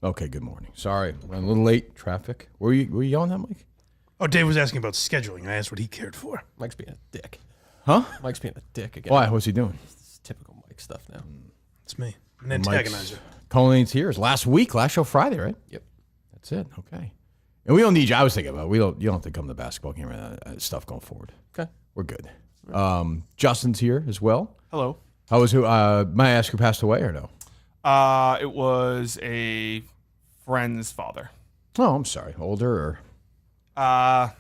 Okay, good morning. Sorry, I'm a little late. Traffic. Were you yelling at Mike? Oh, Dave was asking about scheduling. I asked what he cared for. Mike's being a dick. Huh? Mike's being a dick again. Why? What's he doing? It's typical Mike stuff now. It's me. An antagonizer. Colleen's here. It's last show Friday, right? Yep. That's it. Okay. And we don't need you. I was thinking about it. You don't have to come to the basketball game or that stuff going forward. Okay. We're good. Justin's here as well. Hello. How was who? May I ask who passed away or no? It was a friend's father. Oh, I'm sorry. Older or?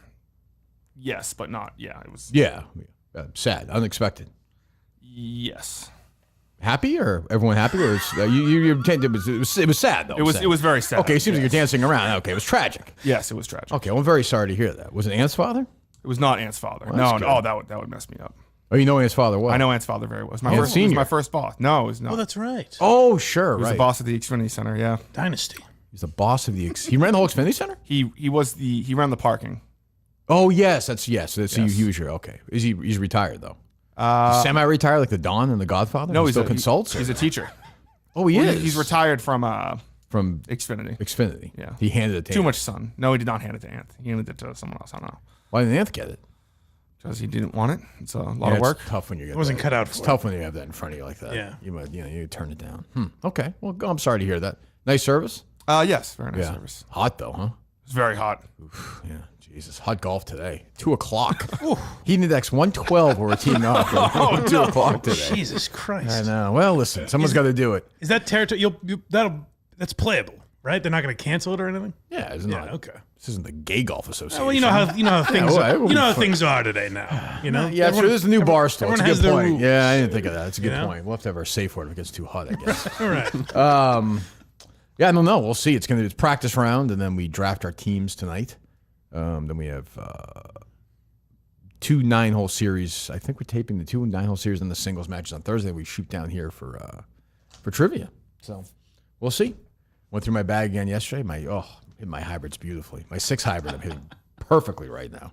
Yes, but not. Yeah, it was. Yeah. Sad. Unexpected. Yes. Happy or everyone happy or it was sad though. It was very sad. Okay, it seems like you're dancing around. Okay, it was tragic. Yes, it was tragic. Okay, well, I'm very sorry to hear that. Was it Ant's father? It was not Ant's father. Well, no, that's no, good. that would mess me up. Oh, you know Ant's father well? I know Ant's father very well. It was Ant Senior. my first boss. No, it was not. Oh, that's right. Oh, sure, He was right. the boss of the Xfinity Center. Yeah, Dynasty. He's the boss of the. He ran the whole Xfinity Center. he ran the parking. Oh yes, yes. He was your okay. He's retired though. Semi-retired like the Don and the Godfather. No, he he's still consults. He's a teacher. Oh, he is. He's retired from Xfinity. Xfinity. Yeah. He handed it to Too Ant. much sun. No, he did not hand it to Ant. He handed it to someone else. I don't know. Why didn't Ant get it? Because he didn't want it. It's a lot of work. It's tough when you get. It wasn't that. cut out It's for tough when you have that in front of you like that. Yeah. You turn it down. Okay. Well, I'm sorry to hear that. Nice service. Yes, very nice Yeah. service. Hot though, huh? It's very hot. Yeah. Jesus. Hot golf today. 2:00. He needed X 112 where we're teaming up. 2:00 today. Jesus Christ. I know. Well, listen. Someone's got to do it. Is that territory? That's playable, right? They're not going to cancel it or anything. Yeah. It's not. Okay. This isn't the Gay Golf Association. Well, you know how things well, it will be how fun. things are today now. You know. Yeah, sure. There's a new bar store. It's a everyone has good their point. rules. Yeah, I didn't think of that. It's a good You know? point. We'll have to have our safe word if it gets too hot, I guess. All right. Yeah, I don't know. We'll see. It's practice round, and then we draft our teams tonight. Then we have 2 9-hole series. I think we're taping the 2 9-hole series and the singles matches on Thursday. We shoot down here for trivia. So we'll see. Went through my bag again yesterday. Hit my hybrids beautifully. My 6 hybrid I'm hitting perfectly right now.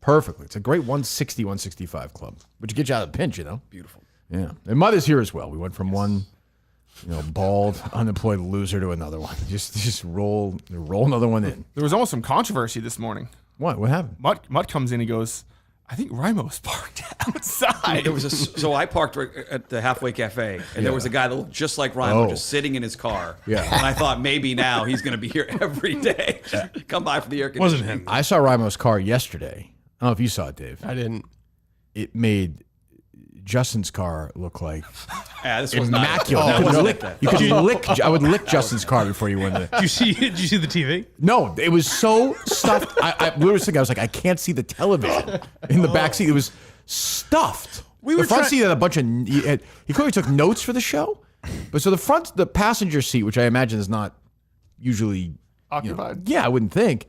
Perfectly. It's a great 160, 165 club, which gets you out of the pinch, you know. Beautiful. Yeah. And Mut is here as well. We went from one bald, unemployed loser to another one. Just roll another one in. There was almost some controversy this morning. What happened? Mut comes in. He goes, "I think Rhymo's parked outside." There was so I parked right at the Halfway Cafe, and there was a guy that looked just like Rhymo, just sitting in his car. Yeah. And I thought maybe now he's going to be here every day. Come by for the air conditioning. Wasn't him. I saw Rhymo's car yesterday. I don't know if you saw it, Dave. I didn't. It made Justin's car look like Yeah, this was immaculate. Not, You could oh, lick- you could lick. I would lick Justin's car before you went in. Did you see the TV? No, it was so stuffed. I literally was thinking, I was like, I can't see the television in the back seat. It was stuffed. We the were front try- seat had a bunch of. He clearly took notes for the show, but so the passenger seat, which I imagine is not usually Occupied. yeah, I wouldn't think,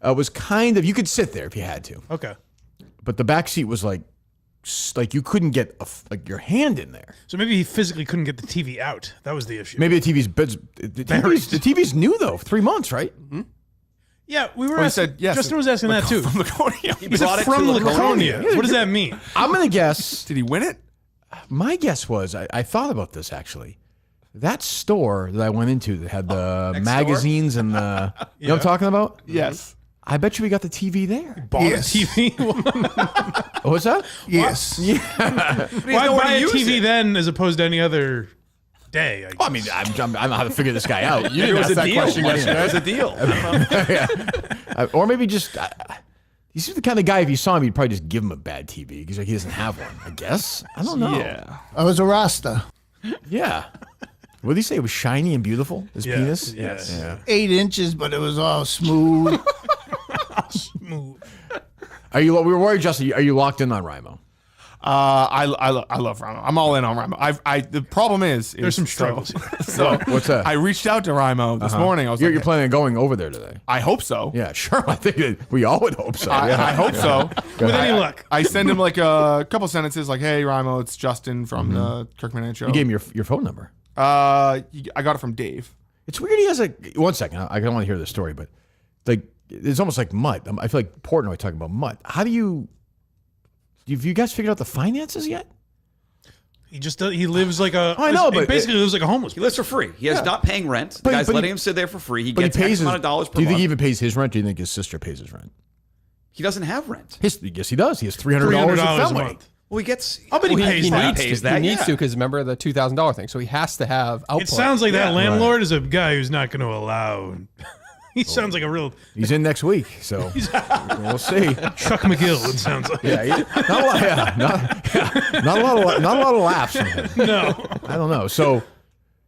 was kind of, you could sit there if you had to, Okay. but the back seat was like you couldn't get your hand in there. So maybe he physically couldn't get the TV out. That was the issue. Maybe the TV's new though, 3 months, right? Yeah, we were. Well, he asking, said yes. Justin was asking that too. From Laconia. He said brought it from to Laconia. Laconia. What does that mean? I'm gonna guess. Did he win it? My guess was, I thought about this actually. That store that I went into that had the magazines and the, you know what I'm talking about? Yes. I bet you we got the TV there. Bought Yes. a TV. What's that? Yes. Why nowhere buy to a use TV it. then as opposed to any other day? I guess. Well, I mean, I don't know how to figure this guy out. You It didn't was ask a that deal. question yesterday. It was a deal. Or maybe just, he's just the kind of guy, if you saw him, you'd probably just give him a bad TV because he doesn't have one, I guess. I don't know. Yeah. I was a Rasta. Yeah. What did he say? It was shiny and beautiful, his Yeah. penis? Yes. Yeah. 8 inches, but it was all smooth. Smooth. We were worried, Justin, are you locked in on Rhymo? I love Rhymo. I'm all in on Rhymo. The problem is There's some struggles. So What's that? I reached out to Rhymo this morning. I was You're like, planning on going over there today? I hope so. Yeah, sure. I think we all would hope so. I hope so. With any luck. I send him like a couple sentences like, "Hey, Rhymo, it's Justin from the Kirkman and Show." You gave me your phone number. I got it from Dave. It's weird. He has a 1 second. I don't want to hear this story, but like it's almost like Mut. I feel like Portnoy talking about Mut. Have you guys figured out the finances yet? He lives like a. I know, he but basically lives like a homeless. He lives for free. He is not paying rent. But- the guy's but he- letting him sit there for free. He But gets he pays X amount of dollars per Do you think month. he even pays his rent? Do you think his sister pays his rent? He doesn't have rent. Yes, he does. He has $300 $300 at a Fenway. month. Well, he gets. I'll bet he pays He that. needs to. He needs to because remember the $2,000 thing. So he has to have output. It sounds like that Yeah. landlord is a guy who's not going to allow. He sounds like a real He's in next week, so we'll see. Chuck McGill. It sounds like. Yeah, not a lot. Not a lot of laughs from him. No. I don't know. So,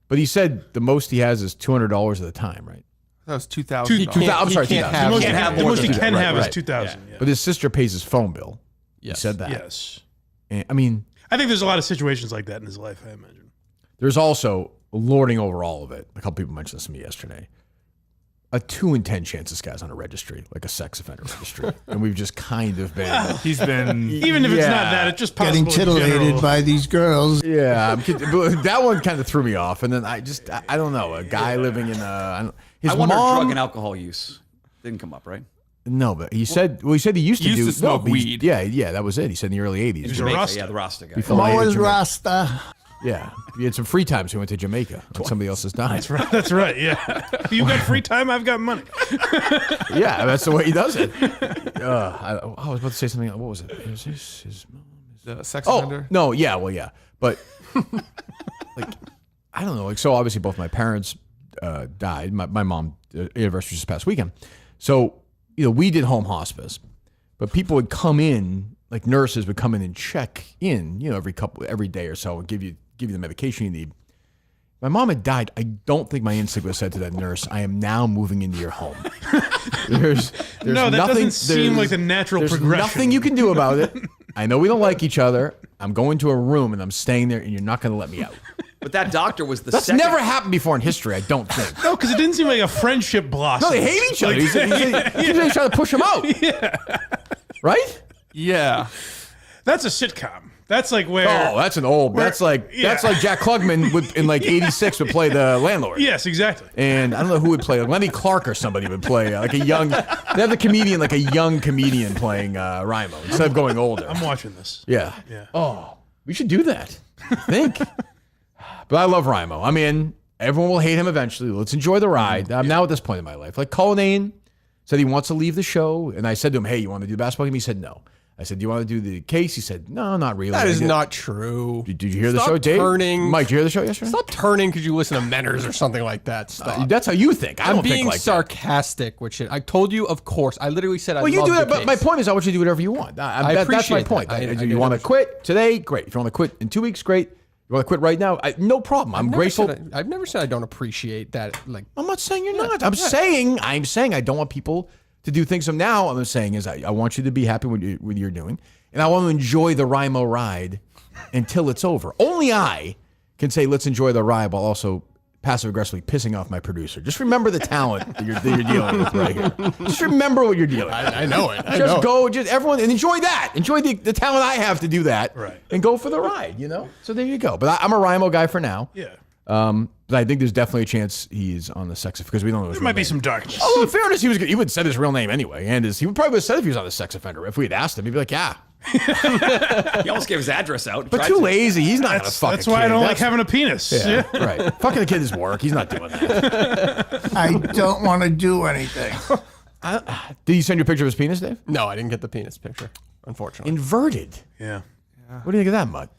but he said the most he has is $200 at a time, right? That was $2,000. I'm sorry, He can't 2,000. have The more most, than the most he that. can Right, have is right. 2,000. Yeah. But his sister pays his phone bill. Yes. He said that. Yes. And, I mean, I think there's a lot of situations like that in his life. I imagine. there's also lording over all of it. A couple people mentioned this to me yesterday. A 2 in 10 chance this guy's on a registry, like a sex offender registry, and we've just kind of been. He's been. Even if it's Yeah. not that, it's just Getting possible. in titillated general. by these girls. Yeah, but that one kind of threw me off, and then I don't know, a guy living in his I wonder if mom. drug and alcohol use didn't come up, right? No, but he said he used to He used do to smoke but he- weed. Yeah, that was it. He said in the early '80s. He's a Jamaica, Rasta. yeah, the Rasta guy. Before Mo he is Jamaica. Rasta. Yeah, he had some free time, so he went to Jamaica when somebody else has died. That's right. Yeah. You got free time. I've got money. Yeah, that's the way he does it. I was about to say something. What was it? It was his mom. The sex Oh offender. no, yeah, well, yeah, but like I don't know. Like so, obviously, both my parents died. My mom anniversary was this past weekend, so we did home hospice, but people would come in, like nurses would come in and check in, every day or so, and give you the medication you need. My mom had died. I don't think my instinct was said to that nurse, "I am now moving into your home." There's No, that nothing, doesn't seem like the natural there's progression. nothing you can do about it. I know we don't like each other. I'm going to a room and I'm staying there, and you're not going to let me out. But that doctor was the That's second. never happened before in history, I don't think. No, because it didn't seem like a friendship blossom. No, they hate each other. He's trying to push him out. Yeah. Right? Yeah. That's a sitcom. That's like where. Oh, that's an old. That's like Jack Klugman in like '86 would play the landlord. Yes, exactly. And I don't know who would play. Like Lenny Clark or somebody would play like a young. They have the comedian, like a young comedian playing Rhymo instead of going older. I'm watching this. Yeah. Yeah. Oh, we should do that. I think. But I love Rhymo. I mean, everyone will hate him eventually. Let's enjoy the ride. I'm now at this point in my life. Like Cullinane said he wants to leave the show, and I said to him, "Hey, you want to do the basketball game?" He said no. I said, "Do you want to do the case?" He said, "No, not really." That is I did- not true. Did you hear the Stop show, Dave? turning. Mike, did you hear the show yesterday? Stop turning because you listen to Menners or something like that. Stop. That's how you think. I I'm don't being think like that. sarcastic with shit. I told you, of course. I literally said I Well, you love do the that, but my case. point is, I want you to do whatever you want. That's my appreciate point. that. I you get want to it. quit today? Great. If you want to quit in 2 weeks, great. You want to quit right now? No problem. I'm grateful. I've never said I don't appreciate that. Like, I'm not saying you're not. I'm saying I don't want people to do things. So now what I'm saying is I want you to be happy with what you're doing, and I want to enjoy the Rhymo ride until it's over. Only I can say let's enjoy the ride while also passive aggressively pissing off my producer. Just remember the talent that you're dealing with right here. Just remember what you're dealing with. I know it. Just everyone, and enjoy that. Enjoy the talent I have to do that, Right. and go for the ride. So there you go. But I'm a Rhymo guy for now. Yeah. But I think there's definitely a chance he's on the sex because we don't know his There real might be name. some darkness. Oh, in fairness, he would have said his real name anyway, and he would probably have said if he was on the sex offender. If we had asked him, he'd be like, "Yeah." He almost gave his address out. But Tried too to. lazy. He's not gonna fuck. That's a why I kid. don't like That's- having a penis. Yeah, right. Fucking the kid is work. He's not doing that. I don't want to do anything. Did he send you a picture of his penis, Dave? No, I didn't get the penis picture, unfortunately. Inverted. Yeah. What do you think of that, Mutt?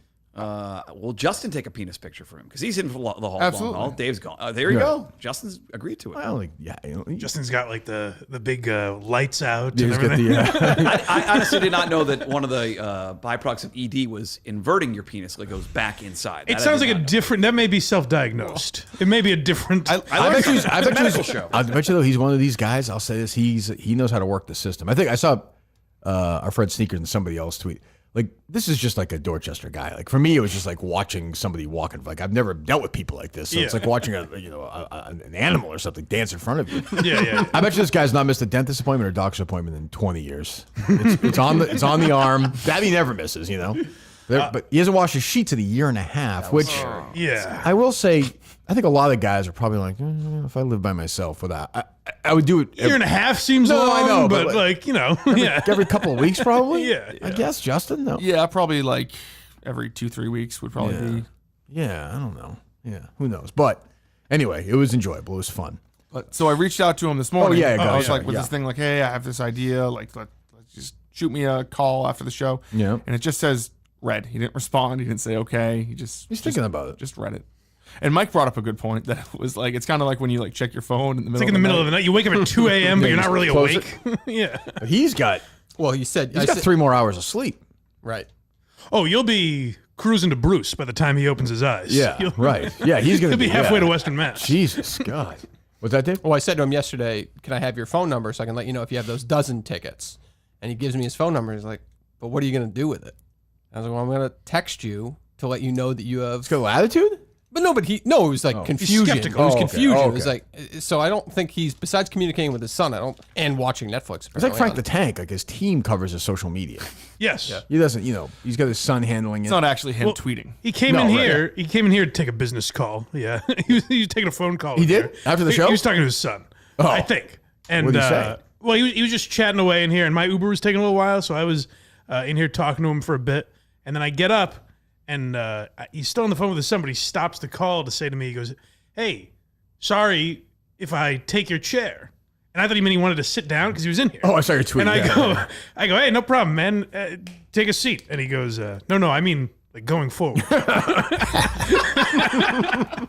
Will Justin take a penis picture for him? Because he's in for the whole Absolutely. long haul. Dave's gone. There you Right. go. Justin's agreed to it. I don't think. Yeah. Justin's got like the big lights out and Just get everything. the. I honestly did not know that one of the byproducts of ED was inverting your penis. Like it goes back inside. It That I sounds did like a not know. different. That may be self-diagnosed. It may be a different. I learned something. I It's a bet you. medical show. I bet you though he's one of these guys. I'll say this: he knows how to work the system. I think I saw our friend Sneakers and somebody else tweet. Like this is just like a Dorchester guy. Like for me, it was just like watching somebody walking. Like I've never dealt with people like this, so it's Yeah. like watching an animal or something dance in front of you. yeah. I bet you this guy's not missed a dentist appointment or doctor's appointment in 20 years. It's on the arm. That he never misses, But he hasn't washed his sheets in a year and a half, which Yeah. I will say, I think a lot of guys are probably like, if I lived by myself without, I would do it Year and a half seems No, long, I know, but but yeah. every couple of weeks, probably. Yeah, I guess Justin. No, Yeah, probably like every 2-3 weeks would probably be. Yeah, I don't know. Yeah, who knows? But anyway, it was enjoyable. It was fun. But so I reached out to him this morning. yeah, I was yeah, like with this thing like, hey, I have this idea. Like, let's just shoot me a call after the show. Yeah. And it just says read. He didn't respond. He didn't say okay. He's thinking about it. Just read it. And Mike brought up a good point that it was like, it's kind of like when you like check your phone in the middle. It's like in the middle of the night. You wake up at 2 a.m., but you're not really close awake. Yeah. But he's got Well, you said he's got 3 more hours of sleep. right. Oh, you'll be cruising to Bruce by the time he opens his eyes. Yeah, You'll- right. Yeah, he's gonna He'll be halfway yeah. to Western Mass. Jesus God. What's that, Dave? Well, I said to him yesterday, "Can I have your phone number so I can let you know if you have those dozen tickets?" And he gives me his phone number. He's like, "But what are you going to do with it?" I was like, "Well, I'm going to text you to let you know that you have." He's got attitude? But no, it was like confusion. It skeptical. was Oh, okay. confusion. Oh, It was like, so I don't think he's, besides communicating with his son, and watching Netflix. It's like Frank the Tank. Like his team covers his social media. Yes. He doesn't, he's got his son handling it. It's not actually him tweeting. He came No, in right. here. He came in here to take a business call. Yeah, he was taking a phone call. He in did? here. After the show? He was talking to his son. Oh. I think. And What'd he say? well, he was just chatting away in here, and my Uber was taking a little while, so I was in here talking to him for a bit, and then I get up, and he's still on the phone with his son, but he stops the call to say to me, he goes, "Hey, sorry if I take your chair." And I thought he meant he wanted to sit down because he was in here. Oh, I saw your tweet. And Yeah. I go, "Hey, no problem, man. Take a seat." And he goes, "No, I mean like going forward."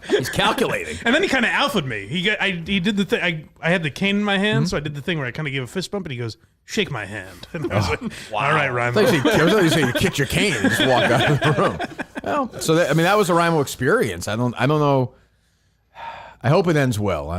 He's calculating. And then he kind of alphaed me. He did the thing. I had the cane in my hand, so I did the thing where I kind of gave a fist bump, and he goes, "Shake my hand." And I was like, "All right, I thought Rhymo." you said you kicked your cane and just walk out of the room. Well, so that was a Rhymo experience. I don't know. I hope it ends well.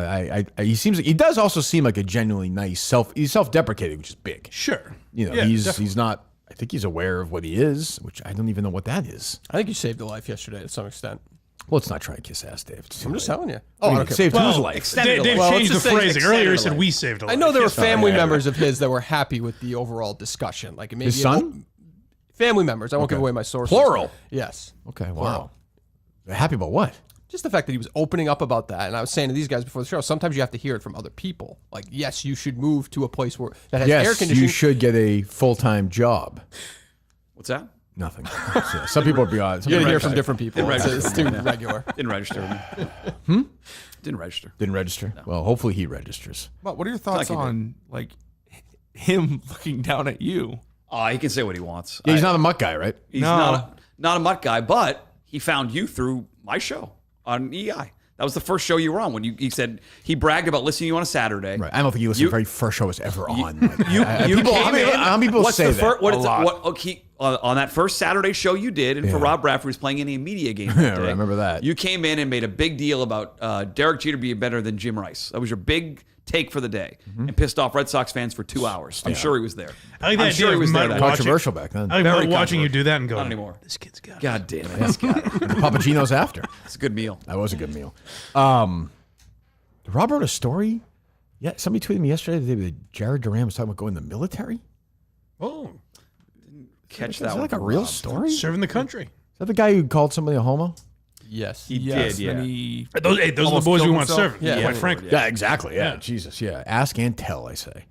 He does also seem like a genuinely nice he's self-deprecating, which is big. Sure. Yeah, he's not. I think he's aware of what he is, which I don't even know what that is. I think you saved a life yesterday to some extent. Well, let's not try to kiss ass, Dave. I'm just telling you. Oh, okay. saved Well, whose life? Dave Well, changed the let's just say phrasing. Earlier he extended said life. we saved a life. I know there were Yes. family members of his that were happy with the overall discussion. Like maybe His son? family members. I won't give away my sources. Plural. Yes. Okay, wow. Happy about what? Just the fact that he was opening up about that. And I was saying to these guys before the show, sometimes you have to hear it from other people. Like, yes, you should move to a place that has air Yes, conditioning. you should get a full-time job. What's that? Nothing. Yeah, some people would be honest. You're going to hear from different people. Didn't It's too regular. Didn't register with me. Didn't register. Didn't register. Well, hopefully he registers. But what are your thoughts Like he did. on like him looking down at you? He can say what he wants. Yeah, he's not a mutt guy, right? He's No. not a Mutt guy, but he found you through my show on EI. That was the first show you were on when he said he bragged about listening to you on a Saturday. Right. I don't think he listened to the very first show I was ever on. Like, You people, came how many people what's say the that? first, what A is it, lot. what okay, on that first Saturday show you did, and for Rob Bradford was playing any media game. That Yeah, day, I remember that. You came in and made a big deal about Derek Jeter being better than Jim Rice. That was your big take for the day, and pissed off Red Sox fans for 2 hours. I'm sure he was there. I like the I'm idea sure he of was there. Mutt that watching- day. Controversial back then. I like Very watching you controversial. do that and going, Not anymore. "This kid's got it." God damn it. This guy. The Papagino's after. It's a good meal. That was a good meal. Rob wrote a story. Yeah, somebody tweeted me yesterday that Jared Duran was talking about going in the military. Oh, Catch Is that that one. like a from real Rob. story? Is serving the country. that the guy who called somebody a homo? Yes. He Yes, did, yeah. and he Those are the Almost boys we killed want himself. serving. Yeah, quite yeah. frankly. Yeah, exactly. Yeah, Jesus. Yeah, ask and tell. I say.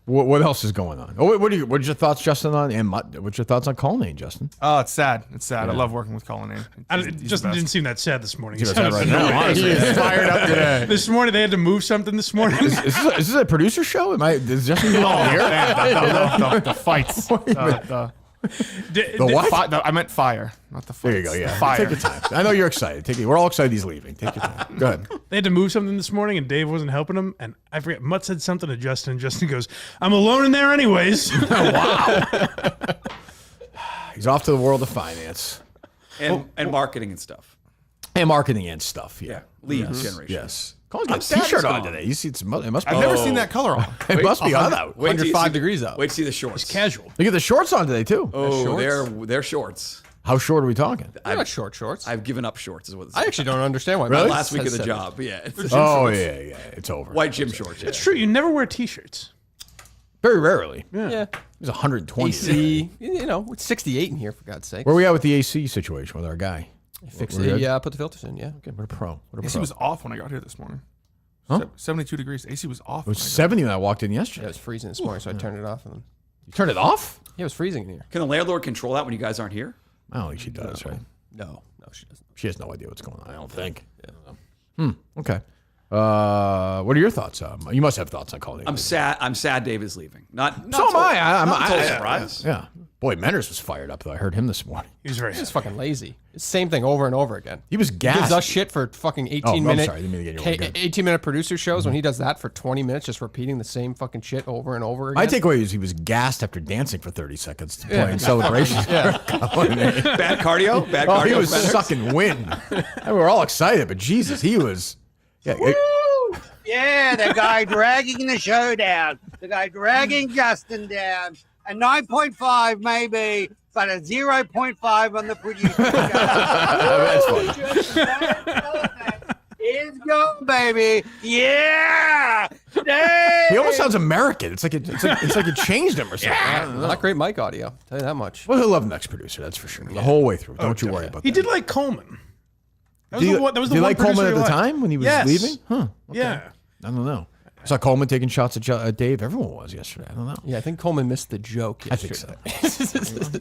What else is going on? Oh, what's your thoughts, Justin? What's your thoughts on Colnane, Justin? Oh, it's sad. It's sad. I love working with Colin. Just didn't seem that sad this morning. He's He sad sounded right now, annoyed. honestly. He's fired up today. This morning they had to move something this morning. Is this a producer show? Is Justin here? the fights. Did- what? I meant fire, not the fights. There you go. Yeah, Fire. take your time. I know you're excited. We're all excited he's leaving. Take your time. Go ahead. They had to move something this morning, and Dave wasn't helping him. And I forget, Mutt said something to Justin, and Justin goes, "I'm alone in there anyways." He's off to the world of finance And marketing and stuff. and marketing and stuff. Yeah, Lead generation. yes. Colin's got a T-shirt on today. You see, it must be. I've never seen that color on. It must be hot out. Wait till you 105 see- degrees out. Wait to see the shorts. Casual. Look at the shorts on today too. Oh, they're shorts. How short are we talking? I got short shorts. I've given up shorts. Is what it's I actually don't understand why. Really? Matt last week has of the said job. Yeah, it's Oh yeah, it's over. white gym shorts. Yeah. It's true. You never wear T-shirts. Very rarely. It that. Yeah. was 120. AC. It's 68 in here for God's sake. Where are we at with the AC situation with our guy? Fix we're it. good? Yeah, put the filters in. Yeah. Okay, what a pro. What a AC pro. was off when I got here this morning. Huh? 72 degrees. AC was off. It was 70 when I walked in yesterday. It was freezing this morning, so I turned it off. And You turn it off? Yeah, it was freezing in here. Can the landlord control that when you guys aren't here? I don't think she does, right? No, she doesn't. She has no idea what's going on, I don't think. Okay. What are your thoughts? You must have thoughts on calling. I'm sad Dave is leaving. Not So am I. I'm not a total I- surprise. Yeah. Boy, Menners was fired up, though. I heard him this morning. He was very He's sad. fucking lazy. It's the same thing over and over again. He was He gassed. gives us shit for fucking 18 I'm minute, sorry, I didn't mean to get you wrong. 18-minute producer shows when he does that for 20 minutes, just repeating the same fucking shit over and over again. My takeaway is he was gassed after dancing for 30 seconds to play in celebration. Bad cardio? Bad Oh, cardio. he was Menners? sucking wind. And we were all excited, but Jesus, he was. Yeah, Yeah, the guy dragging the show down. The guy dragging Justin down. A 9.5 maybe, but a 0.5 on the producer. that's funny. Here's go, baby. Yeah. Dave. He almost sounds American. It's like it changed him or something. I don't know. Not great mic audio. Tell you that much. Well, he'll love the next producer, that's for sure. The whole way through. Don't you worry about He that. did like Coleman. That was Did the one. That was did the you one like Coleman producer at the he liked. time when he was Yes. leaving? Huh. Okay. Yeah. I don't know. I saw Coleman taking shots at Dave. Everyone was yesterday. I don't know. Yeah, I think Coleman missed the joke I think yesterday.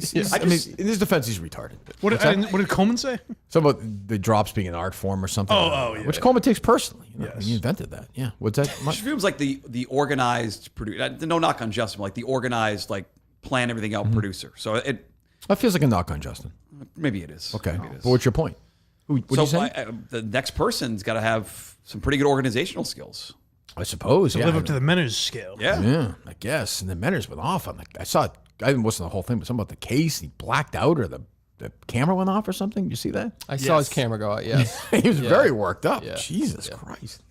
so. I mean, in his defense, he's retarded. What did Coleman say? Something about the drops being an art form or something. Yeah. Which Coleman takes personally. You know? Yes. He invented that. Yeah. What's that? It feels like the organized producer. No knock on Justin, but like the organized, like plan everything out producer. So it That feels like a knock on Justin. maybe it is. Okay. Maybe it is. But what's your point? What do you So say? the next person's got to have some pretty good organizational skills. I suppose. Yeah. Live up to the Menners scale. Yeah. Yeah, I guess. And the Menners went off. I saw it. I didn't listen to the whole thing, but something about the case. He blacked out or the camera went off or something. Did you see that? I saw his camera go out, yes. He was very worked up. Yeah. Jesus Christ.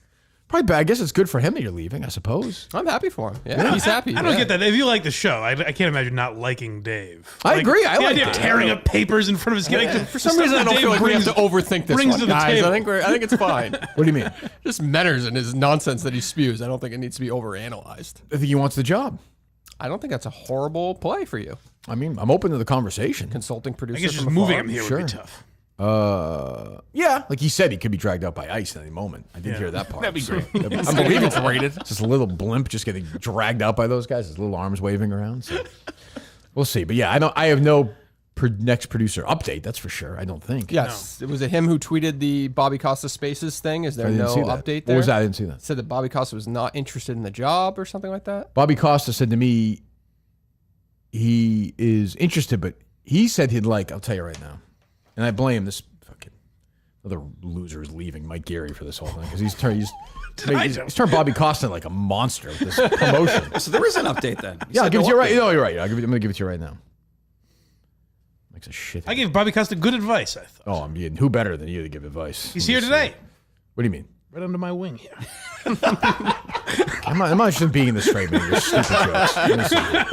Probably bad. I guess it's good for him that you're leaving, I suppose. I'm happy for him. Yeah, he's happy. I don't yeah. get that. If you like the show, I can't imagine not liking Dave. I agree. I the like idea of that. tearing up papers in front of his kid. For some reason, I don't feel like we have to overthink this brings one, to the guys. table. I think it's fine. What do you mean? Just Menners and his nonsense that he spews. I don't think it needs to be overanalyzed. I think he wants the job. I don't think that's a horrible play for you. I mean, I'm open to the conversation. Consulting I producer. guess just from moving afar. him here Sure. would be tough. Yeah, like he said, he could be dragged out by ice at any moment. I did hear that part. That'd be great. I believe it's rated. Just a little blimp just getting dragged out by those guys. His little arms waving around. So we'll see. But yeah, I have no next producer update. That's for sure. I don't think. Yes. Was it him who tweeted the Bobby Costa Spaces thing? Is there I didn't no see that. update there? What was that? I didn't see that. Said that Bobby Costa was not interested in the job or something like that. Bobby Costa said to me he is interested, but he said he'd like, I'll tell you right now, and I blame this fucking other loser is leaving, Mike Geary, for this whole thing, because he's turned Bobby Costa into like a monster with this promotion. So there is an update then. Yeah, I'll said give it no to you right. update. No, you're right. I'm going to give it to you right now. Makes a shit. I gave Bobby Costa good advice, I thought. Oh, I'm being who better than you to give advice? He's here today. What do you mean? Right under my wing here. I'm not interested in being in the straight man. Your stupid jokes. Let me see. Dave,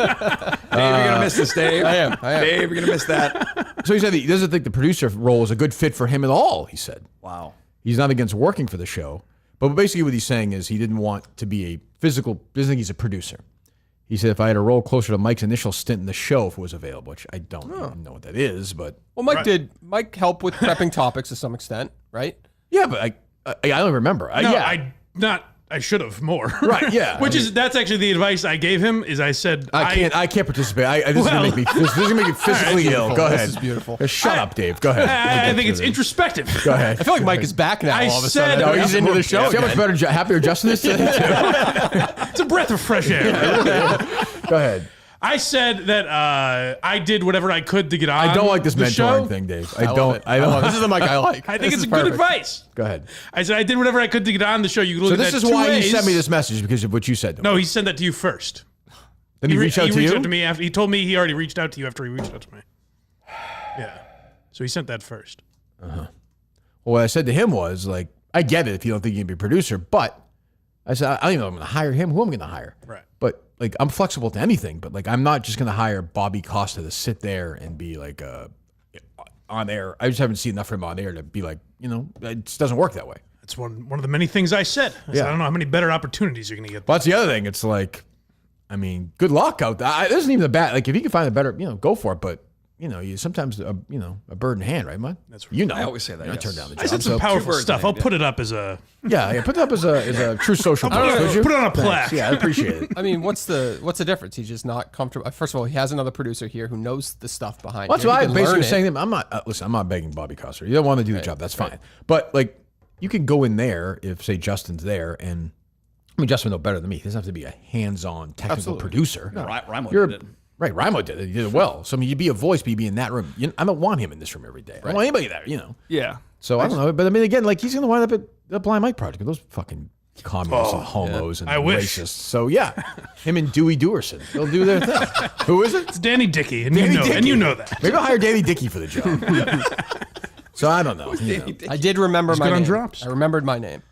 you're gonna miss this, Dave. I am. Dave, you're gonna miss that. So he said that he doesn't think the producer role is a good fit for him at all. He said. Wow. He's not against working for the show, but basically what he's saying is he didn't want to be a physical. Doesn't think he's a producer. He said if I had a role closer to Mike's initial stint in the show, if it was available, which I don't even know what that is, but Well, Mike helped with prepping topics to some extent, right? yeah, but I don't remember. No, Yeah, I should have more. Right, yeah. That's actually the advice I gave him. Is I said I can't participate. This is gonna make me. This is gonna make me physically ill. Go ahead. This is beautiful. Shut up, Dave. Go ahead. I think it's introspective. Go ahead. I feel like Mike is back now I all of a said- sudden. No, He's into the show See how much again. better, happier Justin is today? It's a breath of fresh air. Go ahead. I said that I did whatever I could to get on. I don't like this the mentoring show. thing, Dave. I love it. I don't. This is the Mike I like. I think This it's is good perfect. advice. Go ahead. I said I did whatever I could to get on the show. You can look So at this that is two why ways. you sent me this message because of what you said. To him. No, he sent that to you first. Then he reached out to He reached you. out to me after he told me he already reached out to you after he reached out to me. Yeah. So he sent that first. Well, what I said to him was like, I get it if you don't think you can be a producer, but I said I don't even know if I'm going to hire him. Who am I going to hire? Right. But like, I'm flexible to anything. But like, I'm not just going to hire Bobby Costa to sit there and be like on air. I just haven't seen enough of him on air to be like, it just doesn't work that way. That's one of the many things I said. I said, Yeah. I don't know how many better opportunities you're going to get. Well, that's the other thing. It's like, I mean, good luck out there. This isn't even a bad. Like, if you can find a better, go for it. But you sometimes a bird in hand, right, Mud? That's right. You know, I always say that, I yes. turn down the I job. said some so- powerful birds stuff. in I'll hand, put it up as a. yeah, put it up as a true social post. would you? Put it on a Thanks. plaque. Yeah, I appreciate it. I mean, what's the difference? He's just not comfortable. First of all, he has another producer here who knows the stuff behind. Well, that's it. what He I can basically learn was it. saying to him. I'm not listen. I'm not begging Bobby Coster. You don't want to do the job. That's fine. But like, you could go in there if say Justin's there, and I mean Justin would know better than me. He doesn't have to be a hands-on technical producer. Rhymo You're did it. right. Rhymo did it. He did it well. So I mean, you'd be a voice, but you'd be in that room. I don't want him in this room every day. I don't want anybody there. Yeah. So I don't know. But I mean, again, like he's going to wind up at the Blind Mike Project. Those fucking communists and homos and I wish. racists. So yeah, him and Dewey Dewerson, they'll do their thing. Who is it? It's Danny Dickey, and Danny you know, Dickey. and you know that. Maybe I'll hire Danny Dickey for the job. So I don't know. I did remember my good on name. drops. I remembered my name.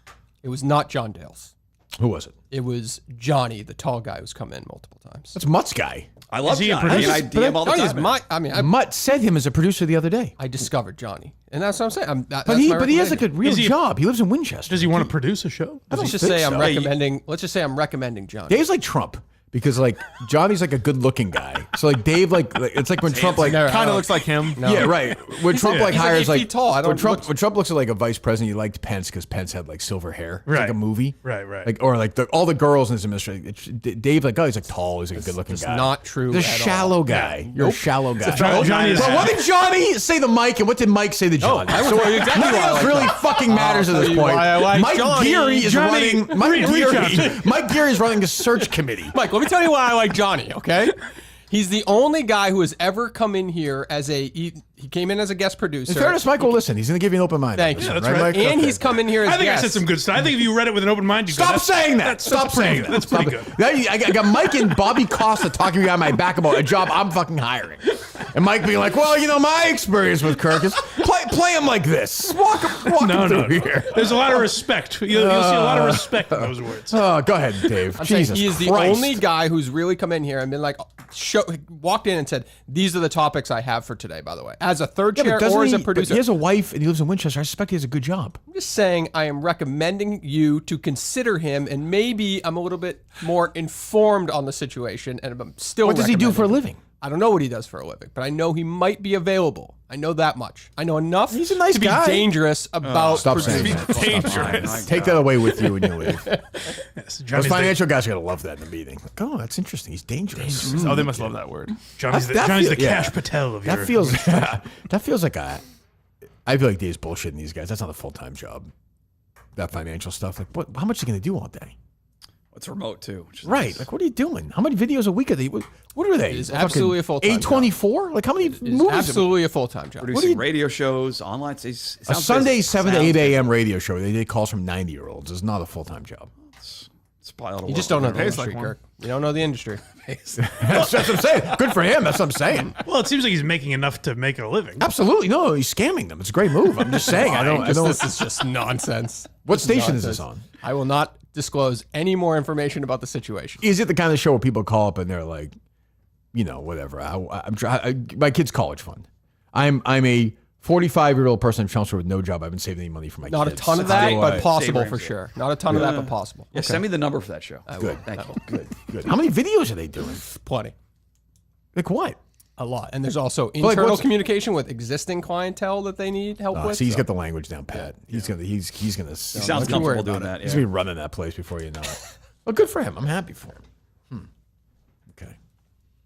It was not John Dale's. Who was it? It was Johnny, the tall guy who's come in multiple times. That's Mutt's guy. I love he a Johnny. I mean, I producer? DM all the Johnny is time. my. I mean, Mutt said him as a producer the other day. I discovered Johnny, and that's what I'm saying. But he has like a real Is he- job. He lives in Winchester. Does he want to produce a show? I don't Let's just think say I'm so. recommending. Let's just say I'm recommending Johnny. Dave's like Trump because like Johnny's like a good-looking guy. So like Dave like it's like when Trump like Kind of looks like him. yeah right when Trump like He's like hires 8 like feet tall. I don't when Trump looks at like a vice president, he liked Pence because Pence had like silver hair. It's Right. like a movie. Right. Like or like all the girls in his administration. Dave like he's like tall. He's like a good-looking guy. not true He's a at all. shallow guy. You're a shallow guy. Johnny is. Well, what did Johnny say to Mike, and what did Mike say to John? I will tell you exactly nothing why I else like really that. fucking matters at I'll this tell you point. why I like Mike Johnny. Geary is Johnny, running. Mike reach out Geary. Mike Geary is running a search committee. Mike, let me tell you why I like Johnny, okay? He's the only guy who has ever come in here as he came in as a guest producer. In fairness, Michael, listen, he's going to give you an open mind. Thank you. that's right. Mike? And Okay. he's come in here as I think guest. I said some good stuff. I think if you read it with an open mind, you Stop saying that. Stop saying that. That's pretty Stop good. it. I got Mike and Bobby Costa talking behind my back about a job I'm fucking hiring. And Mike being like, well, my experience with Kirk is play him like this. Walk him No. through here. There's a lot of respect. You'll see a lot of respect in those words. Oh, go ahead, Dave. I'm saying Jesus he is the Christ. only guy who's really come in here and been like, walked in and said, these are the topics I have for today, by the way. As a third Yeah, but chair doesn't or as a but producer. he has a wife and he lives in Winchester. I suspect he has a good job. I'm just saying I am recommending you to consider him, and maybe I'm a little bit more informed on the situation, and I'm still What does he do for a recommending him. living? I don't know what he does for a living, but I know he might be available. I know that much. I know enough He's a nice to be guy. dangerous about Stop saying producing. that. Take that away with you when you leave. Yes, Those Johnny's financial guys are going to love that in the meeting. Like, oh, that's interesting. He's dangerous. Oh, they must love that word. Johnny's the That feel- yeah. Cash Patel of your. That feels that feels like I feel like Dave's bullshitting these guys. That's not a full-time job. That financial stuff. Like, what? How much are you going to do all day? It's remote too. Which is Right. nice. Like, what are you doing? How many videos a week are they? What are they? It is absolutely a full-time job. A24? Like, how many It's movies? absolutely a full-time job. Producing radio shows, online. It A sounds Sunday busy. 7 to Sounds 8 busy. a.m. radio show. They get calls from 90-year-olds. It's not a full-time job. It's probably a lot of You work just don't know the Pays industry, like one. Kirk. You don't know the industry. That's what I'm saying. Good for him. That's what I'm saying. Well, it seems like he's making enough to make a living. Absolutely. No, he's scamming them. It's a great move. I'm just saying. I don't. This is just nonsense. What station is this on? I will not disclose any more information about the situation. Is it the kind of show where people call up and they're like, whatever. My kid's college fund. I'm a 45-year-old person in Chelmsford with no job. I haven't saved any money for my Not a kids. ton of How that, do but I- possible Same for range, sure. Not a ton of that, but possible. Yeah, send me the number for that show. Good. Thank you. Good. How many videos are they doing? Plenty. Like what? A lot. And there's also like, internal what's- communication with existing clientele that they need help with. See, he's so. got the language down pat. He's gonna. He sounds don't you comfortable worry doing about that. He's Yeah. gonna be running that place before you know it. Well, good for him. I'm happy for him. Okay.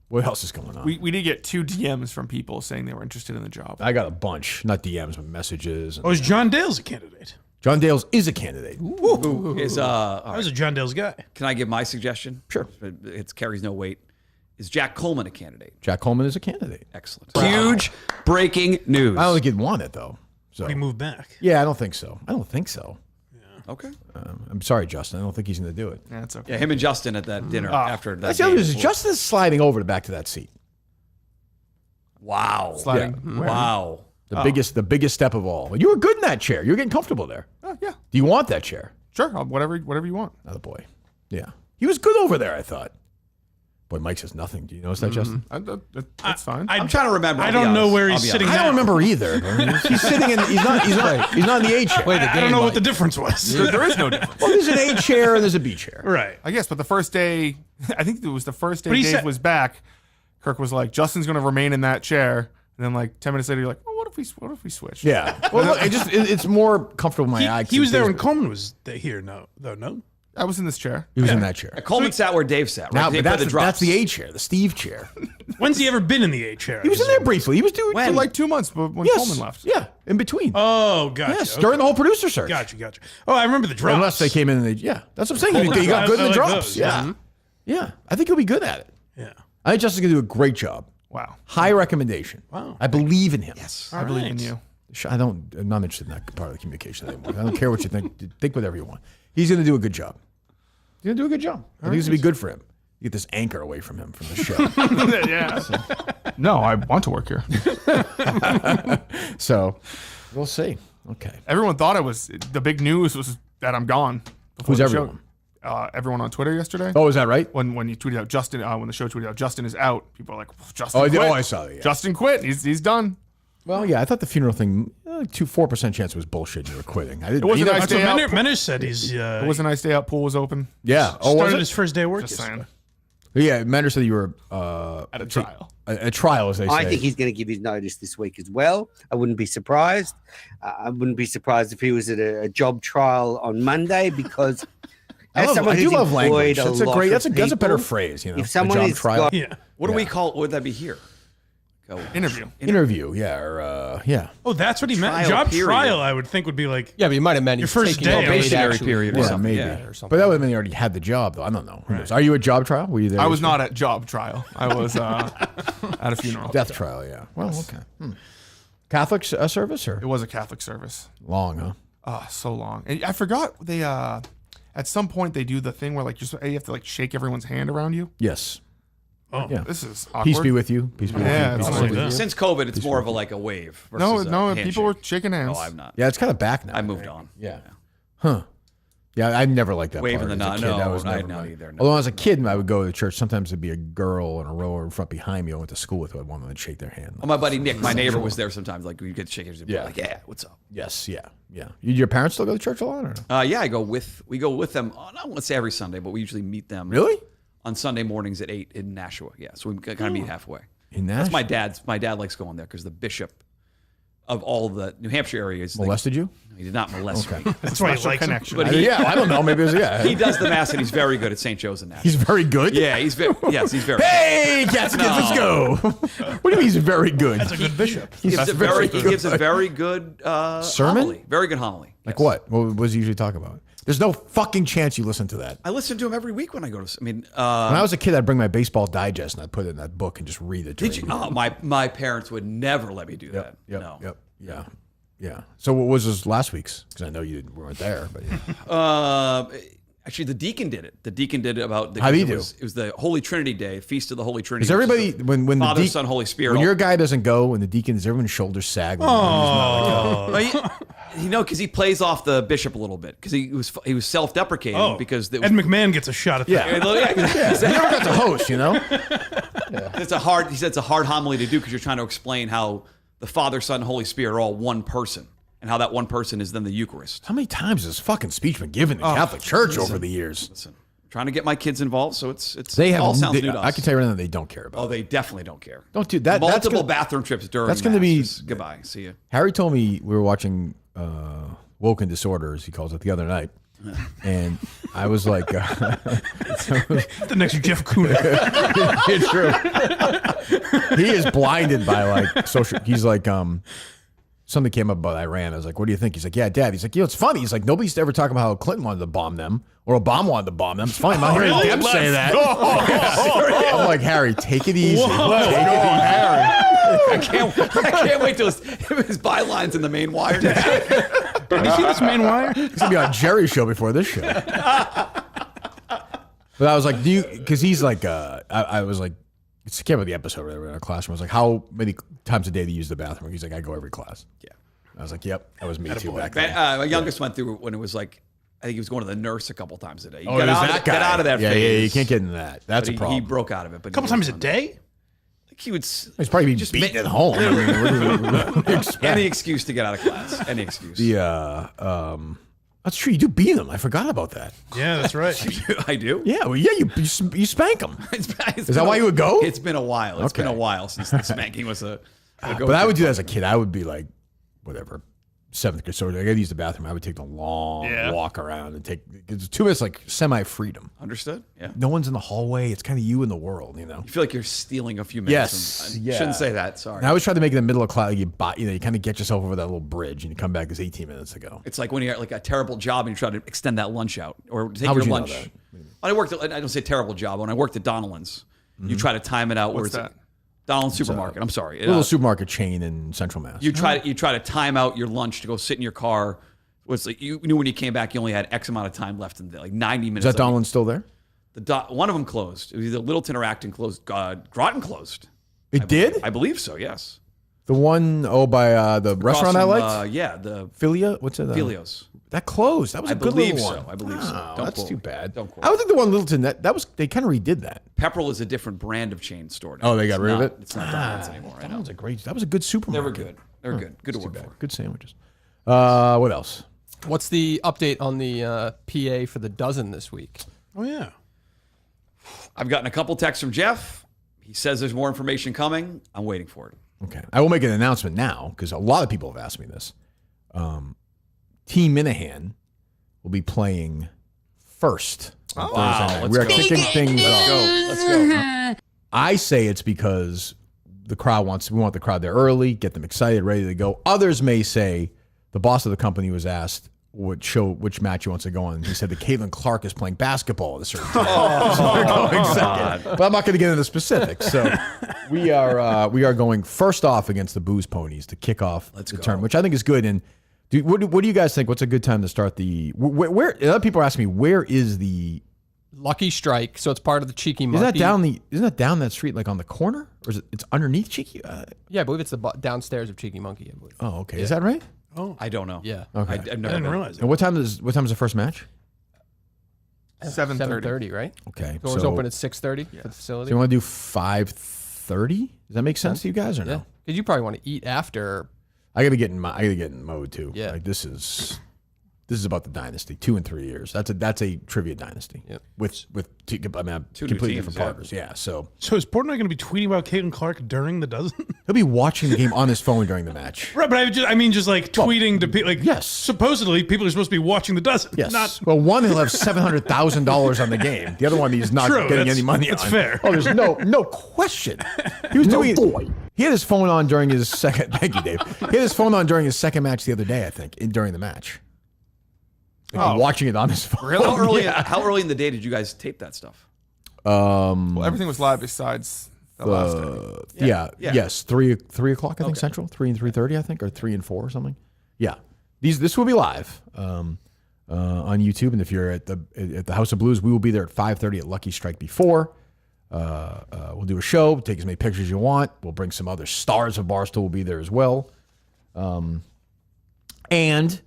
What else is going on? We did get 2 DMs from people saying they were interested in the job. I got a bunch, not DMs, but messages. Oh, is John Dale's a candidate? John Dale's is a candidate. Who is all I right. was a John Dale's guy. Can I give my suggestion? Sure. It carries no weight. Is Jack Coleman a candidate? Jack Coleman is a candidate. Excellent. Huge breaking news. I don't think he'd want it though. So He moved back. yeah, I don't think so. Okay. I'm sorry, Justin. I don't think he's going to do it. Yeah, that's okay. Yeah, him and Justin at that dinner after that. That's the other game. news. Justin is sliding over to back to that seat. Wow. Sliding. Where? Wow. The biggest step of all. You were good in that chair. You were getting comfortable there. Oh, yeah. Do you want that chair? Sure. Whatever you want. Not a boy. Yeah, he was good over there. I thought. Boy, Mike says nothing. Do you notice that, Justin? That's fine. I'm trying to remember. I I'll be don't know honest. where I'll he's be sitting honest. I now. don't remember either. He's sitting in. He's not in the A chair. Play the I game, don't know what Mike. the difference was. there is no difference. Well, there's an A chair and there's a B chair. Right. I guess, but the first day, I think it was the first day But he Dave said- was back, Kirk was like, Justin's going to remain in that chair And then like 10 minutes later, you're like, well, what if we switch? Yeah. Well, look, it's more comfortable in my eye. He was there when Coleman was here. No. I was in this chair. He was in that chair. Coleman sat where Dave sat. Right? Now, They but put the drops. that's the A chair, the Steve chair. When's he ever been in the A chair? He was in there briefly. He was doing When? For like 2 months, but when Coleman left. Yeah, in between. Oh, gotcha. Yes, during the whole producer search. Gotcha. Oh, I remember the drops. Unless they came in and that's what I'm saying. He got good in the I like drops. those, Yeah. Yeah. I think he'll be good at it. Yeah. I think Justin's going to do a great job. Wow. High recommendation. Wow. I believe in him. Yes. I believe in you. I'm not interested in that part of the communication anymore. I don't care what you think. Think whatever you want. He's going to do a good job. He's going to do a good job. I think it's going to be good for him. You get this anchor away from him from the show. Yeah. No, I want to work here. So we'll see. Okay. Everyone thought the big news was that I'm gone. before Who's the show. everyone? Everyone on Twitter yesterday. Oh, is that right? When you tweeted out Justin, when the show tweeted out Justin is out, people are like, Justin Oh, quit. I saw that. Yeah. Justin quit. He's done. Well, yeah, I thought the funeral thing, 4% chance was bullshit. You were quitting. I didn't. It wasn't either. nice That's what day out. Menner said. He's It was a nice day out. Pool was open. Yeah. Oh, was started it? his first day of work. Just yesterday. saying. Yeah, Mander said you were At a trial. A trial, as they say. I think he's going to give his notice this week as well. I wouldn't be surprised. I wouldn't be surprised if he was at a job trial on Monday because I someone do who's love language. employed That's a lot great. of That's a better people, phrase. You know, if someone a job is trial, got- Yeah. What do we call? What would that be here? Interview. interview, yeah, or yeah. Oh, that's what he meant. Trial Job period. trial, I would think would be like. Yeah, but you might have meant Your he's first taking day a of paid probationary action period or or Yeah, something. maybe. Yeah, or something. But that would have been he already had the job, though. I don't know. Who knows? Are you at job trial? Were you there? I was not at job trial. I was at a funeral. Death trial, yeah. Well, okay. Catholic service or It was a Catholic service. long, huh? So long. And I forgot they at some point they do the thing where like you have to like shake everyone's hand around you. Yes. Oh, Yeah. This is awkward. Peace be with you. Peace be Yeah, with you. it's Peace like be with that. you. Since COVID, it's more of a wave. No, Versus no, a people were handshake. shaking hands. Oh, I'm not. Yeah, it's kind of back now. I moved on. Yeah. Huh. Yeah, I never liked that Waving part. the As a nod. kid, that No, was I never not my- either, no. Although as a kid, I would go to church. Sometimes there'd be a girl in a row in front behind me I went to school with who I'd want to shake their hand. Well, my buddy Nick, my neighbor, was there sometimes. Like we get shakers. And be Yeah. like, yeah, what's up? Yes, yeah. Your parents still go to church a lot or no? Yeah, we go with them. Not let's say every Sunday, but we usually meet them. Really? On Sunday mornings at 8 in Nashua. Yeah, so we kind of meet halfway. In That's Nashua? my dad likes going there because the bishop of all the New Hampshire areas. Molested you? He did not molest me. that's why he Special likes him. connection. But he, I don't know. Maybe it was, yeah. he does the mass and he's very good at St. Joe's in Nashua. He's very good? Yeah, he's very. Yes, he's very. Hey, cats, let's go. What do you mean he's very good? That's a good bishop. He gives a very good Sermon? homily. Very good homily. Like Yes. what? What does he usually talk about? There's no fucking chance you listen to that. I listen to him every week when I go to. I mean, When I was a kid, I'd bring my baseball digest and I'd put it in that book and just read it. did you? Oh, my parents would never let me do that. Yep, No. yep, yeah. So what was this last week's? Because I know you weren't there. But yeah. Actually, the deacon did it. The deacon did it about. How'd he do? It was the Holy Trinity Day, Feast of the Holy Trinity. Is everybody which is when the Father, deacon- Son, Holy Spirit? when your guy doesn't go and the deacon, does everyone's shoulders sag? Because he plays off the bishop a little bit because he was self-deprecating Oh, because it Ed was, McMahon gets a shot at that. You never got to host, you know. It's a hard. He said it's a hard homily to do because you're trying to explain how the Father, Son, and Holy Spirit are all one person, and how that one person is then the Eucharist. How many times has this fucking speech been given in the Catholic Church over the years? Listen, I'm trying to get my kids involved, so it's They have. all sounds new to us. I can tell you right now, they don't care about. Oh, it. they definitely don't care. Don't do that. That's Multiple gonna- bathroom trips during. that's gonna Mass. be- Just goodbye. See you. Harry told me we were watching Woken Disorders, he calls it, the other night, and I was like, The next Jeff Kuhn. "It's true." He is blinded by like social. He's like, something came up about Iran. I was like, "What do you think?" He's like, "Yeah, Dad." He's like, it's funny." He's like, "Nobody used to ever talk about how Clinton wanted to bomb them or Obama wanted to bomb them." It's funny. I'm not hearing them say that. I'm like, Harry, take it easy. Harry. I can't wait till his bylines in the main wire. Did you see this main wire? He's gonna be on Jerry's show before this show. But I was like, because he's like, I was like, it's came with the episode or whatever in our classroom. I was like, how many times a day do you use the bathroom? He's like, I go every class. Yeah. I was like, yep, that was me too back then. My youngest went through it when it was like, I think he was going to the nurse a couple times a day. Oh, it was that guy. Get out of that yeah, phase. Yeah, you can't get into that. That's But a problem. He broke out of it. But A couple times a day? He would. He's probably being beaten at home. I mean, what do you expect? Any excuse to get out of class. Any excuse. That's true. You do beat them. I forgot about that. Yeah, that's right. I do. Yeah, well, yeah, you spank them. Is that why you would go? It's been a while. It's been a Okay. while since the spanking was a. But I would do that as a kid. I would be like, whatever, 7th grade. So I got to use the bathroom. I would take the long walk around and it's 2 minutes like semi-freedom. Understood? Yeah. No one's in the hallway. It's kind of you in the world, You You feel like you're stealing a few minutes. Yes. Shouldn't say that. Sorry. And I always try to make it in the middle of class. You kind of get yourself over that little bridge and you come back this 18 minutes ago. It's like when you're at like a terrible job and you try to extend that lunch out or take How your would you know lunch. that? I don't say terrible job. When I worked at Donnellan's, you try to time it out. What's where that? Donald's Supermarket. I'm sorry. A little supermarket chain in Central Mass. You try to time out your lunch to go sit in your car. It's like you knew when you came back, you only had X amount of time left in the day, like 90 minutes. Is that Donald's still there? One of them closed. It was either Littleton or Acton closed. Groton closed. It did? I believe so. Yes. The one by the restaurant I liked? Yeah, the Filia? What's it? Filios. That closed. That was a good believe little so. one. I believe so. Oh, Don't that's quote too me. bad. Don't quote I would think the one in Littleton that was they kind of redid that. Pepperell is a different brand of chain store now. Oh, they got rid of it. It's not Donald's anymore. I know. That was a good supermarket. They were good. They were good. Good to work for. Good sandwiches. What else? What's the update on the PA for the dozen this week? Oh yeah. I've gotten a couple texts from Jeff. He says there's more information coming. I'm waiting for it. Okay. I will make an announcement now because a lot of people have asked me this. Team Minahan will be playing first on Thursday night. We are kicking things off. Let's go. I say it's because we want the crowd there early, get them excited, ready to go. Others may say the boss of the company was asked which match he wants to go on. He said that Caitlin Clark is playing basketball at a certain time. So they're going second. But I'm not going to get into the specifics. So we are going first off against the Booze Ponies to kick off the term, which I think is good. And what do you guys think? What's a good time to start the? Where other people are asking me, where is the Lucky Strike? So it's part of the Cheeky Monkey. Isn't that down that street, like on the corner, or is it's underneath Cheeky? Yeah, I believe it's the downstairs of Cheeky Monkey. I believe. Oh, okay. Is that right? Oh, I don't know. Yeah. Okay. I've never I didn't been. realize And what time is the first match? 7:30. 7:30, right? Okay. Doors so, open at 6:30 for the So facility. you want to do 5:30? Does that make sense to you guys or no? Yeah, because you probably want to eat after. I gotta get in mode too. Yeah. Like this is about the dynasty. 2 and 3 years. That's a trivia dynasty. Yep. With Two new completely teams, different yeah. partners. Yeah. So So is Portnoy going to be tweeting about Caitlin Clark during the dozen? he'll be watching the game on his phone during the match. Right, but I mean just like tweeting to people. Like, yes. supposedly people are supposed to be watching the dozen. Yes. Not Well, one he'll have $700,000 on the game. The other one he's not True, getting that's- any money that's on. fair. Oh, there's no question. He was doing. He had his phone on during his second. Thank you, Dave. He had his phone on during his second match the other day. I think during the match. Like, watching it on his phone. Really? How early in the day did you guys tape that stuff? Well, everything was live besides the last day. Yeah. Yeah. Yes. 3 o'clock, I think, Central. 3 and 3:30, I think, or 3 and 4 or something. Yeah. This will be live on YouTube, and if you're at the House of Blues, we will be there at 5:30 at Lucky Strike before. We'll do a show, take as many pictures as you want. We'll bring some other stars of Barstool will be there as well. And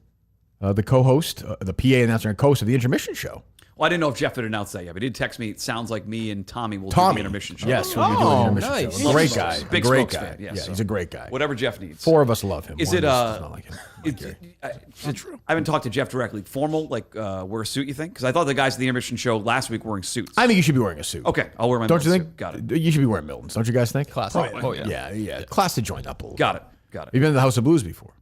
the co-host, the PA announcer and co-host of the Intermission show. Well, I didn't know if Jeff had announced that yet, but he did text me. It sounds like me and Tommy will do the intermission show. Yes, we'll be doing the intermission nice. show. Great Smokes. guy. Big great Smokes guy. fan, yeah, Yeah, so. he's a great guy. Whatever Jeff needs. 4 of us love him. Is One it does not like him. I haven't talked to Jeff directly. Formal, like wear a suit, you think? Because I thought the guys at the intermission show last week were wearing suits. I think you should be wearing a suit. Okay, I'll wear my Don't you Milton think? suit. Got it. You should be wearing Milton's. Don't you guys think? Classic. Oh yeah. Yeah. Class to join up a little. Got it. You've been to the House of Blues before.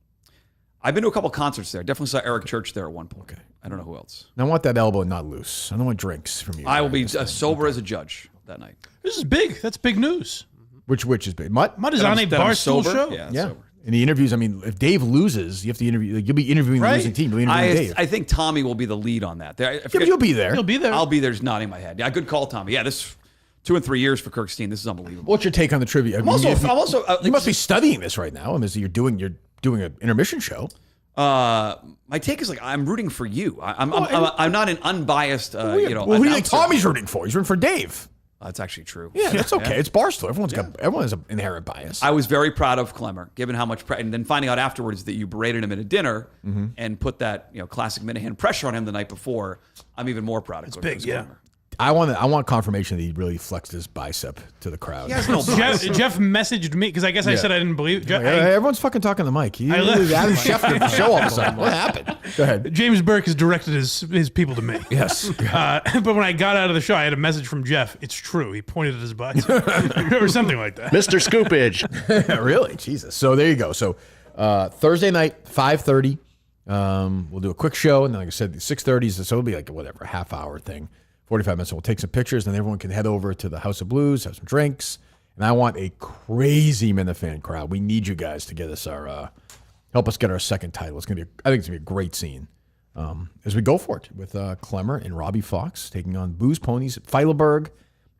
I've been to a couple concerts there. Definitely saw Eric Church there at one point. Okay. I don't know who else. And I want that elbow not loose. I don't want drinks from you. I will be This thing. sober as a judge that night. This is big. That's big news. Which is big? Mutt? Mutt is on a That I'm Barstool sober? show. Yeah, Yeah. sober. In the interviews, I mean, if Dave loses, you have to interview. Like, you'll be interviewing the Right. losing team. You'll be interviewing Dave. I think Tommy will be the lead on that. Yeah, but you'll be there. He'll be there. I'll be there just nodding my head. Yeah, good call, Tommy. Yeah, this 2 and 3 years for Kirk's team. This is unbelievable. What's your take on the trivia? I'm also you must be studying this right now. I mean, so you're doing an intermission show. my take is like I'm rooting for you. I'm not an unbiased Well, who do you think announcer. Tommy's rooting for? He's rooting for Dave. That's actually true. Yeah, that's okay. It's Barstool. Everyone has an inherent bias. I was very proud of Clemmer, given how much and then finding out afterwards that you berated him at a dinner and put that classic Minahan pressure on him the night before. I'm even more proud of Coach big, yeah. Clemmer. I want confirmation that he really flexed his bicep to the crowd. He has no Jeff messaged me because I guess I said I didn't believe. Everyone's fucking talking to Mike. He Adam Schefter the show all of a sudden. What happened? Go ahead. James Burke has directed his people to me. Yes. But when I got out of the show, I had a message from Jeff. It's true. He pointed at his bicep or something like that. Mr. Scoopage. Really? Jesus. So there you go. So Thursday night, 5:30. We'll do a quick show, and then like I said, 6:30. So it'll be like whatever, a half hour thing, 45 minutes. So we'll take some pictures, and then everyone can head over to the House of Blues, have some drinks. And I want a crazy Minifan crowd. We need you guys to get us help us get our second title. I think it's gonna be a great scene as we go for it with Clemmer and Robbie Fox taking on Booze Ponies, Feidelberg,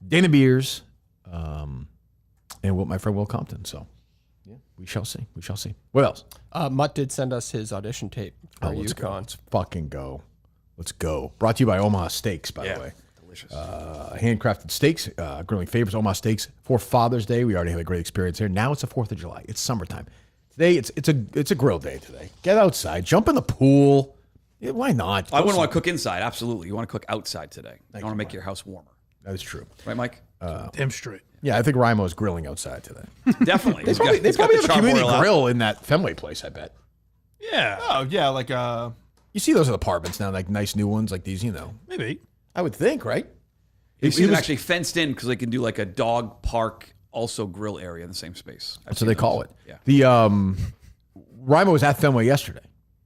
Dana Beers, and my friend Will Compton. So. Yeah, we shall see. We shall see. What else? Mutt did send us his audition tape for Let's go. UConn. Let's fucking go. Let's go. Brought to you by Omaha Steaks, by the way. Delicious. Handcrafted steaks, grilling favorites, Omaha Steaks for Father's Day. We already had a great experience here. Now it's the 4th of July. It's summertime. Today, it's a grill day today. Get outside. Jump in the pool. Yeah, why not? I wouldn't want to cook inside. Absolutely. You want to cook outside today. You want to make your house warmer. That is true. Right, Mike? Damn straight. Yeah, I think Rhymo's grilling outside today. Definitely. They probably have a community grill in that Fenway place, I bet. Yeah. Oh yeah, like You see those in apartments now, like nice new ones like these, Maybe. I would think, right? You see them actually fenced in because they can do like a dog park, also grill area in the same space. That's what they call it. Yeah. The Rhymo was at Fenway yesterday.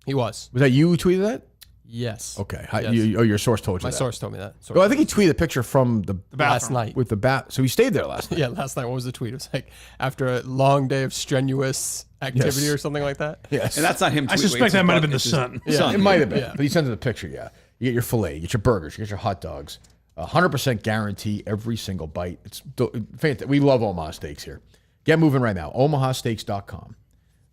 He was. Was that you who tweeted that? Yes. Okay. Yes. Your source told you My that. source told me that. Well, I think he tweeted a picture from the Last night. with the bat. So he stayed there last night. Yeah, last night. What was the tweet? It was like after a long day of strenuous activity Yes. or something like that. Yes. And that's not him. I suspect that might have been the sun. Yeah, it might have been. Yeah. But he sent us a picture, yeah. You get your filet, you get your burgers, you get your hot dogs. 100% guarantee every single bite. It's fantastic. We love Omaha Steaks here. Get moving right now. omahasteaks.com.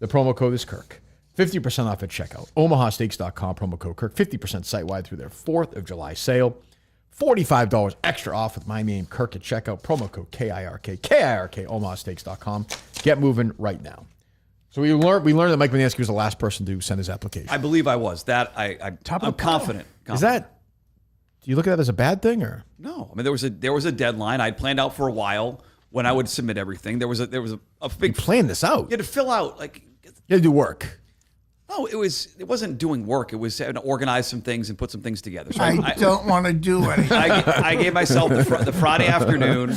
The promo code is Kirk. 50% off at checkout. omahasteaks.com, promo code Kirk. 50% site-wide through their 4th of July sale. $45 extra off with my name, Kirk, at checkout. Promo code KIRK. KIRK, omahasteaks.com. Get moving right now. So we learned that Mike Manansky was the last person to send his application. I believe I was. That I'm confident. Is that, do you look at that as a bad thing or? No. I mean, there was a deadline. I'd planned out for a while when I would submit everything. There was a You big planned this out. You had to fill out like. You had to do work. No, it wasn't doing work. It was having to organize some things and put some things together. So I don't want to do anything. I gave myself the Friday afternoon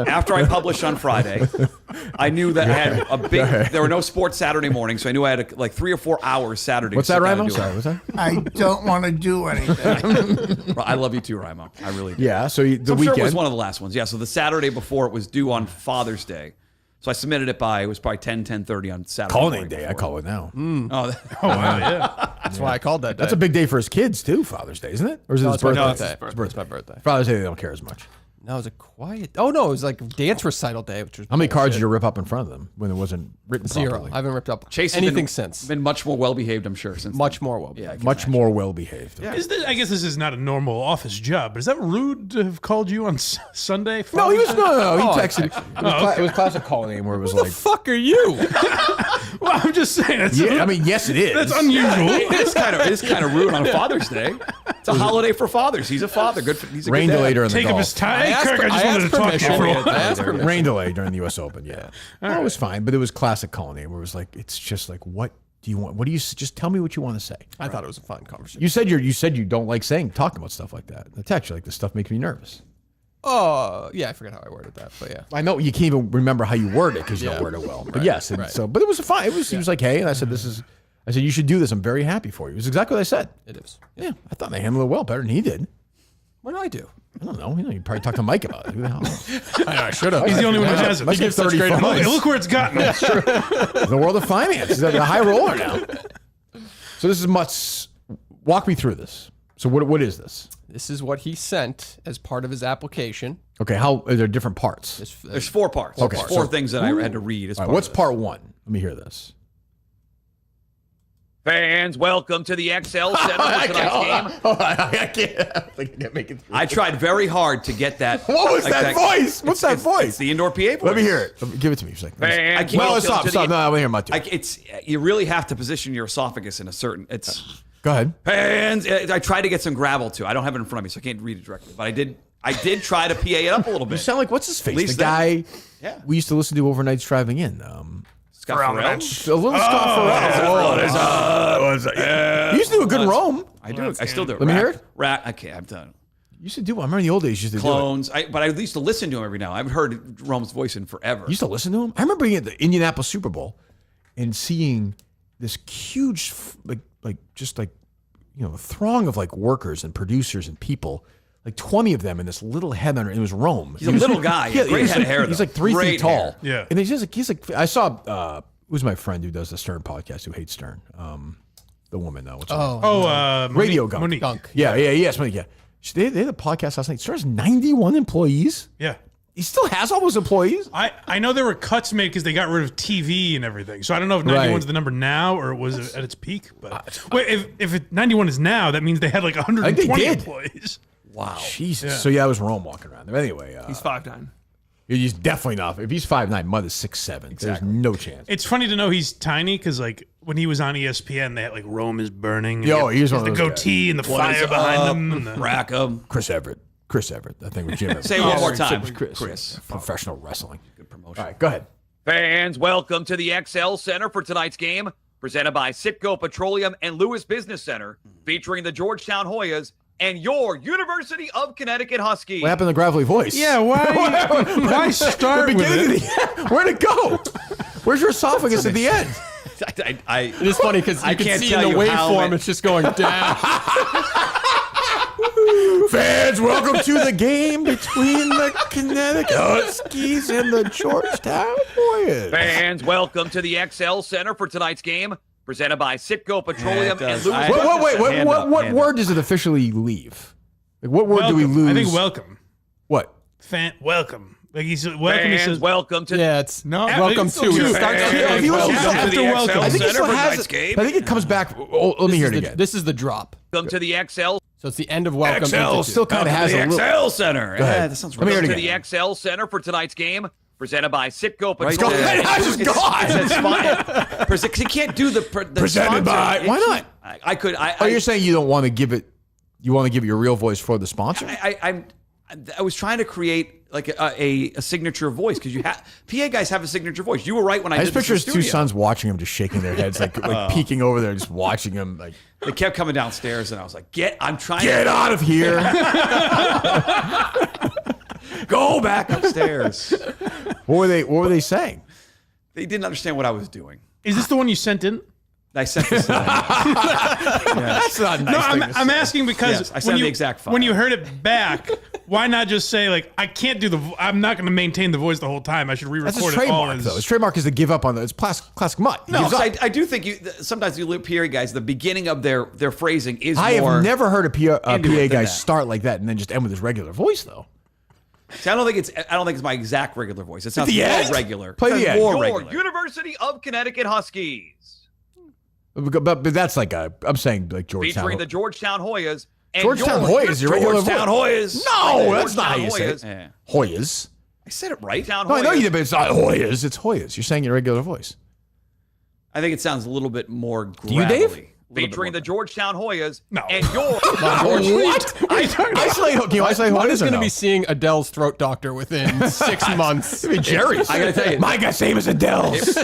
after I published on Friday. I knew that I had a big. There were no sports Saturday morning, so I knew I had like 3 or 4 hours Saturday. What's to that, sit down Rhymo? and do it. Sorry, what's that? I don't want to do anything. I love you too, Rhymo. I really do. Yeah, so the So I'm weekend. sure it was one of the last ones. Yeah, so the Saturday before it was due on Father's Day. So I submitted it it was probably 10:30 on Saturday. Calling morning day, I before. call it now. Oh, Wow, yeah. That's why I called that day. That's a big day for his kids too, Father's Day, isn't it? Or is it No, his it's my birthday? birthday. It's my birthday. Father's Day, they don't care as much. No, it was a quiet. Oh no, it was like dance recital day, which was How many cards did bullshit. you rip up in front of them when it wasn't written 0. properly? I haven't ripped up Chase has anything been, since. Been much more well behaved, I'm sure. Since Much more well. Yeah, I can Much imagine. more well behaved. Yeah. I guess this is not a normal office job, but is that rude to have called you on Sunday? No, he was Father's Day? no. He Oh, texted. actually. It was classic call name where it was Who the like, fuck are you? Well, I'm just saying. That's, yeah, I mean, yes, it is. that's unusual. It's kind of rude on Father's Day. It's a holiday for fathers. He's a father. He's a Rain good dad. delay during the Take up golf. his time. Hey, asked Kirk, for- I just I wanted to asked talk to you for a permission. while. I asked permission. Rain delay during the U.S. Open. Yeah, no, it was fine, but it was classic call name where it was like, it's just like, what do you want? What do you just tell me what you want to say? I thought it was a fun conversation. You said you don't like talking about stuff like that. The text, you're like, this stuff makes me nervous. Oh yeah, I forget how I worded that, but yeah. I know you can't even remember how you word it because you don't Yeah. word it well. But Right, yes, and right. so but it was fine. It was he was like, hey, and I said, I said you should do this. I'm very happy for you. It was exactly what I said. It is. Yeah, I thought they handled it well, better than he did. What did I do? I don't know. You probably talked to Mike about it. Who the hell knows? I should have. He's the only one who has it. Mike gives 30 Hey, phones. look where it's gotten. The world of finance. He's a high roller now. So this is Mut's. Walk me through this. So what is this? This is what he sent as part of his application. Okay, how are there different parts? There's 4 parts. Okay, There's 4 so- things that I had to read. As All right, part what's of this. part 1? Let me hear this. Fans, welcome to the XL Center for tonight's game. I can't make it through. I tried very hard to get that. What was like that voice? What's that voice? It's the indoor PA voice. Let me hear it. Give it to me. She's like, Fans, no, welcome stop. to the- No, I want to hear Mut. You really have to position your esophagus in a certain. It's Go ahead. Fans, I tried to get some gravel too. I don't have it in front of me, so I can't read it directly. But I did try to PA it up a little You bit. sound like what's his face? least The guy Yeah. we used to listen to overnights driving in. Scott Farrell. A little Scott Farrell. You used to do a good Rome. I do. I still do. Let me hear it. Okay, I'm done. You used to do. I remember in the old days. You used to Clones. But I used to listen to him every now. I haven't heard Rome's voice in forever. do it. You used to listen to him. I remember being at the Indianapolis Super Bowl and seeing this huge, a throng of like workers and producers and people, like 20 of them in this little head under. It was Rome. He's a little guy. He has great head of hair. He's like 3 feet tall. Hair. Yeah. And he's like I saw. Who's my friend who does the Stern podcast? Who hates Stern? The woman though. What's her name? Radio Gunk. Monique. Yes, Monique. Yeah. They had a podcast last night. Stern has 91 employees. Yeah. He still has all those employees. I know there were cuts made because they got rid of TV and everything. So I don't know if 91 is the number now or it was at its peak. But wait, if 91 is now, that means they had like 120 did. employees. Wow. Jesus. So yeah, it was Rome walking around there. Anyway, He's 5'9". he's definitely not. If he's 5'9", Mud is 6'7". There's no chance. It's funny to know he's tiny because like when he was on ESPN, they had like Rome is burning. Yo, he's one of the those goatee and the fire behind him. And the, Rackham. Chris Everett, I think with Jim. Say it one more time. Chris. Professional wrestling. Good promotion. All right, go ahead. Fans, welcome to the XL Center for tonight's game, presented by Citgo Petroleum and Lewis Business Center, featuring the Georgetown Hoyas and your University of Connecticut Huskies. What happened to the gravelly voice? yeah, why start with it? Where'd it go? Where's your esophagus at the end? It is funny because you can can't see in tell the you how waveform many- it's just going down. Fans, welcome to the game between the Connecticut Huskies and the Georgetown Hoyas. Fans, welcome to the XL Center for tonight's game, presented by Citgo Petroleum and Lewis Wait, Business Center. what word does it officially leave? Like, what word do we Welcome. lose? I think welcome. What? Welcome. Like he's welcome. He Fans, says welcome to Yeah, it's No. welcome it's to. still It two. starts Fans, with if you welcome listen to after the welcome. XL I think it Center still for has tonight's it. game. I think it comes back. Oh, let me hear it again. This is the drop. Welcome to the XL. So it's the end of welcome. XL into still kind of has a the little. XL Center. Go ahead. Yeah, that sounds Let me right. hear it To the again. XL Center for tonight's game, presented by Citgo Right Petroleum. there. I just gone. Because he can't do the Presented by- sponsor. why not? I could. Oh, you're saying you don't want to give it. You want to give it your real voice for the sponsor? I was trying to create like a signature voice because you have PA guys have a signature voice. You were right when I I did just this picture in his two studio. sons watching him, just shaking their heads, like peeking over there, just watching him. Like, They kept coming downstairs, and I was like, I'm trying get to out of here! go back upstairs. What were they saying? They didn't understand what I was doing. Is this the one you sent in? I sent this to them. That's not a nice No, thing to I'm say. asking because Yes, I sent the exact file. when you heard it back, why not just say like I can't do I'm not going to maintain the voice the whole time. I should re-record That's his it all. trademark, though. His trademark is to give up on the. It's classic Mutt. He No, gives 'cause up. I do think sometimes you PA guys, the beginning of their phrasing is I more. have never heard a PA into it than guy that. start like that and then just end with his regular voice, though. See, I don't think it's my exact regular voice. It sounds the more end? regular. Play It the sounds end. more Your regular. University of Connecticut Huskies. But that's like I'm saying like Georgetown. Featuring the Georgetown Hoyas. And Georgetown your Hoyas, your regular Georgetown voice. Hoyas. No, that's not how you say Hoyas. it. Yeah. Hoyas. I said it right. Town No, I know Hoyas. you did, but it's not Hoyas. It's Hoyas. You're saying your regular voice. I think it sounds a little bit more gravelly. you, Dave? Featuring the Georgetown Hoyas. No. And your What? Isolate. Can you isolate One Hoyas? is going to no? be seeing Adele's throat doctor within 6 months. Maybe Jerry's. I gotta tell you, my guy's same as Adele's.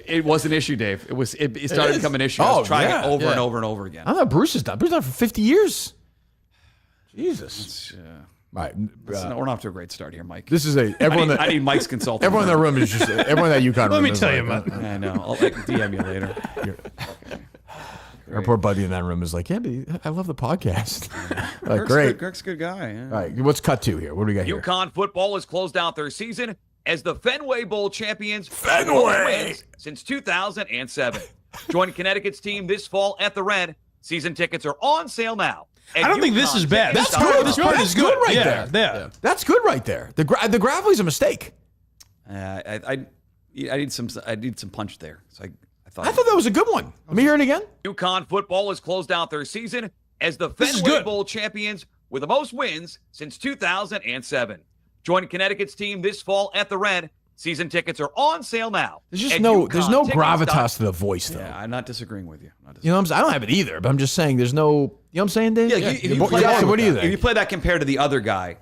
it was an issue, Dave. It started to become an issue. I Oh, was trying yeah, it over yeah. and over and over again. I thought Bruce has done. Bruce has done it for 50 years. Jesus. All right. We're not off to a great start here, Mike. This is I need Mike's consulting. everyone in that room is just everyone in that UConn room. Let me is tell like, you, man. I know. I'll DM you later. Our poor buddy in that room is like, yeah, but I love the podcast. Like, Kirk's great. Kirk's a good guy. Yeah. All right, what's cut to here? What do we got here? UConn football has closed out their season as the Fenway Bowl champions. Fenway! Wins since 2007. Join Connecticut's team this fall at the Red. Season tickets are on sale now. I don't think this is bad. That's good. This part That's is good good right yeah, there. Yeah. That's good right there. The gravelly's a mistake. I need some punch there. So I thought that was a good one. Let me hear it again. UConn football has closed out their season as the This is Fenway good. Bowl champions with the most wins since 2007. Join Connecticut's team this fall at the Red. Season tickets are on sale now. There's just at there's no UConntickets.com. gravitas to the voice, though. Yeah, I'm not disagreeing with you. You know what I'm saying? I don't have it either, but I'm just saying there's no. You know what I'm saying, Dave? Yeah, if you play Justin, that, what do you if you think? play that compared to the other guy,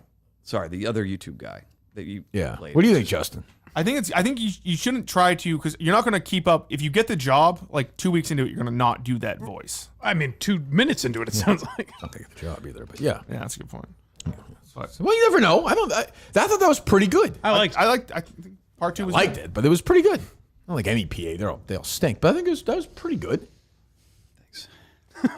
the other YouTube guy that you played. What do you think, Justin? I think you shouldn't try to, because you're not going to keep up. If you get the job, like 2 weeks into it, you're going to not do that voice. I mean, 2 minutes into it, it sounds like. I don't think it's a job either, but yeah. Yeah, that's a good point. But Well, you never know. I thought that was pretty good. I I think part 2 was liked good. it, but it was pretty good. I don't like any PA. They all stink, but I think that was pretty good. Thanks.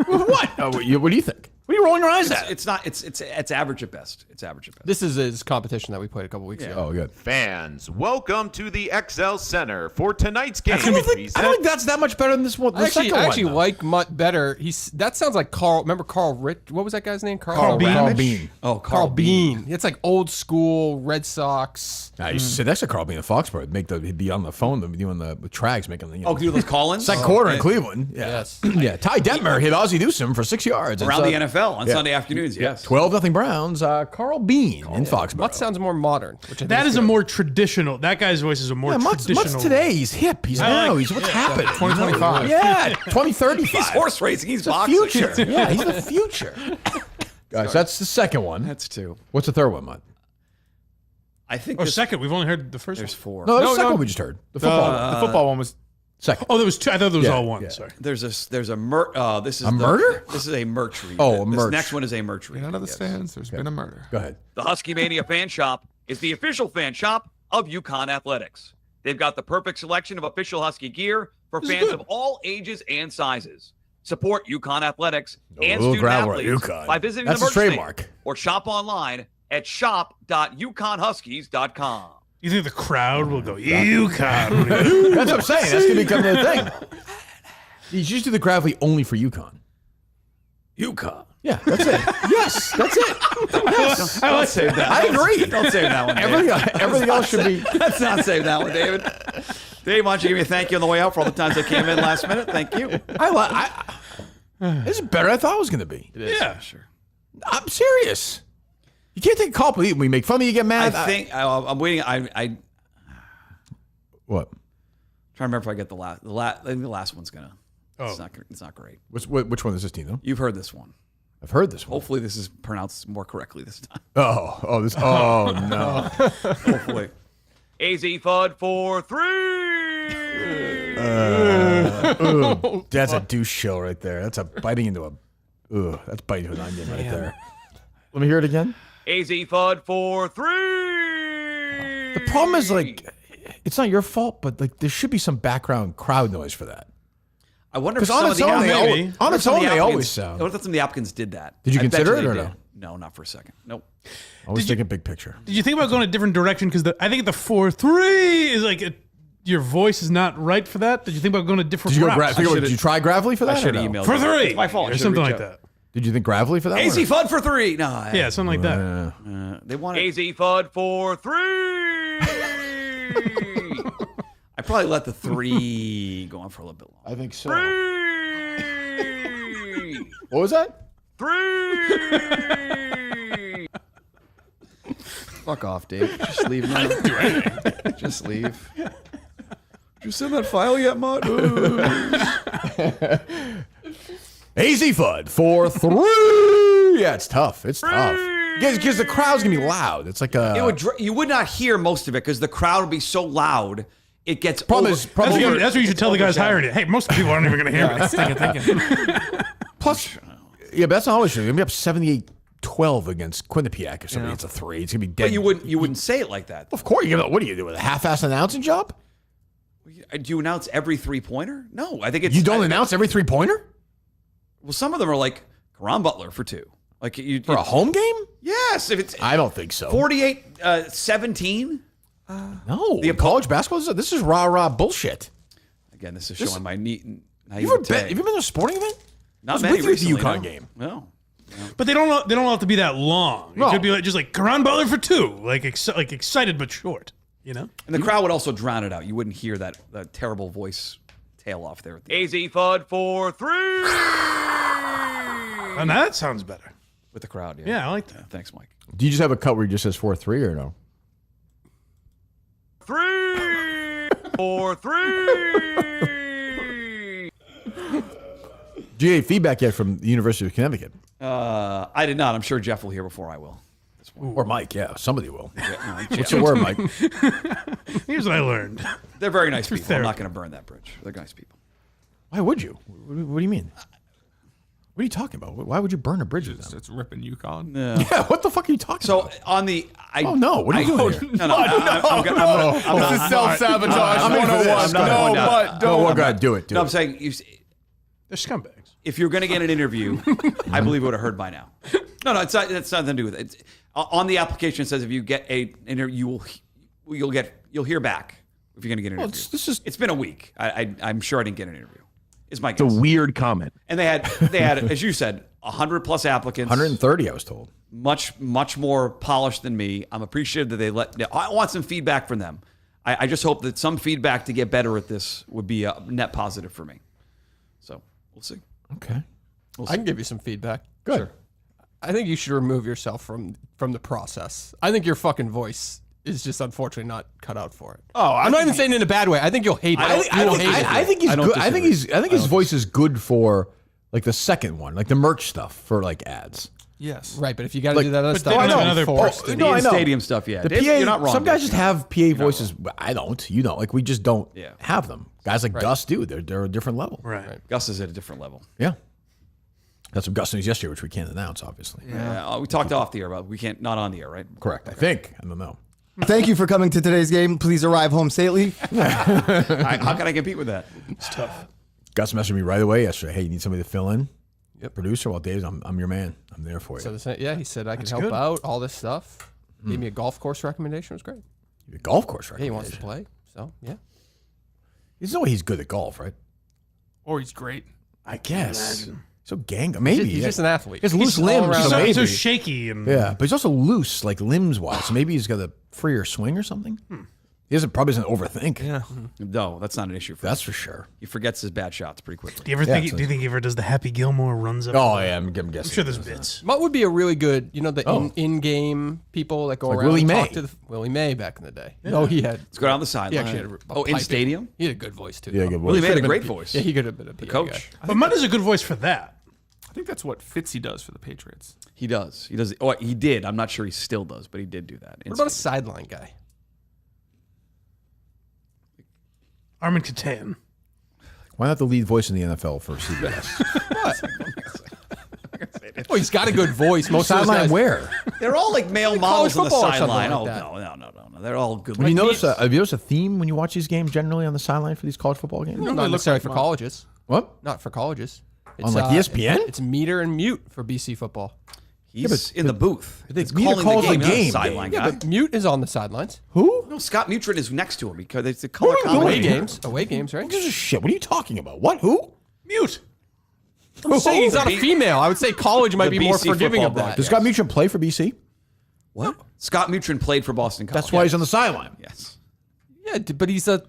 What? What do you think? What are you rolling your eyes at? It's not. It's average at best. It's average at best. This is his competition that we played a couple weeks ago. Oh, good. Fans, welcome to the XL Center for tonight's game. I don't think that's that much better than this one. The I second actually one, though. like Mutt better. That sounds like Carl. Remember Carl Rich? What was that guy's name? Carl Bean. Oh, Carl Bean. It's like old school Red Sox. I used to sit next to Carl Bean in Foxborough. He'd be on the phone, doing the Trags, making the do those call-ins? second quarter in Cleveland. Yeah. Yes. Yeah. Ty Detmer hit Ozzie Newsome for 6 yards. Around It's, the NFL on Sunday afternoons. Yes. 12-0 Browns. Carl Bean in Foxborough. Mutt sounds more modern. Which I think That is a good. more traditional. That guy's voice is a more Mutt's traditional. today. He's hip. He's now. He's what's happening. 2025. Yeah, 2035. He's horse racing. He's the boxing. future. Yeah, he's the future. Guys, that's the second one. That's 2. What's the third one, Mutt? I think Oh, this- second. We've only heard the first there's one. 4. No, that's No, the second no. one we just heard. The football one. The football one was Second. Oh, there was 2. I thought there was Yeah, all one. yeah. Sorry. There's a this is A murder? This is a merch read. Oh, a This merch. next one is a merch read. none of the yes. stands. There's been a murder. Go ahead. The Husky Mania Fan Shop is the official fan shop of UConn Athletics. They've got the perfect selection of official Husky gear for fans of all ages and sizes. Support UConn Athletics and little student gravel at athletes UConn. by visiting That's the his merch trademark. stand or shop online at shop.uconnhuskies.com. You think the crowd will go, UConn? That's what I'm saying. That's going to become the thing. You should just do the gravelly only for UConn. UConn. Yeah, that's it. Yes, that's it. Yes. Don't save that. I agree. Don't save that one, David. Everything else should be. Let's not save that one, David. Dave, why don't you give me a thank you on the way out for all the times I came in last minute? Thank you. This is better than I thought it was going to be. Yeah. Sure. I'm serious. You can't take a call. We make fun of you, you get mad. I think I'm waiting. What? Trying to remember if I get the last. I think the last one's gonna. Oh. It's not great. Which one is this, Tino? You've heard this one. I've heard this one. Hopefully, this is pronounced more correctly this time. Oh, no. Hopefully. AZ Fudd for 3. That's a douche show right there. That's a biting into a. That's biting into an onion right there. Let me hear it again. AZ Fudd for 3. The problem is, like, it's not your fault, but like there should be some background crowd noise for that. I wonder if Because some on of its the own, maybe. on its some of own, the they applicants- always sound. I wonder if some of the applicants did that. Did you I bet consider they it or did. no? No, not for a second. Nope. Always thinking big picture. Did you think about going a different direction? Because I think the 4-3 is like your voice is not right for that. Did you think about going a different Did you go route? did you try gravelly for that? I should or have no? emailed For you. 3. It's my fault. I Or should've something reached like out. that. Did you think gravelly for that? AZ one? Fudd for 3. No. Yeah, something like that. They want AZ Fudd for 3. I probably let the 3 go on for a little bit longer. I think so. 3. What was that? 3. Fuck off, Dave. Just leave now. Just leave. Did you send that file yet, Mutt? AZ Fudd for 3. Yeah, it's tough. It's tough. Because the crowd's going to be loud. It's like a. You would not hear most of it because the crowd would be so loud. It gets Problem over- is- problem is- That's what you should tell the guys hiring it. Hey, most people aren't even going to hear it. Thinking. Plus, yeah, but that's not always true. You're going to be up 78-12 against Quinnipiac if somebody gets a 3. It's going to be dead. But you wouldn't say it like that. Of course. What do you do with a half-assed announcing job? Do you announce every 3-pointer? No, I think it's You don't announce every 3-pointer? Well, some of them are like Karan Butler for 2. Like For a home game? Yes, if it's I don't think so. 48-17. No. The college basketball, this is rah-rah bullshit. Again, this is showing my neat. Have you been to a sporting event? Not I was many with you at the recently, UConn no. game. No. But they don't have to be that long. It No. could be like just like Karan Butler for 2, like excited but short. You know. And the crowd would also drown it out. You wouldn't hear that terrible voice tail off there. At the AZ Fudd for 3. And that sounds better. With the crowd, yeah. Yeah, I like that. Thanks, Mike. Do you just have a cut where he just says 4-3 or no? 4-3. 4-3. GA feedback yet from the University of Connecticut? I did not. I'm sure Jeff will hear before I will. Or Mike, yeah. Somebody will. What's your word, Mike? Here's what I learned. They're very nice people. I'm therapy. not going to burn that bridge. They're nice people. Why would you? What do you mean? What are you talking about? Why would you burn a bridge with them? It's ripping UConn. Yeah, what the fuck are you talking about? So on the, Oh, no. What are you doing here? This is self-sabotage. I'm in for this. No, but don't. Oh, God, do it. No, I'm saying They're scumbags. if you're going to get an interview, I believe it would have heard by now. No, it's not. It's nothing to do with it. It's, on the application, it says if you get an interview, you'll hear back if you're going to get an interview. It's been a week. I'm sure I didn't get an interview. Is my guess. It's a weird comment. And they had, as you said, 100 plus applicants. 130, I was told. Much more polished than me. I'm appreciative that they I want some feedback from them. I just hope that some feedback to get better at this would be a net positive for me. So we'll see. Okay. I can give you some feedback. Good. Sure. I think you should remove yourself from the process. I think your fucking voice is just unfortunately not cut out for it. Oh, I'm not even saying it in a bad way. I think you'll hate it. I think he's good. I think his voice is good for like the second one, like the merch stuff for like ads. Yes. Right, but if you got to do that other stuff, then it's another forced. person- No, I know. Stadium stuff, yeah. The Dave, PA, you're not wrong. some guys Dave. just have PA voices. I don't. You don't. Like we just don't have them. Guys like Gus do. They're a different level. Right. Gus is at a different level. Yeah. That's some Gus news yesterday, which we can't announce, obviously. Yeah. We talked off the air about we can't not on the air, right? Correct. I think. I don't know. Thank you for coming to today's game. Please arrive home safely. How can I compete with that? It's tough. Gus messaged me right away yesterday. Hey, you need somebody to fill in? Yep. Producer? Well, Dave, I'm your man. I'm there for you. So he said I can help good. out, all this stuff. Gave me a golf course recommendation. It was great. A golf course, right? Yeah, he wants to play. So, yeah. There's no way he's good at golf, right? Or he's great. I guess. So maybe. He's just an athlete. He has loose He's all limbs, around. so He's so maybe. shaky and Yeah, but he's also loose, like limbs-wise. So maybe he's got a freer swing or something. He probably doesn't overthink. Yeah. No, that's not an issue for That's for sure. He forgets his bad shots pretty quickly. Do you ever Yeah, think? Do you think he ever does the Happy Gilmore runs up? Oh, yeah, I'm guessing. I'm sure there's bits. Mutt would be a really good, the in-game people that go Like around Willie and May. talk to Willie May back in the day. No, he had. Let's go down the He sideline. actually had a in piping- stadium? He had a good voice too. Yeah, though. good Willie voice. made a great voice. Yeah, he could have been a PA coach. guy. But Mutt is a good voice for that. I think that's what Fitzy does for the Patriots. He does. He does. Oh, he did. I'm not sure he still does, but he did do that. What about a sideline guy? Armin Katan. Why not the lead voice in the NFL for CBS? Well, he's got a good voice. Most of those Sideline guys. where? They're all like male Like models on college the football or something sideline. like Oh that. no. They're all good. Have you noticed a theme when you watch these games generally on the sideline for these college football games? Not necessarily for colleges. What? Not for colleges. On, like, ESPN? It's meter and mute for BC football. He's in the booth. Meter calling calls the not a game. Sideline Yeah, guy. but mute is on the sidelines. Who? No, Scott Mutrin is next to him because it's a color What are you Away commentary. doing? Away games, right? Who gives a shit? What are you talking about? What? Who? Mute. I'm saying he's not a female. I would say college might The be more BC forgiving football of that. broadcast. Does Scott Mutrin play for BC? What? Scott Mutrin played for Boston College. That's why he's on the sideline. Yes. Yeah, but he's a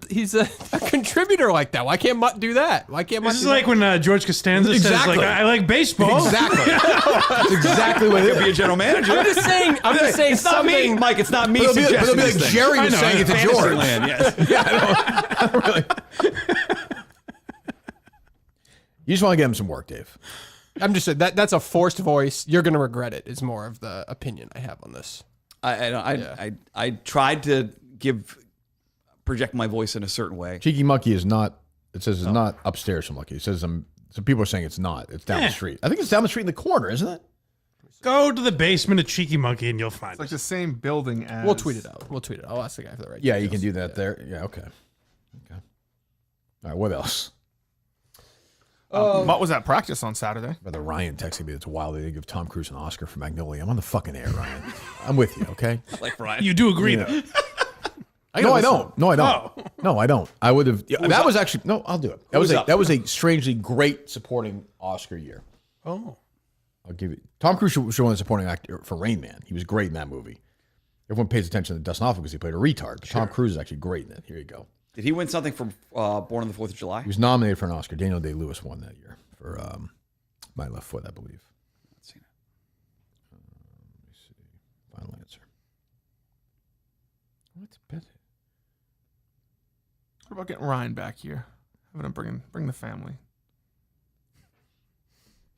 contributor like that. Why can't Mutt do that? Why can't Mutt This is do like that? when George Costanza Exactly. says, like, I like baseball. Exactly. That's exactly what it Be a is. general manager. I'm just saying It's not me, something. Mike. It's not me. But it'll be like suggesting this thing. Jerry was I know, saying it to Fantasy George. land, yes. I don't really. You just want to get him some work, Dave. I'm just saying that's a forced voice. You're gonna regret it. Is more of the opinion I have on this. I tried to project my voice in a certain way. Cheeky Monkey is not. It says it's not upstairs from Lucky. It says some people are saying it's not. It's down the street. I think it's down the street in the corner, isn't it? Go to the basement of Cheeky Monkey and you'll find It's like it. the same building as. We'll tweet it out. I'll ask the guy for the right. Yeah, you can details. do that there. Yeah, okay. All right, what else? Mutt was at practice on Saturday. Brother Ryan texted me. It's wild. They give Tom Cruise an Oscar for Magnolia. I'm on the fucking air, Ryan. I'm with you, okay? Like Brian. You do agree, though. No, I don't. No, I don't. Oh. No, I don't. I would have. That was actually no. I'll do it. That was a strangely great supporting Oscar year. Oh. I'll give it. Tom Cruise should win the supporting actor for Rain Man. He was great in that movie. Everyone pays attention to Dustin Hoffman because he played a retard. But Tom Cruise is actually great in it. Here you go. Did he win something for Born on the 4th of July? He was nominated for an Oscar. Daniel Day-Lewis won that year for My Left Foot, I believe. Let's see. Let me see. Final answer. What's better? What about getting Ryan back here? Having him bring the family.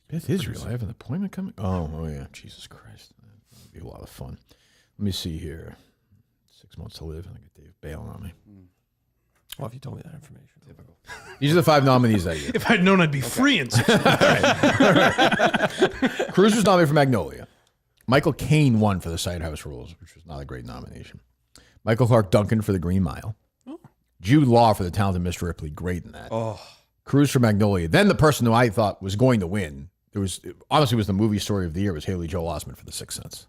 Beth Israel, I have an appointment coming. Oh yeah, Jesus Christ, that'd be a lot of fun. Let me see here. 6 months to live, and I get Dave bailing on me. Well, if you told me that information. Typical. These are the 5 nominees that year. If I'd known I'd be free in 6 months. Cruz was nominated for Magnolia. Michael Caine won for The Cider House Rules, which was not a great nomination. Michael Clark Duncan for The Green Mile. Jude Law for The Talented Mr. Ripley, great in that. Cruz for Magnolia. Then the person who I thought was going to win, honestly was the movie story of the year, was Haley Joel Osment for The Sixth Sense.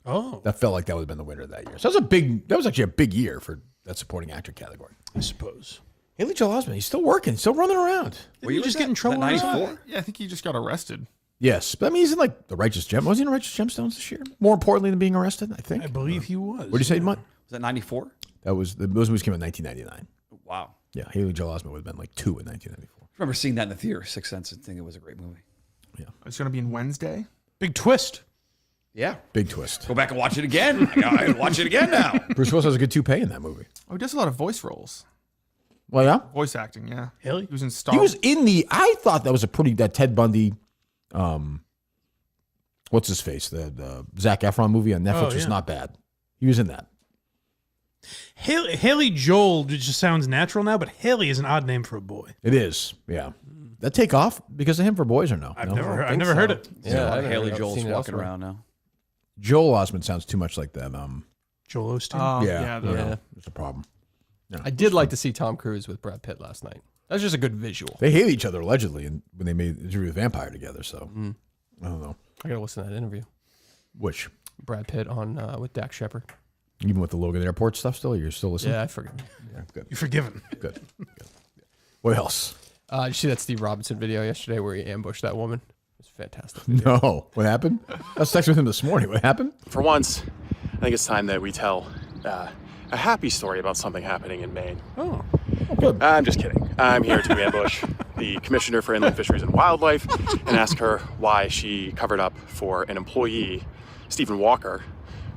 Oh. That felt like that would have been the winner that year. So that was actually a big year for that supporting actor category. I suppose. Haley Joel Osment, he's still working, still running around. Were you just getting in trouble? 94? Yeah, I think he just got arrested. Yes, but I mean, he's in like the Righteous Gem. Was he in Righteous Gemstones this year? More importantly than being arrested, I think. I believe he was. What did you say, Mutt? Was that 94? Those movies came out in 1999. Wow. Yeah, Haley Joel Osment would have been like 2 in 1994. I remember seeing that in the theater, Sixth Sense, and thinking it was a great movie. Yeah, It's going to be in Wednesday. Big twist. Yeah. big twist. Go back and watch it again. I gotta watch it again now. Bruce Willis has a good toupee in that movie. Oh, he does a lot of voice roles. Well, yeah, Voice acting, yeah. Haley? He was in Star he was in the. I thought that was that Ted Bundy, what's his face? The Zac Efron movie on Netflix was not bad. He was in that. Haley Joel just sounds natural now, but Haley is an odd name for a boy. It is, yeah. That take off because of him for boys or no? I've No? never heard it. Yeah, I haven't Haley really Joel's seen it walking elsewhere. around now. Joel Osment sounds too much like that. Joel Osteen. Yeah. Yeah. It's a problem. I did like to see Tom Cruise with Brad Pitt last night. That was just a good visual. They hate each other allegedly, and when they made Interview with the Vampire together. So I don't know I gotta listen to that interview. which. Brad Pitt on with Dak Shepard. Even with the Logan Airport stuff, still you're still listening. Yeah, I forgot. Yeah, good, You're forgiven. good. What else? Did you see that Steve Robinson video yesterday where he ambushed that woman? It was fantastic. No, what happened? I was texting with him this morning. What happened? For once, I think it's time that we tell a happy story about something happening in Maine. Oh, good. I'm just kidding. I'm here to ambush the Commissioner for Inland Fisheries and Wildlife and ask her why she covered up for an employee, Stephen Walker,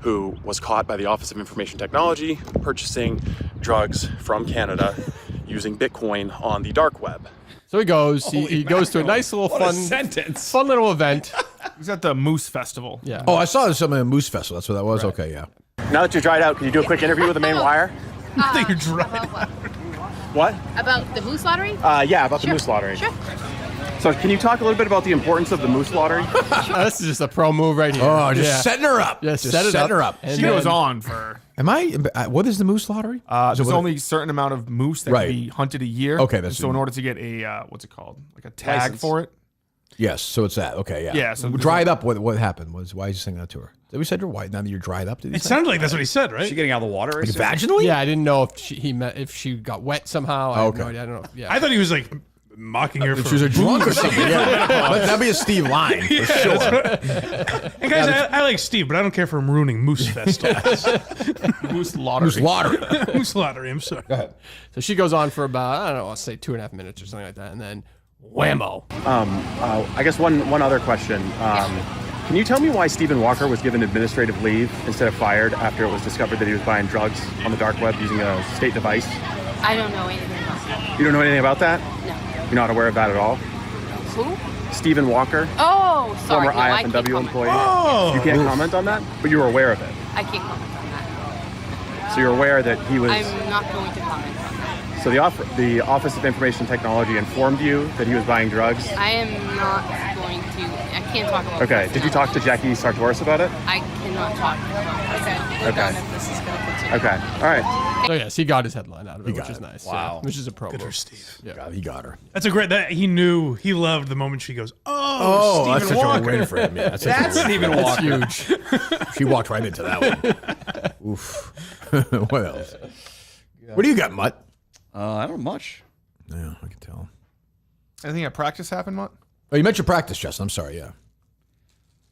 who was caught by the Office of Information Technology purchasing drugs from Canada using Bitcoin on the dark web. So he goes. He goes to a nice little What a sentence. fun little event. He's at the Moose Festival. Yeah. Oh, I saw something at Moose Festival. That's what that was. Right. Okay, yeah. Now that you're dried out, can you do a quick interview with the Maine Wire? I think you're dry. What? About the moose lottery? Yeah, about the moose lottery. Sure. So can you talk a little bit about the importance of the moose lottery? This is just a pro move right here. Oh, just setting her up. Yeah, just set it setting up. her up. And She then- goes on for. Am I? What is the Moose Lottery? There's what- only a certain amount of moose that Right. can be hunted a year. Okay, that's- so in order to get a what's it called, like a tag License. for it. Yes. So it's that. Okay. Yeah. Yeah, so- dried up. What happened? Why is he saying that to her? Did we said you're white now that you're dried up? Did he It say? sounded like that's what he said, right? Is she getting out of the water? I Like assume? vaginally? Yeah, I didn't know if if she got wet somehow. I have Okay. no idea. I don't know. Yeah. I thought he was like mocking her If for she was a drunk or something. Yeah. That'd be a Steve line for sure. And guys, I like Steve, but I don't care for him ruining Moose festivals. Moose lottery. Moose Lottery. Moose lottery. I'm sorry. So she goes on for about, I don't know, I'll say 2.5 minutes or something like that, and then whammo. I guess one other question. Can you tell me why Stephen Walker was given administrative leave instead of fired after it was discovered that he was buying drugs on the dark web using a state device? I don't know anything about that. You don't know anything about that? No. You're not aware of that at all? Who? Stephen Walker, Oh, sorry. former No, I can't IFNW comment. employee. Oh, You can't comment on that, but you were aware of it. I can't comment on that. So you're aware that he was. I'm not going to comment on that. So the Office of Information Technology informed you that he was buying drugs. I am not going to. I can't talk about. Okay. Did you talk to Jackie Sartoris about it? I cannot talk about. Okay. We're Okay. done if this is going to continue. Okay. All right. So yes, he got his headline out of it, He which got is it. nice. Wow. Yeah, which is a pro good for move. Steve. God, he got her. That's a great. That he knew. He loved the moment she goes, Oh, Stephen that's such Walker. a win for him. Yeah, That's Stephen Walker. Huge. She walked right into that one. Oof. What else? What do you got, Mutt? I don't know much. Yeah, I can tell. Anything at practice happened, Mutt? Oh, you mentioned practice, Justin. I'm sorry. Yeah.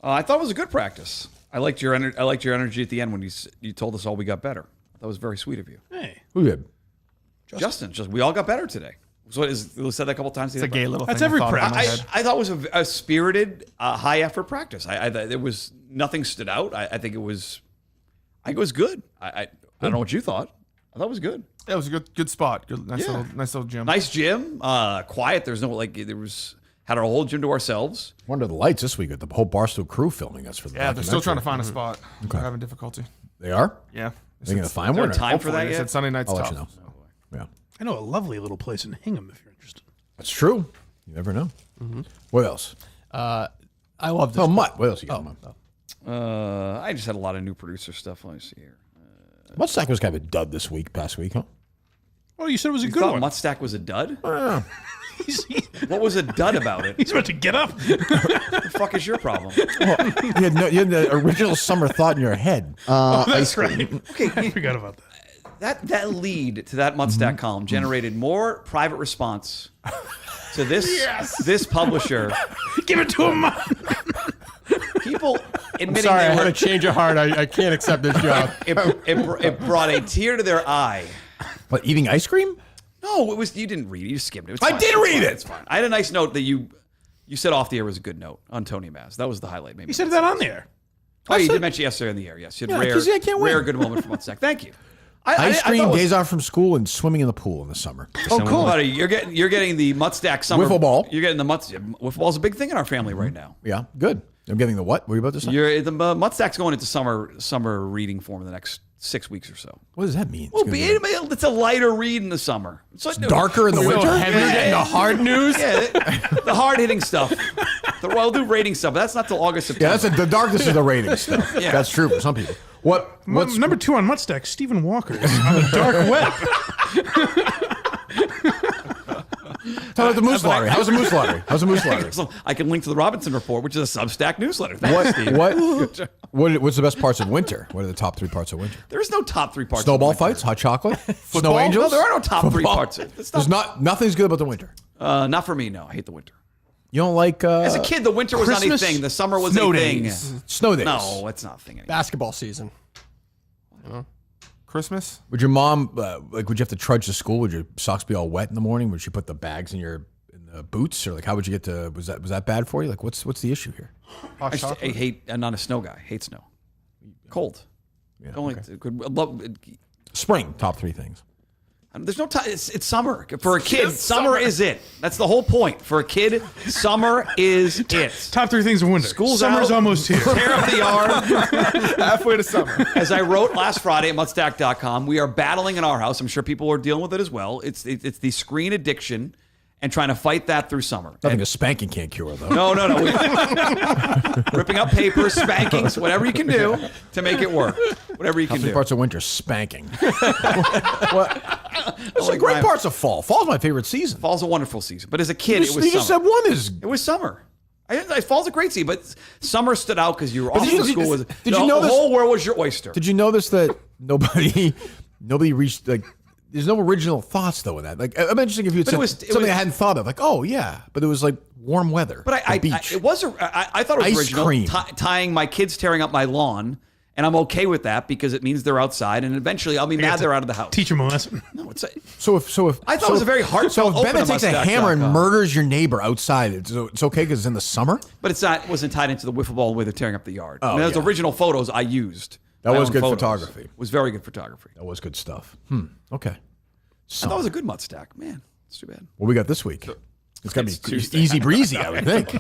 I thought it was a good practice. I liked your energy at the end when you told us all we got better. That was very sweet of you. Hey, Who did? Justin, we all got better today. So it said that a couple times. It's a gay little That's thing. every I thought in my practice. head. I thought it was a spirited, high effort practice. There was nothing stood out. I think it was good. I don't know what you thought. I thought it was good. Yeah, it was a good spot. Good, nice little gym. Nice gym. Quiet. There's no had our whole gym to ourselves. Wonder the lights this week with the whole Barstool crew filming us for the. Yeah, they're still trying to find a documentary. spot. They're having difficulty. They are. Yeah. They gonna find Is there one? a time for Hopefully. that They yet? said Sunday night's I'll tough. let you know. Yeah, I know a lovely little place in Hingham if you're interested. that's true. You never know. What else? I love this. Oh, Mutt. What else you got? Mutt? I just had a lot of new producer stuff. Let me see here. Mutstack was kind of a dud this past week, huh? Oh, you said it was a You good thought one. Mutstack was a dud? He's What was a dud about it? about to get up. What the fuck is your problem? You had the original summer thought in your head. That's right. Okay, I forgot about that. that lead to that Mutstack column generated more private response to this publisher. Give it to him. People admitting Sorry, I they had were, a change of heart. I can't accept this job. it brought a tear to their eye. What, eating ice cream? No, it was you didn't read it. You skimmed it. It's I fine. did It's read fine. it. It's fine. I had a nice note that you said off the air was a good note on Tony Maz. That was the highlight. Maybe He said that on there. Oh, you did mention yesterday on the air. Yes, you had Yeah, 'cause I can't rare win. good moment from Mutstack. Thank you. Ice I cream, thought it was- days off from school, and swimming in the pool in the summer. Oh, cool, buddy. You're getting the Mutstack summer Wiffle ball. You're getting the wiffle ball's a big thing in our family right now. Yeah, good. I'm getting the what? What were you about to say? The Mutstack's going into summer reading form in the next 6 weeks or so. What does that mean? Well, it's a lighter read in the summer. It's darker in the winter? Heavier getting the hard news? Yeah, the hard hitting stuff. We'll do rating stuff, but that's not till August, September. Yeah, the darkness is the rating stuff. Yeah. That's true for some people. What's Number 2 on Mutstack, Stephen Walker is on the dark web. Tell about the moose lottery. How's the moose lottery? How's the moose lottery? So I can link to the Robinson Report, which is a Substack newsletter. Thanks, Steve. What's the best parts of winter? What are the top 3 parts of winter? There's no top 3 parts. Snowball of winter. fights, hot chocolate, snow angels. No, there are no top 3 Football. parts. There's nothing's good about the winter. Not for me. No, I hate the winter. You don't like As a kid, the winter was Christmas, not a thing. The summer was snow a thing. days. Snow days. No, it's not a thing anymore. Basketball season. Christmas? Would your mom would you have to trudge to school? Would your socks be all wet in the morning? Would she put the bags in the boots, or how would you get to? Was that bad for you? What's the issue here? I hate. I'm not a snow guy. Hate snow. Cold. Yeah, Only love. Spring, top 3 things. There's no time. It's summer for a kid. Summer is it. That's the whole point. For a kid, summer is it. Top 3 things in winter. Summer's out. almost here. Tear up the yard. Halfway to summer. As I wrote last Friday at Mutstack.com, we are battling in our house. I'm sure people are dealing with it as well. It's the screen addiction and trying to fight that through summer. Nothing a spanking can't cure, though. No. Ripping up papers, spankings, whatever you can do to make it work. Whatever you can Top 3 do. parts of winter, spanking. What's the great parts of fall? Fall's my favorite season. Fall's a wonderful season, but as a kid, it was you summer. just said one is. It was summer. Fall's a great season, but summer stood out because you were off did to you- school. did you know the this- whole world was your oyster? Did you notice that nobody reached There's no original thoughts though in that. I'm interested if you had said something I hadn't thought of. Oh yeah, but it was warm weather. But I thought it was Ice original. cream. Tying my kids tearing up my lawn, and I'm okay with that because it means they're outside, and eventually I'll be mad they're out of the house. Teach them a lesson. No, it's so if I thought it was a very heartfelt. So if open Bennett on takes a hammer and Mutstack.com. murders your neighbor outside, it's okay because it's in the summer. But wasn't tied into the wiffle ball where they're tearing up the yard. Oh, Those yeah. original photos I used. That My was own good photos. photography. It was very good photography. That was good stuff. Okay. I thought it was a good Mutstack. Man, it's too bad. What we got this week? It's got to be Tuesday. easy breezy, I would think.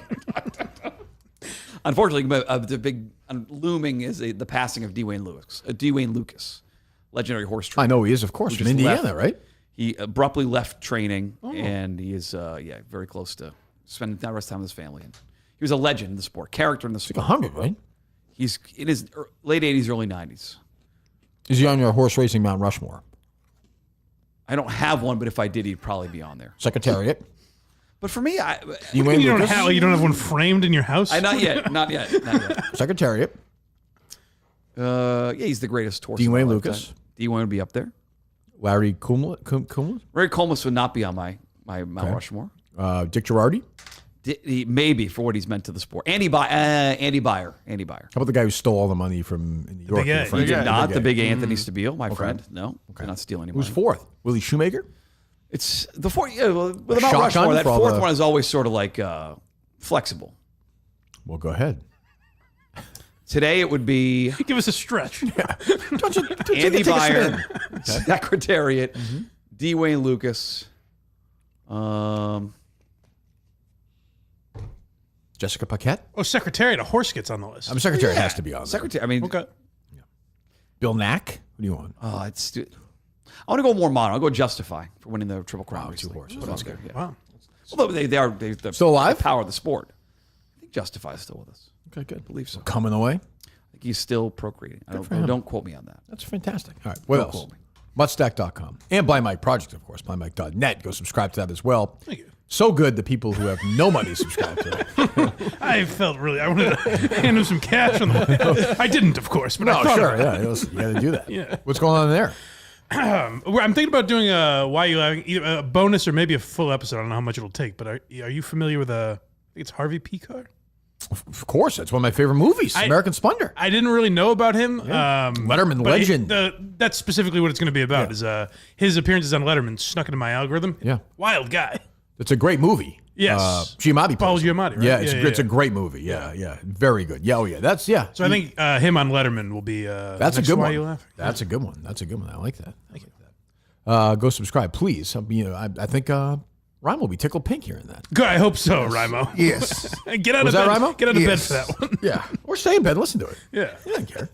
Unfortunately, the big looming is the passing of Dwayne Lucas, legendary horse trainer. I know he is, of course, who from just Indiana, left. right? He abruptly left training, and he is very close to spending the rest of time with his family. And he was a legend in the sport, character in the sport. 100, right? He's in his late 80s, early 90s. Is he on your horse racing Mount Rushmore? I don't have one, but if I did, he'd probably be on there. Secretariat? But for me, You don't have one framed in your house? Not yet. Not yet. Secretariat. He's the greatest horse. Dwayne of my Lucas. lifetime. Dwayne would be up there. Larry Kumla? Larry Comus would not be on my Mount Rushmore. Dick Girardi? Maybe for what he's meant to the sport. Andy Byer. How about the guy who stole all the money from New York? Big A. He did not. The big Anthony Stabile, my friend. No, did not steal any money. Who's fourth? Willie Shoemaker? It's the fourth. Yeah, with the Mount shotgun Rushmore, that for all fourth the- one is always sort of flexible. Well, go ahead. Today it would be Give us a stretch. Andy Byer, Secretariat, D. Wayne Lucas. Jessica Paquette. Oh, Secretariat. A horse gets on the list. Secretariat has to be on there. Secretary. I mean, Okay. Bill Knack. What do you want? I want to go more modern. I'll go Justify for winning the Triple Crown. Wow, recently. two horses. What else good? Yeah. Wow. Although they're Still alive? the power of the sport. I think Justify is still with us. Okay, good. I believe so. Coming away. I think he's still procreating. Don't quote me on that. That's fantastic. All right. What Don't else? quote me. Mutstack.com and Blind Mike Project, of course. BlindMike.net. Go subscribe to that as well. Thank you. So good, the people who have no money subscribe to it. I wanted to hand him some cash on the way. I didn't, of course, but I thought sure. about it. You got to do that. Yeah. What's going on there? I'm thinking about doing a Why You Laughing, either a bonus or maybe a full episode. I don't know how much it'll take, but are you familiar with I think it's Harvey Pekar? Of course, that's one of my favorite movies, American Splendor. I didn't really know about him. Letterman but legend. That's specifically what it's going to be about. Is his appearances on Letterman snuck into my algorithm. Yeah, wild guy. It's a great movie. Yes, Giamatti. Paul plays him. Giamatti. Right? Yeah, it's a great movie. Yeah, very good. Yeah, that's So I think him on Letterman will be. That's a next good Why one. You Laughing. That's a good one. That's a good one. I like that. Go subscribe, please. I think Rhymo will be tickled pink hearing that. Good. I hope so, Rhymo. Yes. Get out Was of that bed. Rhymo? Get out of bed Yes. for that one. Yeah, or stay in bed and listen to it. Yeah. He doesn't care.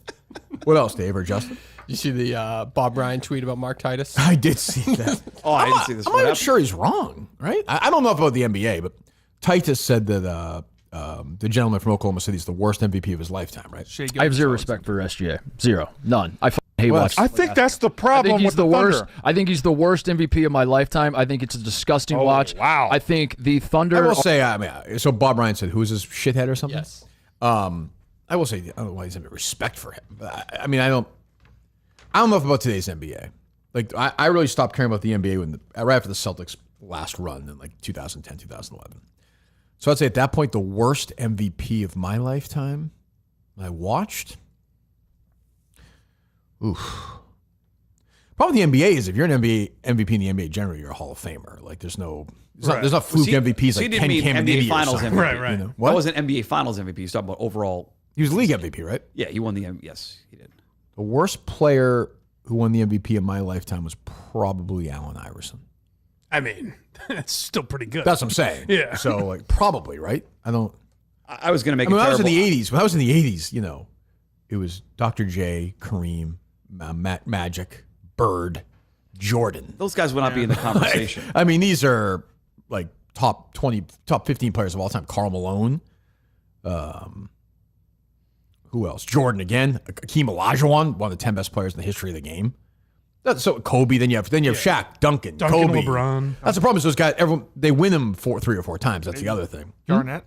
What else, Dave or Justin? You see the Bob Ryan tweet about Mark Titus? I did see that. I didn't see this. I'm not even sure he's wrong, right? I don't know about the NBA, but Titus said that the gentleman from Oklahoma City is the worst MVP of his lifetime, right? I have zero respect for SGA. Zero. None. I hate watching. I think that's the problem I think he's with the worst. Thunder. I think he's the worst MVP of my lifetime. I think it's a disgusting watch. Wow. I think the Thunder. I will say, so Bob Ryan said, who is this shithead or something? Yes. I will say, I don't know why he's having respect for him. But I don't know about today's NBA. Like, I really stopped caring about the NBA right after the Celtics' last run in like 2010, 2011. So I'd say at that point, the worst MVP of my lifetime I watched. Oof. Problem with the NBA is if you're an MVP in the NBA generally, you're a Hall of Famer. Like there's no fluke MVPs So like he Ken didn't mean Caminiti NBA or Finals something. MVP. Right. You know? That What? wasn't NBA Finals MVP. He's talking about overall. He was league MVP, right? Yeah, he won the. Yes, he did. The worst player who won the MVP of my lifetime was probably Allen Iverson. I mean, that's still pretty good. That's what I'm saying. Yeah. So like probably, right? I don't. I was going to make. When I was in the '80s, it was Dr. J, Kareem, Magic, Bird, Jordan. Those guys would not be in the conversation. I mean, these are like top 20, top 15 players of all time. Karl Malone. Who else? Jordan again. Akeem Olajuwon, one of the 10 best players in the history of the game. So Kobe. Then you have Shaq, Duncan, Kobe. LeBron. That's the problem. Is those guys? They win them 3 or 4 times. That's the other thing. Garnett.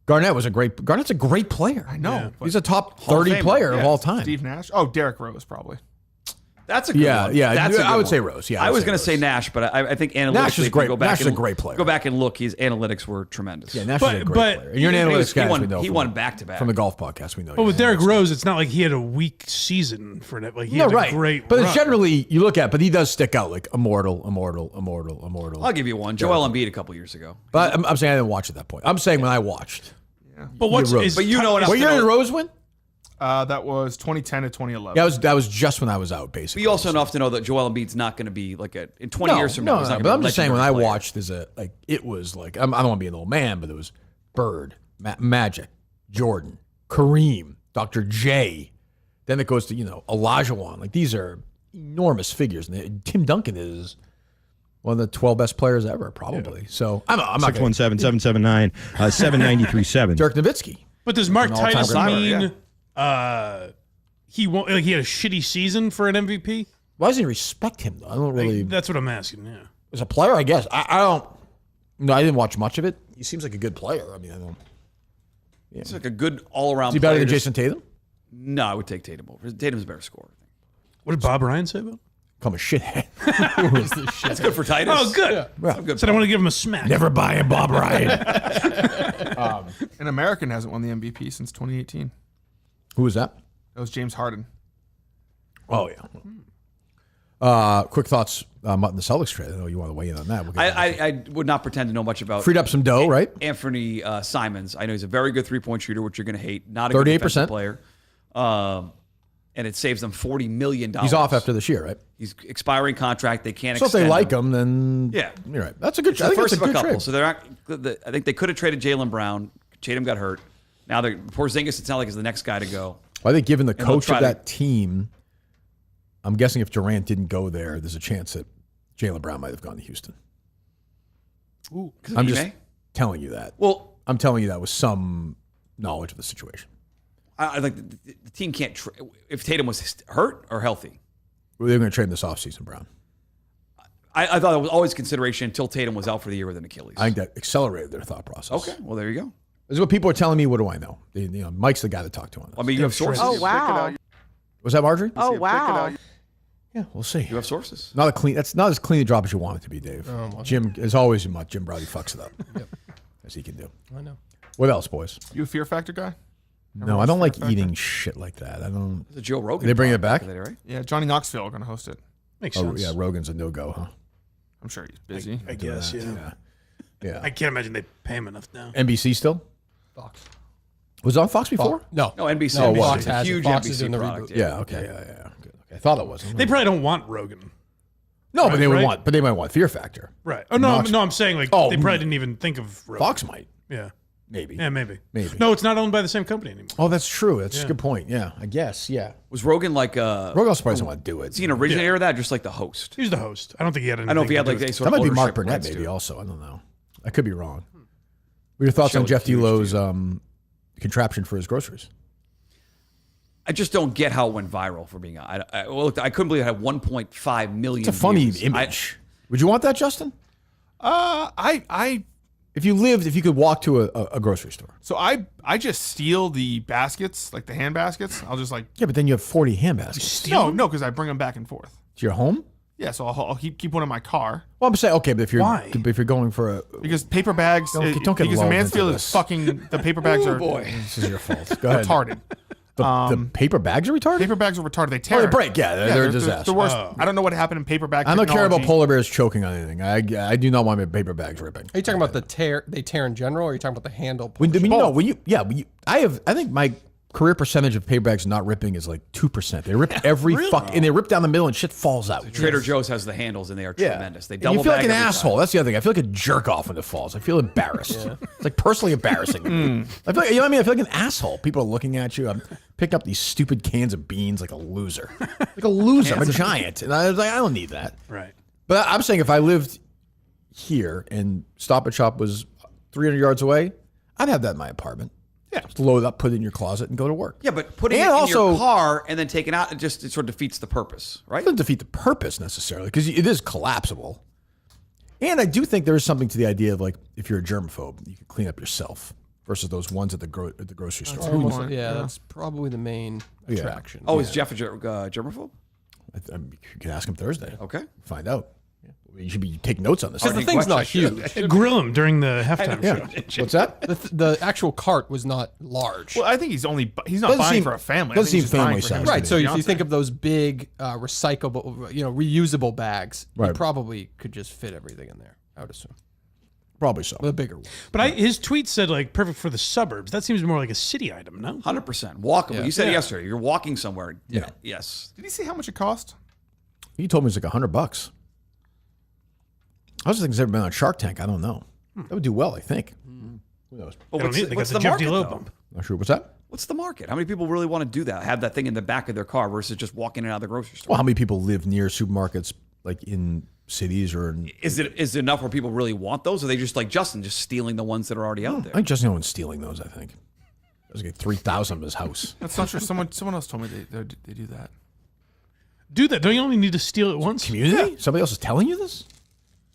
Garnett's a great player. I know. He's a top Hall of 30 Famer. player of Yeah, all time. Steve Nash. Oh, Derrick Rose probably. That's a good one. Yeah. That's a good I would one. say Rose. Yeah, I was going to Rose. say Nash, but I think analytically, Nash is if you great. Go back Nash is and, a great player. Go back and look. His analytics were tremendous. Yeah, Nash is a great player. And you're an analytics guy. He won back-to-back. From the golf podcast, we know. But with Derrick Rose, it's not like he had a weak season for it. Like he had a great But run. it's generally, you look at, but he does stick out like immortal. I'll give you one. Joel Embiid a couple years ago. But I'm saying I didn't watch at that point. I'm saying when I watched. But what's Rose. But you know enough What to year know- did Rose win? That was 2010 to 2011. Yeah, that was just when I was out, basically. But you also enough to know that Joel Embiid's not going to be like in 20 years from now. He's not No, gonna but be I'm a just saying when I legendary player. watched it was like I don't want to be an old man, but it was Bird, Magic, Jordan, Kareem, Dr. J. Then it goes to Olajuwon. Like these are enormous figures, and Tim Duncan is one of the 12 best players ever, probably. So I'm not 617-779-7937. Dirk Nowitzki. But does Mark An all-time Titus great mean he won't? Like he had a shitty season for an MVP? Why doesn't he respect him though? I don't really. That's what I'm asking. Yeah. As a player, I guess I don't. No, I didn't watch much of it. He seems like a good player. I mean, I don't. Yeah. He's like a good all-around. Is he better than Jason Tatum? No, I would take Tatum over. Tatum's a better scorer. What did Bob Ryan say about him? Come a shithead. That's good for Titus. Oh, good. Yeah. Good. Said I want to give him a smack. Never buying Bob Ryan. An American hasn't won the MVP since 2018. Who was that? That was James Harden. Oh yeah. Quick thoughts, Mut and the Celtics trade. I know you want to weigh in on that. We'll get I would not pretend to know much about. freed up some dough, right? Anthony Simons. I know he's a very good 3-point shooter, which you're going to hate. Not a good 38%. defensive player. and it saves them $40 million. He's off after this year, right? He's expiring contract. They can't So if extend they like him, then Yeah. you're right. That's a good It's trade. the first That's of a a good couple. trade. So they're not, I think they could have traded Jaylen Brown. Tatum got hurt. Now Porzingis, it's not like is the next guy to go. Well, I think given the And they'll coach try of to- that team, I'm guessing if Durant didn't go there, there's a chance that Jaylen Brown might have gone to Houston. Ooh, I'm just telling you that. Well, I'm telling you that with some knowledge of the situation. I think the team can't. If Tatum was hurt or healthy, Well, they're going to trade him this offseason, Brown. I thought it was always consideration until Tatum was out for the year with an Achilles. I think that accelerated their thought process. Okay, well there you go. This is what people are telling me. What do I know? Mike's the guy to talk to on this. I mean, you have sources. Oh, wow. Was that Marjorie? Oh, wow. Yeah, we'll see. You have sources. Not a clean. That's not as clean a drop as you want it to be, Dave. Oh, well. Jim, as always, Jim Browdy fucks it up, as he can do. I know. What else, boys? You a Fear Factor guy? No, I don't like eating shit like that. I don't. It's a Joe Rogan. Are they bringing it back? Today, right? Yeah, Johnny Knoxville going to host it. Makes sense. Yeah, Rogan's a no-go, huh? I'm sure he's busy. I guess, yeah. Yeah. I can't imagine they pay him enough now. NBC still? Fox. Was it on Fox before? No. No, NBC. No, it NBC. wasn't. It's a has it. huge Fox is NBC doing the product. reboot. Yeah. Okay. Yeah. Good. Okay. I thought it was. They probably don't want Rogan. No, but they would right? want. But they might want Fear Factor. Right. Oh, no, Knox- I'm saying like Oh, they probably didn't even think of Rogan. Fox might. Yeah. Maybe. Yeah, maybe. Maybe. No, it's not owned by the same company anymore. Oh, that's true. That's a Yeah. good point. Yeah, I guess. Yeah. Was Rogan like Rogan also probably doesn't want to do it. Is he an originator of that, or just like the host? He's the host. I don't think he had anything I don't know if he had to like do any with sort That of might be Mark ownership Burnett, rights to maybe. it. Also, I don't know. I could be wrong. What are your thoughts Show on is Jeff huge, D'Lo's dude. contraption for his groceries? I just don't get how it went viral. For being, I couldn't believe it had 1.5 million. It's a funny views. image. Would you want that, Justin? I If you could walk to a grocery store. So I just steal the baskets, like the hand baskets. I'll just like Yeah, but then you have 40 hand baskets. no, because I bring them back and forth. To your home? Yeah, so I'll keep one in my car Well, I'm saying okay, but if you're Why? going for a because paper bags. Don't get because the lulled into Mansfield this. is fucking. The paper bags are this is your fault. Go ahead. retarded. The paper bags are retarded. Paper bags are retarded. They tear. Oh, they break. Yeah, they're a disaster. The worst. Oh. I don't know what happened in paper bag. I don't care about technology. polar bears choking on anything. I do not want my paper bags ripping. Are you talking about the tear? They tear in general, or are you talking about the handle? When portion? I think my career percentage of paper bags not ripping is like 2%. They rip every and they rip down the middle and shit falls out. Trader Joe's has the handles and they are tremendous. They And double you feel like bag an every time. asshole. That's the other thing. I feel like a jerk off when it falls. I feel embarrassed. It's like personally embarrassing. to me. I feel like, you know what I mean? I feel like an asshole. People are looking at you. I'm picking up these stupid cans of beans like a loser. Like a loser. I'm a giant. And I was like, I don't need that. Right. But I'm saying if I lived here and Stop and Shop was 300 yards away, I'd have that in my apartment. Yeah. Just load it up, put it in your closet, and go to work. Yeah, but putting And it in also- your car and then taking out, it sort of defeats the purpose, right? It doesn't defeat the purpose necessarily because it is collapsible. And I do think there is something to the idea of like if you're a germaphobe, you can clean up yourself versus those ones at the grocery store. Almost, that's probably the main attraction. Oh, is Jeff a germaphobe? You can ask him Thursday. Okay. Find out. You should be taking notes on this. Because the thing's not huge. Grill him during the halftime show. What's that? The actual cart was not large. Well, I think he's not Doesn't buying seem- for a family. doesn't I think seem he's just buying family for him. size. Right. So if you Beyonce. think of those big recyclable, reusable bags, you Right. probably could just fit everything in there. I would assume. Probably so. With a bigger one. But his tweet said like perfect for the suburbs. That seems more like a city item, no? 100%. Walkable. Yeah. You said Yeah. yesterday, you're walking somewhere. Yeah. Yes. Did he say how much it cost? He told me it's like $100. I was thinking it's ever been on Shark Tank. I don't know. That would do well, I think. Who knows? But They don't need it. They got the Jeff D'Lo bump. Not sure. What's that? What's the market? How many people really want to do that? Have that thing in the back of their car versus just walking in and out of the grocery store? Well, how many people live near supermarkets, like in cities or in? Is it enough where people really want those? Or are they just like Justin, just stealing the ones that are already out there? I think Justin Owen's stealing those. I think there's like 3,000 of his house. That's not true. Someone else told me they do that. Do that. Don't you only need to steal it once? Community? Somebody else is telling you this?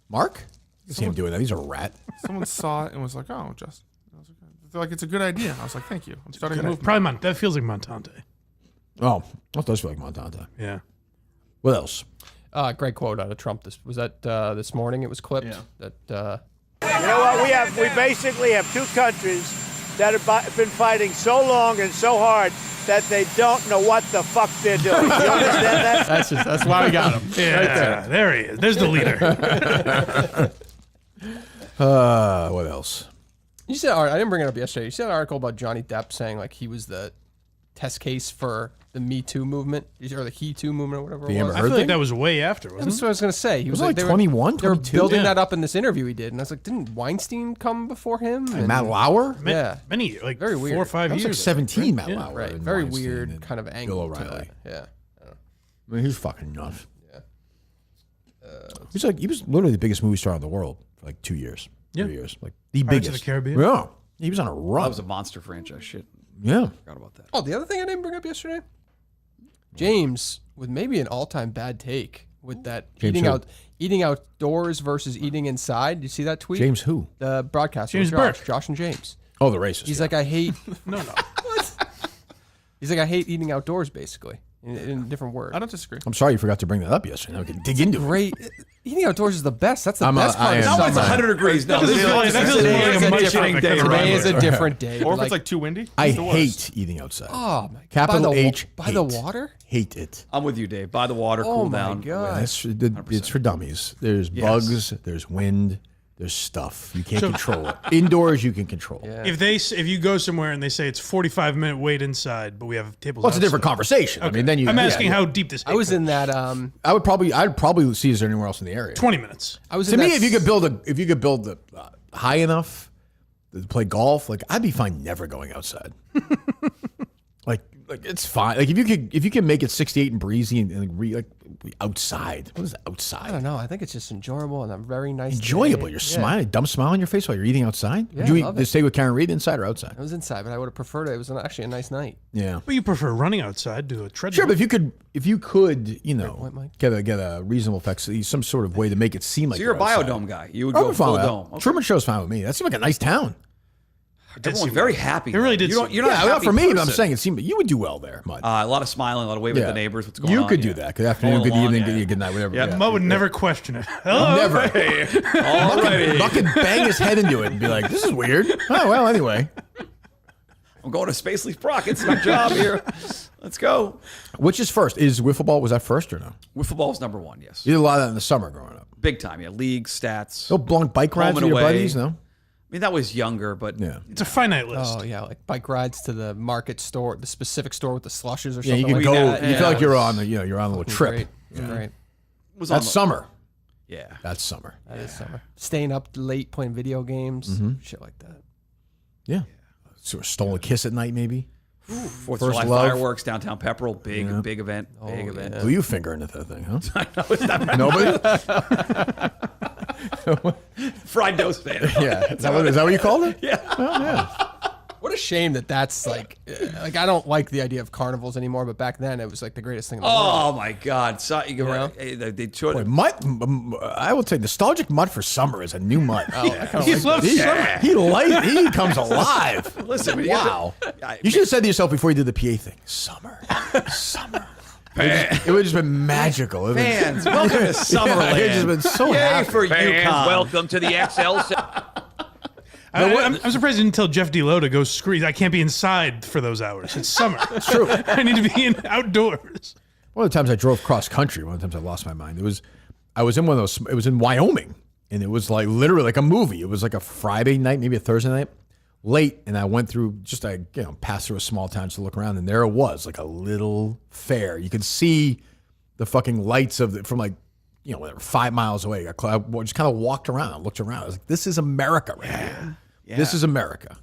Mark? I see him doing that. He's a rat. Someone saw it and was like, "Oh, Justin." I was like, they're like, "It's a good idea." I was like, "Thank you." I'm starting to move. Probably that feels like Montante. Oh, that does feel like Montanta. Yeah. What else? Great quote out of Trump. This morning. It was clipped. You know what? We basically have two countries that have been fighting so long and so hard that they don't know what the fuck they're doing. You understand that? That's why we got him. Yeah, Right there he is. There's the leader. What else? You said I didn't bring it up yesterday. You said an article about Johnny Depp saying like he was the test case for the Me Too movement or the He Too movement or whatever The it was. I feel like that was way after, wasn't That's what I was gonna say. He was was like they were- 21, They were 22? building Yeah. that up in this interview he did, and I was like, didn't Weinstein come before him? Like And- Matt Lauer? Yeah, Many, like very weird. 4 or 5 That was years. like 17, Matt Yeah. Lauer. right. and Very Weinstein weird and kind of Bill angle to O'Reilly. that. Yeah. I mean, he's fucking nuts. He was literally the biggest movie star in the world for like 2 years. Yeah. 3 years. Like the Pirates of biggest. the Caribbean? Yeah. He was on a run. That was a monster franchise. Shit. Yeah. Forgot about that. Oh, the other thing I didn't bring up yesterday, James with maybe an all-time bad take with that James eating who? eating outdoors versus eating inside. Did you see that tweet? James who? The broadcaster, James Josh and James. Oh, the racist. He's like, I hate. No. He's like, I hate eating outdoors, basically, in a different word. I don't disagree. I'm sorry you forgot to bring that up yesterday. Now we can dig into it. Great. Eating outdoors is the best. That's the I'm best part of Now it's summer. 100 degrees. No, That feels like Today is a a much different shitting day. day. Today is a Right. different day. Or if it's like too windy. I it's the worst. hate eating outside. oh my Capital by the, H. by the hate. water. Hate it. I'm with you, Dave. By the water, Oh cool my down. god. It's for dummies. There's Yes. bugs. There's wind. There's stuff. You can't control it. Indoors, you can control. Yeah. If you go somewhere and they say it's 45-minute wait inside, but we have tables. Well, it's a outside. different conversation. I mean, then you. I'm yeah, asking yeah. how deep this. I was hate in that. I'd probably see is there anywhere else in the area. 20 minutes. I was To in me, that if you could build the high enough to play golf, like I'd be fine never going outside. like it's fine. Like if you can make it 68 and breezy and outside. What is outside? I don't know. I think it's just enjoyable and a very nice. Enjoyable. day. You're Yeah. smiling, dumb smile on your face while you're eating outside. Yeah, Would you I love it. stay with Karen Reed inside or outside? I was inside, but I would have preferred it. It was actually a nice night. Yeah. But you prefer running outside to a treadmill. Sure, but if you could, point, Mike. get a reasonable effect, some sort of way to make it seem like So you're a outside. biodome guy. You would I'm go fine full with that. dome. Okay. Truman Show's fine with me. That seemed like a nice town. Everyone's very happy. It really did You don't, seem- you're not a Not happy for me, but I'm person. saying it seemed you would do well there, Mud. A lot of smiling, a lot of waving at the neighbors. What's going on? You could do yeah. that. Good afternoon, Going good along, evening, yeah. good night, whatever. Yeah. Mo would never question it. Hello. Never. All righty. Buck could bang his head into it and be like, "This is weird." Oh well, anyway. I'm going to Space Leaf Brock. It's my job here. Let's go. Which is first? Is wiffle ball? Was that first or no? Wiffle ball is number one, yes. You did a lot of that in the summer growing up. Big time, yeah. League, stats. No long bike rides Home with and your away. buddies, no? I mean, that was younger, but Yeah. It's a finite list. Oh yeah, like bike rides to the market store, the specific store with the slushes or Yeah, something. you can like go. that. You Yeah, feel like it you're was on you're on a little trip. Great. It was great. it was on That's the- summer. Yeah. That's summer. That is summer. Staying up late playing video games, Mm-hmm. shit like that. Yeah. Sort of stolen kiss at night, maybe. Fourth First of July love. fireworks, downtown Pepperell. Big event. Big event. Who you fingering at that thing, huh? I know it's not Nobody. fried toast fan. Yeah. Is that what you called it? Yeah. Oh, yeah. What a shame that's like I don't like the idea of carnivals anymore, but back then it was like the greatest thing in the world. Oh my God! So, you're know? right. They showed Boy, Mutt, I would say nostalgic Mutt for summer is a new Mutt. He loves summer. He comes alive. Listen, when you Wow. get You should have said to yourself before you did the PA thing, summer. It would have just been magical. It would have been- fans, welcome to Summerland. It would have been so Yay happy. for Fans, UConn. welcome to the XL. I'm surprised you didn't tell Jeff D'Lo to go scream. I can't be inside for those hours. It's summer. It's true. I need to be outdoors. One of the times I drove cross country, one of the times I lost my mind. I was in one of those. It was in Wyoming, and it was like literally like a movie. It was like a Friday night, maybe a Thursday night, late, and I went through passed through a small town to look around, and there it was, like a little fair. You could see the fucking lights from like, whatever, 5 miles away. I just kind of walked around, looked around. I was like, this is America right here. Yeah. This is America.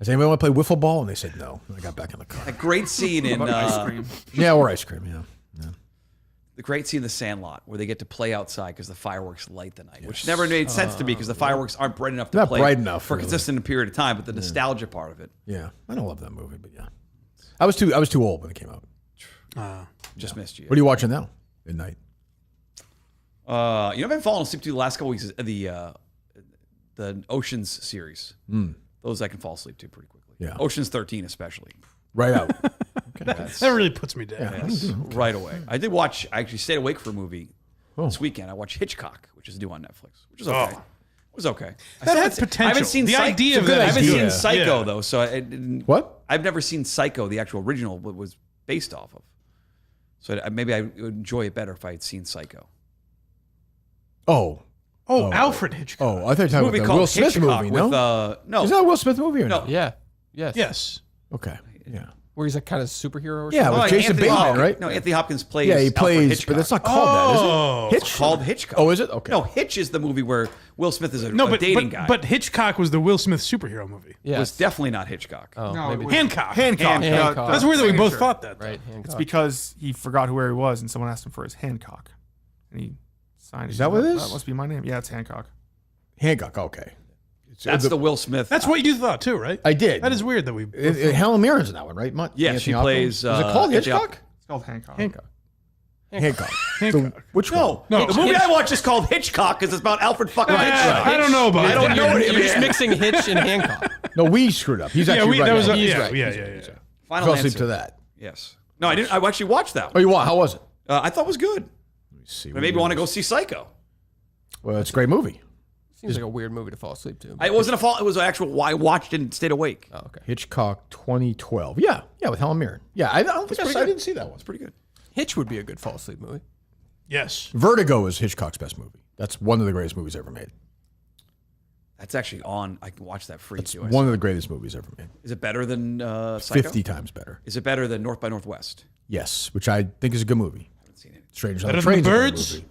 I said, anybody want to play wiffle ball? And they said no. And I got back in the car. A great scene in Ice cream. Yeah, or ice cream. Yeah. the great scene in the Sandlot where they get to play outside because the fireworks light the night, which never made sense to me because the fireworks aren't bright enough to Not play bright enough, for a really. consistent period of time. But the nostalgia part of it, Yeah, I don't love that movie, but yeah, I was too old when it came out. just missed you. What are you watching now at night? I've been falling asleep to the last couple weeks. The Oceans series. Those I can fall asleep to pretty quickly. Yeah. Oceans 13 especially. Right out. That really puts me down. Yes, right away. I did watch. I actually stayed awake for a movie Oh. this weekend. I watched Hitchcock, which is due on Netflix, which is okay. Oh. It was okay. That had I potential. haven't seen The Psych- idea of I that haven't is seen good. Psycho Yeah. though, so I didn't. What? I've never seen Psycho, the actual original, what was based off of. So maybe I would enjoy it better if I had seen Psycho. Oh, Alfred Hitchcock. oh, I thought you were A talking movie about the called Will Smith Hitchcock movie. with No, no, is that a Will Smith movie or No. no? Yeah. Yes. Yes. Okay, yeah. Where he's like kind of superhero or Yeah, something? with Jason Anthony Bateman, Hopkins. right? No, Anthony Hopkins plays. Yeah, he Alfred plays, Hitchcock. but it's not called that, is it? It's called Hitchcock. Oh, is it? Okay. No, Hitch is the movie where Will Smith is a dating guy. But Hitchcock was the Will Smith superhero movie. It was definitely not Hitchcock. Oh, No, maybe it was- Hancock. Hancock. Hancock. That's weird that we both signature. thought that. right. It's Hancock. because he forgot where he was, and someone asked him for his Hancock, and he signed it. Is that what it is? That must be my name. Yeah, it's Hancock. Hancock, okay. That's the Will Smith. That's what you thought too, right? I did. That is weird that we. Helen Mirren's in that one, right? Mutt? Yes, Anthony she Hopkins? plays. Is it called Anthony Hitchcock? It's called Hancock. Hancock. Hancock. Which one? No, the movie I watched is called Hitchcock because it's about Alfred fucking Hitchcock. I don't know about I don't it. know what it You're is. just mixing Hitch and Hancock. No, we screwed up. He's actually right. that was He's right. yeah. Final Fell asleep answer. to that. Yes. No, I didn't. I actually watched that Oh, one. you what? How was it? I thought it was good. Let me see. I maybe want to go see Psycho. Well, it's a great movie. Seems like a weird movie to fall asleep to. It wasn't a fault. It was an actual. I watched and stayed awake. Oh, okay. Hitchcock 2012. Yeah, with Helen Mirren. Yeah, I don't think I didn't see that one. It's pretty good. Hitch would be a good fall asleep movie. Yes. Vertigo is Hitchcock's best movie. That's one of the greatest movies ever made. That's actually on. I can watch that free That's too. one of the greatest movies ever made. Is it better than Psycho? 50 times better. Is it better than North by Northwest? Yes, which I think is a good movie. I haven't seen it. Strangers Better on the than Train's The a great Birds? movie.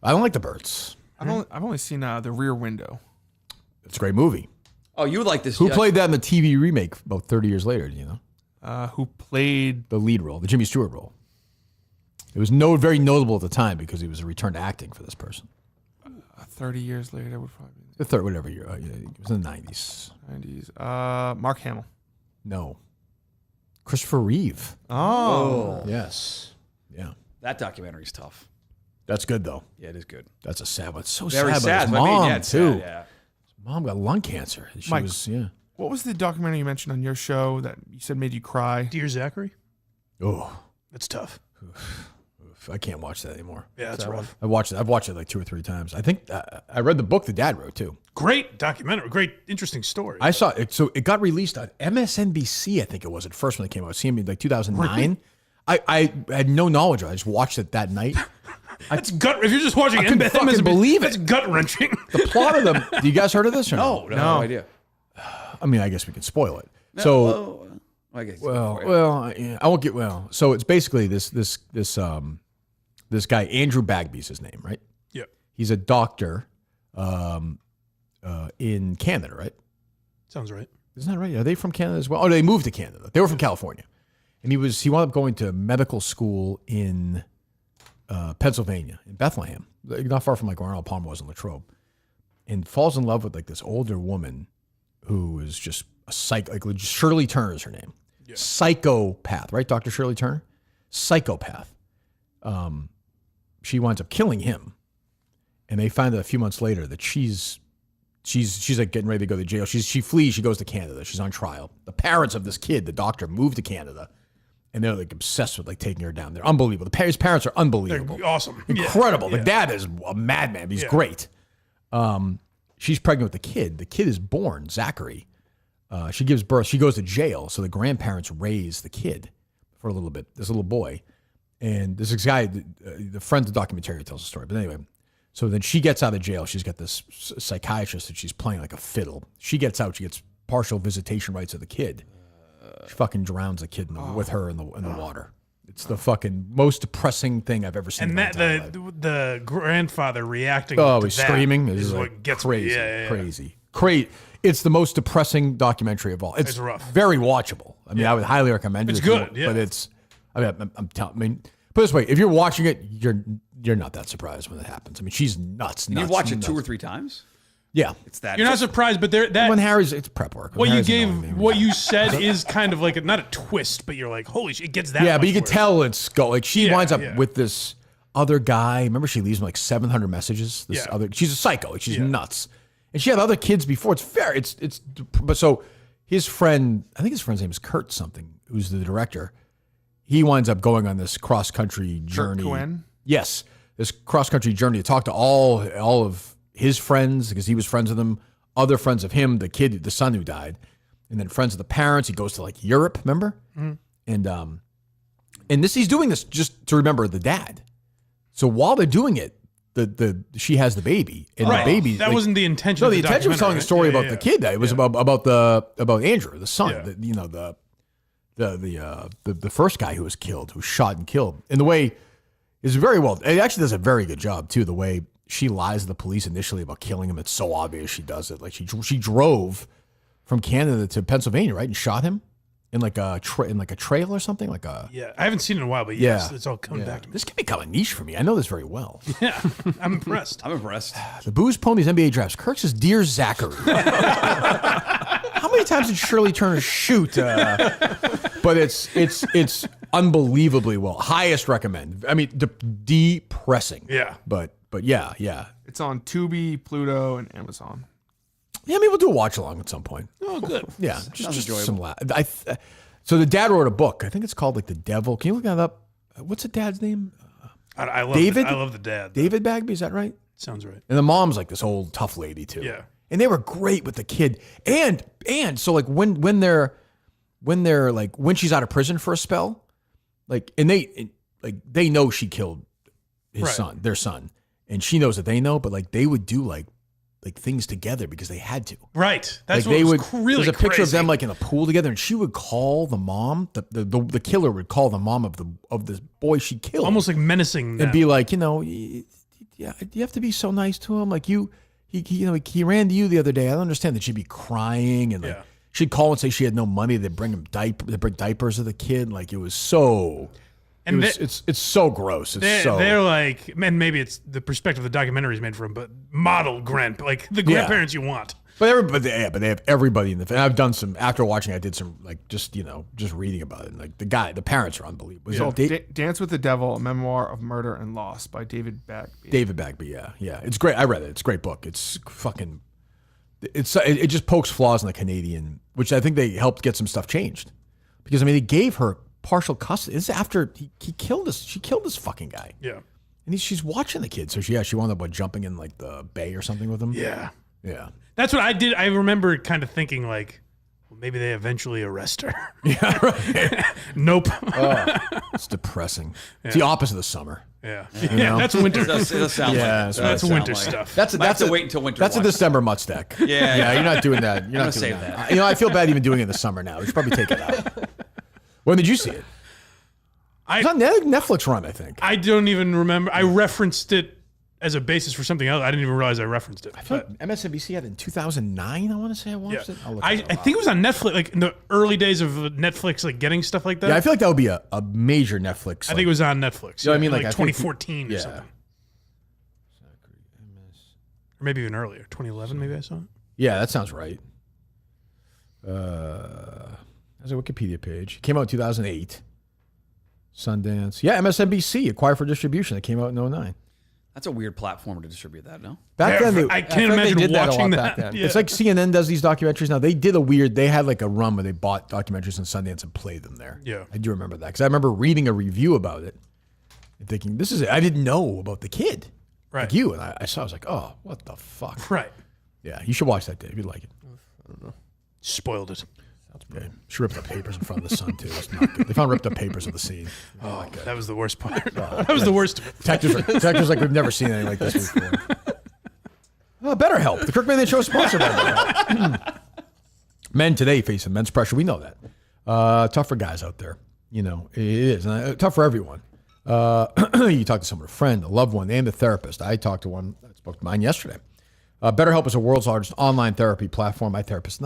I don't like The Birds. I've only seen The Rear Window. It's a great movie. Oh, you would like this? Who played that in the TV remake about 30 years later? Do you know? Who played The lead role, the Jimmy Stewart role. It was very notable at the time because he was a return to acting for this person. 30 years later? Would probably be The third, whatever year. It was in the 90s. 90s. Mark Hamill. No. Christopher Reeve. Oh. Yes. Yeah. That documentary's tough. That's good, though. Yeah, it is good. That's a sad one. It's so Very sad. sad. His But I mean, mom, yeah, it's too. sad, yeah. His mom got lung cancer. She Mike. was, yeah. What was the documentary you mentioned on your show that you said made you cry? Dear Zachary. Oh. That's tough. I can't watch that anymore. Yeah, that's rough. I've watched it like 2 or 3 times. I think I read the book the dad wrote, too. Great documentary. Great, interesting story. I saw it. So it got released on MSNBC, I think it was at first when it came out. Seeing me like 2009. Really? I had no knowledge of it. I just watched it that night. That's gut. If you're just watching, I couldn't fucking believe it. That's gut wrenching. The plot of them. Do you guys heard of this or No, no idea. I mean, I guess we can spoil it. No, So, I guess yeah, I won't get So it's basically this guy Andrew Bagby's his name, right? Yeah. He's a doctor in Canada, right? Sounds right. Isn't that right? Are they from Canada as well? Oh, they moved to Canada. They were from California, and he wound up going to medical school in Pennsylvania, in Bethlehem, not far from like where Arnold Palmer was in Latrobe, and falls in love with like this older woman who is just a psych. Like Shirley Turner is her name. Yeah. Psychopath, right? Dr. Shirley Turner, psychopath. She winds up killing him, and they find out a few months later that she's like getting ready to go to jail. She flees. She goes to Canada. She's on trial. The parents of this kid, the doctor, moved to Canada, and they're like obsessed with like taking her down. They're unbelievable. His parents are unbelievable. They're awesome. Incredible. Yeah. The dad is a madman. He's great. She's pregnant with the kid. The kid is born, Zachary. She gives birth. She goes to jail. So the grandparents raise the kid for a little bit, this little boy. And this guy, the friend of the documentary tells the story. But anyway, so then she gets out of jail. She's got this psychiatrist that she's playing like a fiddle. She gets out. She gets partial visitation rights of the kid. She fucking drowns the kid with her in the water. It's the fucking most depressing thing I've ever seen. And that the grandfather reacting. Oh, to he's that screaming. is It's what like gets crazy, me. Yeah. crazy. It's the most depressing documentary of all. It's rough. Very watchable. I mean, I would highly recommend it. It's if you good, want, yeah. but it's. I'm telling. I mean, put it this way: if you're watching it, you're not that surprised when it happens. I mean, she's nuts. You've watched it 2 or 3 times. Yeah, it's that. You're not surprised, but that when Harry's it's prep work. What you gave, what you said is kind of like not a twist, but you're like, holy shit, it gets that. Yeah, much but you can worse. tell it's like she winds up yeah. with this other guy. Remember, she leaves him like 700 messages. This Yeah. other, she's a psycho. Like, she's nuts, and she had other kids before. It's fair. But so his friend, I think his friend's name is Kurt something, who's the director. He winds up going on this cross country journey. Kurt Cohen? Yes, this cross country journey to talk to all of his friends because he was friends with them. Other friends of him, the kid, the son who died, and then friends of the parents. He goes to like Europe, remember? Mm-hmm. And he's doing this just to remember the dad. So while they're doing it, she has the baby, and Right. the baby That wasn't the intention. No, of the intention was telling a documentary, story right? about the kid. It was about Andrew, the son. Yeah. The the first guy who was killed, who was shot and killed, in the way is very well. It actually does a very good job too. The way she lies to the police initially about killing him, it's so obvious she does it. Like she drove from Canada to Pennsylvania, right, and shot him in like a trail or something, like a. Yeah, I haven't seen it in a while, but yes, it's all coming back to me. This can become a niche for me. I know this very well. Yeah, I'm impressed. I'm impressed. The Booze Ponies NBA drafts. Kirk says, "Dear Zachary." How many times did Shirley Turner shoot? But it's unbelievably well. Highest recommend. I mean, depressing. Yeah. But yeah. It's on Tubi, Pluto, and Amazon. Yeah, maybe we'll do a watch along at some point. Oh, good. Yeah, just some so the dad wrote a book. I think it's called like The Devil. Can you look that up? What's the dad's name? I love David. I love the dad. David Bagby, is that right? Sounds right. And the mom's like this old tough lady too. Yeah. And they were great with the kid. And so like when she's out of prison for a spell, like and they know she killed their son, and she knows that they know, but like they would do like things together because they had to. Right. That's like what was really There's a picture of crazy. them like in a pool together, and she would call the mom. The killer would call the mom of the boy she killed, Almost like menacing them. and be like, you have to be so nice to him. Like he ran to you the other day. I don't understand that she'd be crying and like she'd call and say she had no money. They'd bring diapers of the kid. Like it was so. And it's so gross. They're like, and maybe it's the perspective the documentary is made from, but model like the grandparents you want. But they have everybody in the family. I've done some after watching. I did some like just reading about it. And like the parents are unbelievable. It's all Dance with the Devil: A Memoir of Murder and Loss by David Bagby. David Bagby, yeah, it's great. I read it. It's a great book. It's fucking. It just pokes flaws in the Canadian, which I think they helped get some stuff changed, because I mean they gave her partial custody. This is after he killed us. She killed this fucking guy. Yeah, and she's watching the kid. So she wound up jumping in like the bay or something with him. Yeah. That's what I did. I remember kind of thinking like, well, maybe they eventually arrest her. Yeah, right. Nope. It's depressing. It's the opposite of the summer. Yeah. You know? That's winter. It does sound like that's winter stuff. That's a wait until winter. That's a December Mutstack. Yeah. You're not doing that. You're not doing save that. I feel bad even doing it in the summer now. We should probably take it out. When did you see it? It's on Netflix run, I think. I don't even remember. I referenced it as a basis for something else. I didn't even realize I referenced it. I feel like MSNBC had it in 2009. I want to say I watched it. I think it was on Netflix, like in the early days of Netflix, like getting stuff like that. Yeah, I feel like that would be a major Netflix. I think it was on Netflix. You know what I mean? Like 2014 or something. Or maybe even earlier. 2011, maybe I saw it. Yeah, that sounds right. There's a Wikipedia page. It came out in 2008. Sundance. Yeah, MSNBC, acquired for distribution. It came out in 2009. That's a weird platform to distribute that, no? Back then, I can't imagine watching that. It's like CNN does these documentaries now. They had like a run where they bought documentaries in Sundance and played them there. Yeah. I do remember that because I remember reading a review about it and thinking, this is it. I didn't know about the kid. Right. Like you. And I saw, I was like, oh, what the fuck? Right. Yeah, you should watch that, Dave. You'd like it. I don't know. Spoiled it. Yeah. She ripped up papers in front of the sun, too. It's not good. They found ripped up papers of the scene. Oh, my God. That was the worst part. That was the worst. Detectives like, we've never seen anything like this before. BetterHelp. The Kirk Manley Show is sponsored by BetterHelp. Men today face immense pressure. We know that. Tough for guys out there. It is. And tough for everyone. You talk to someone, a friend, a loved one, and a therapist. I talked to one that spoke to mine yesterday. BetterHelp is the world's largest online therapy platform. My therapist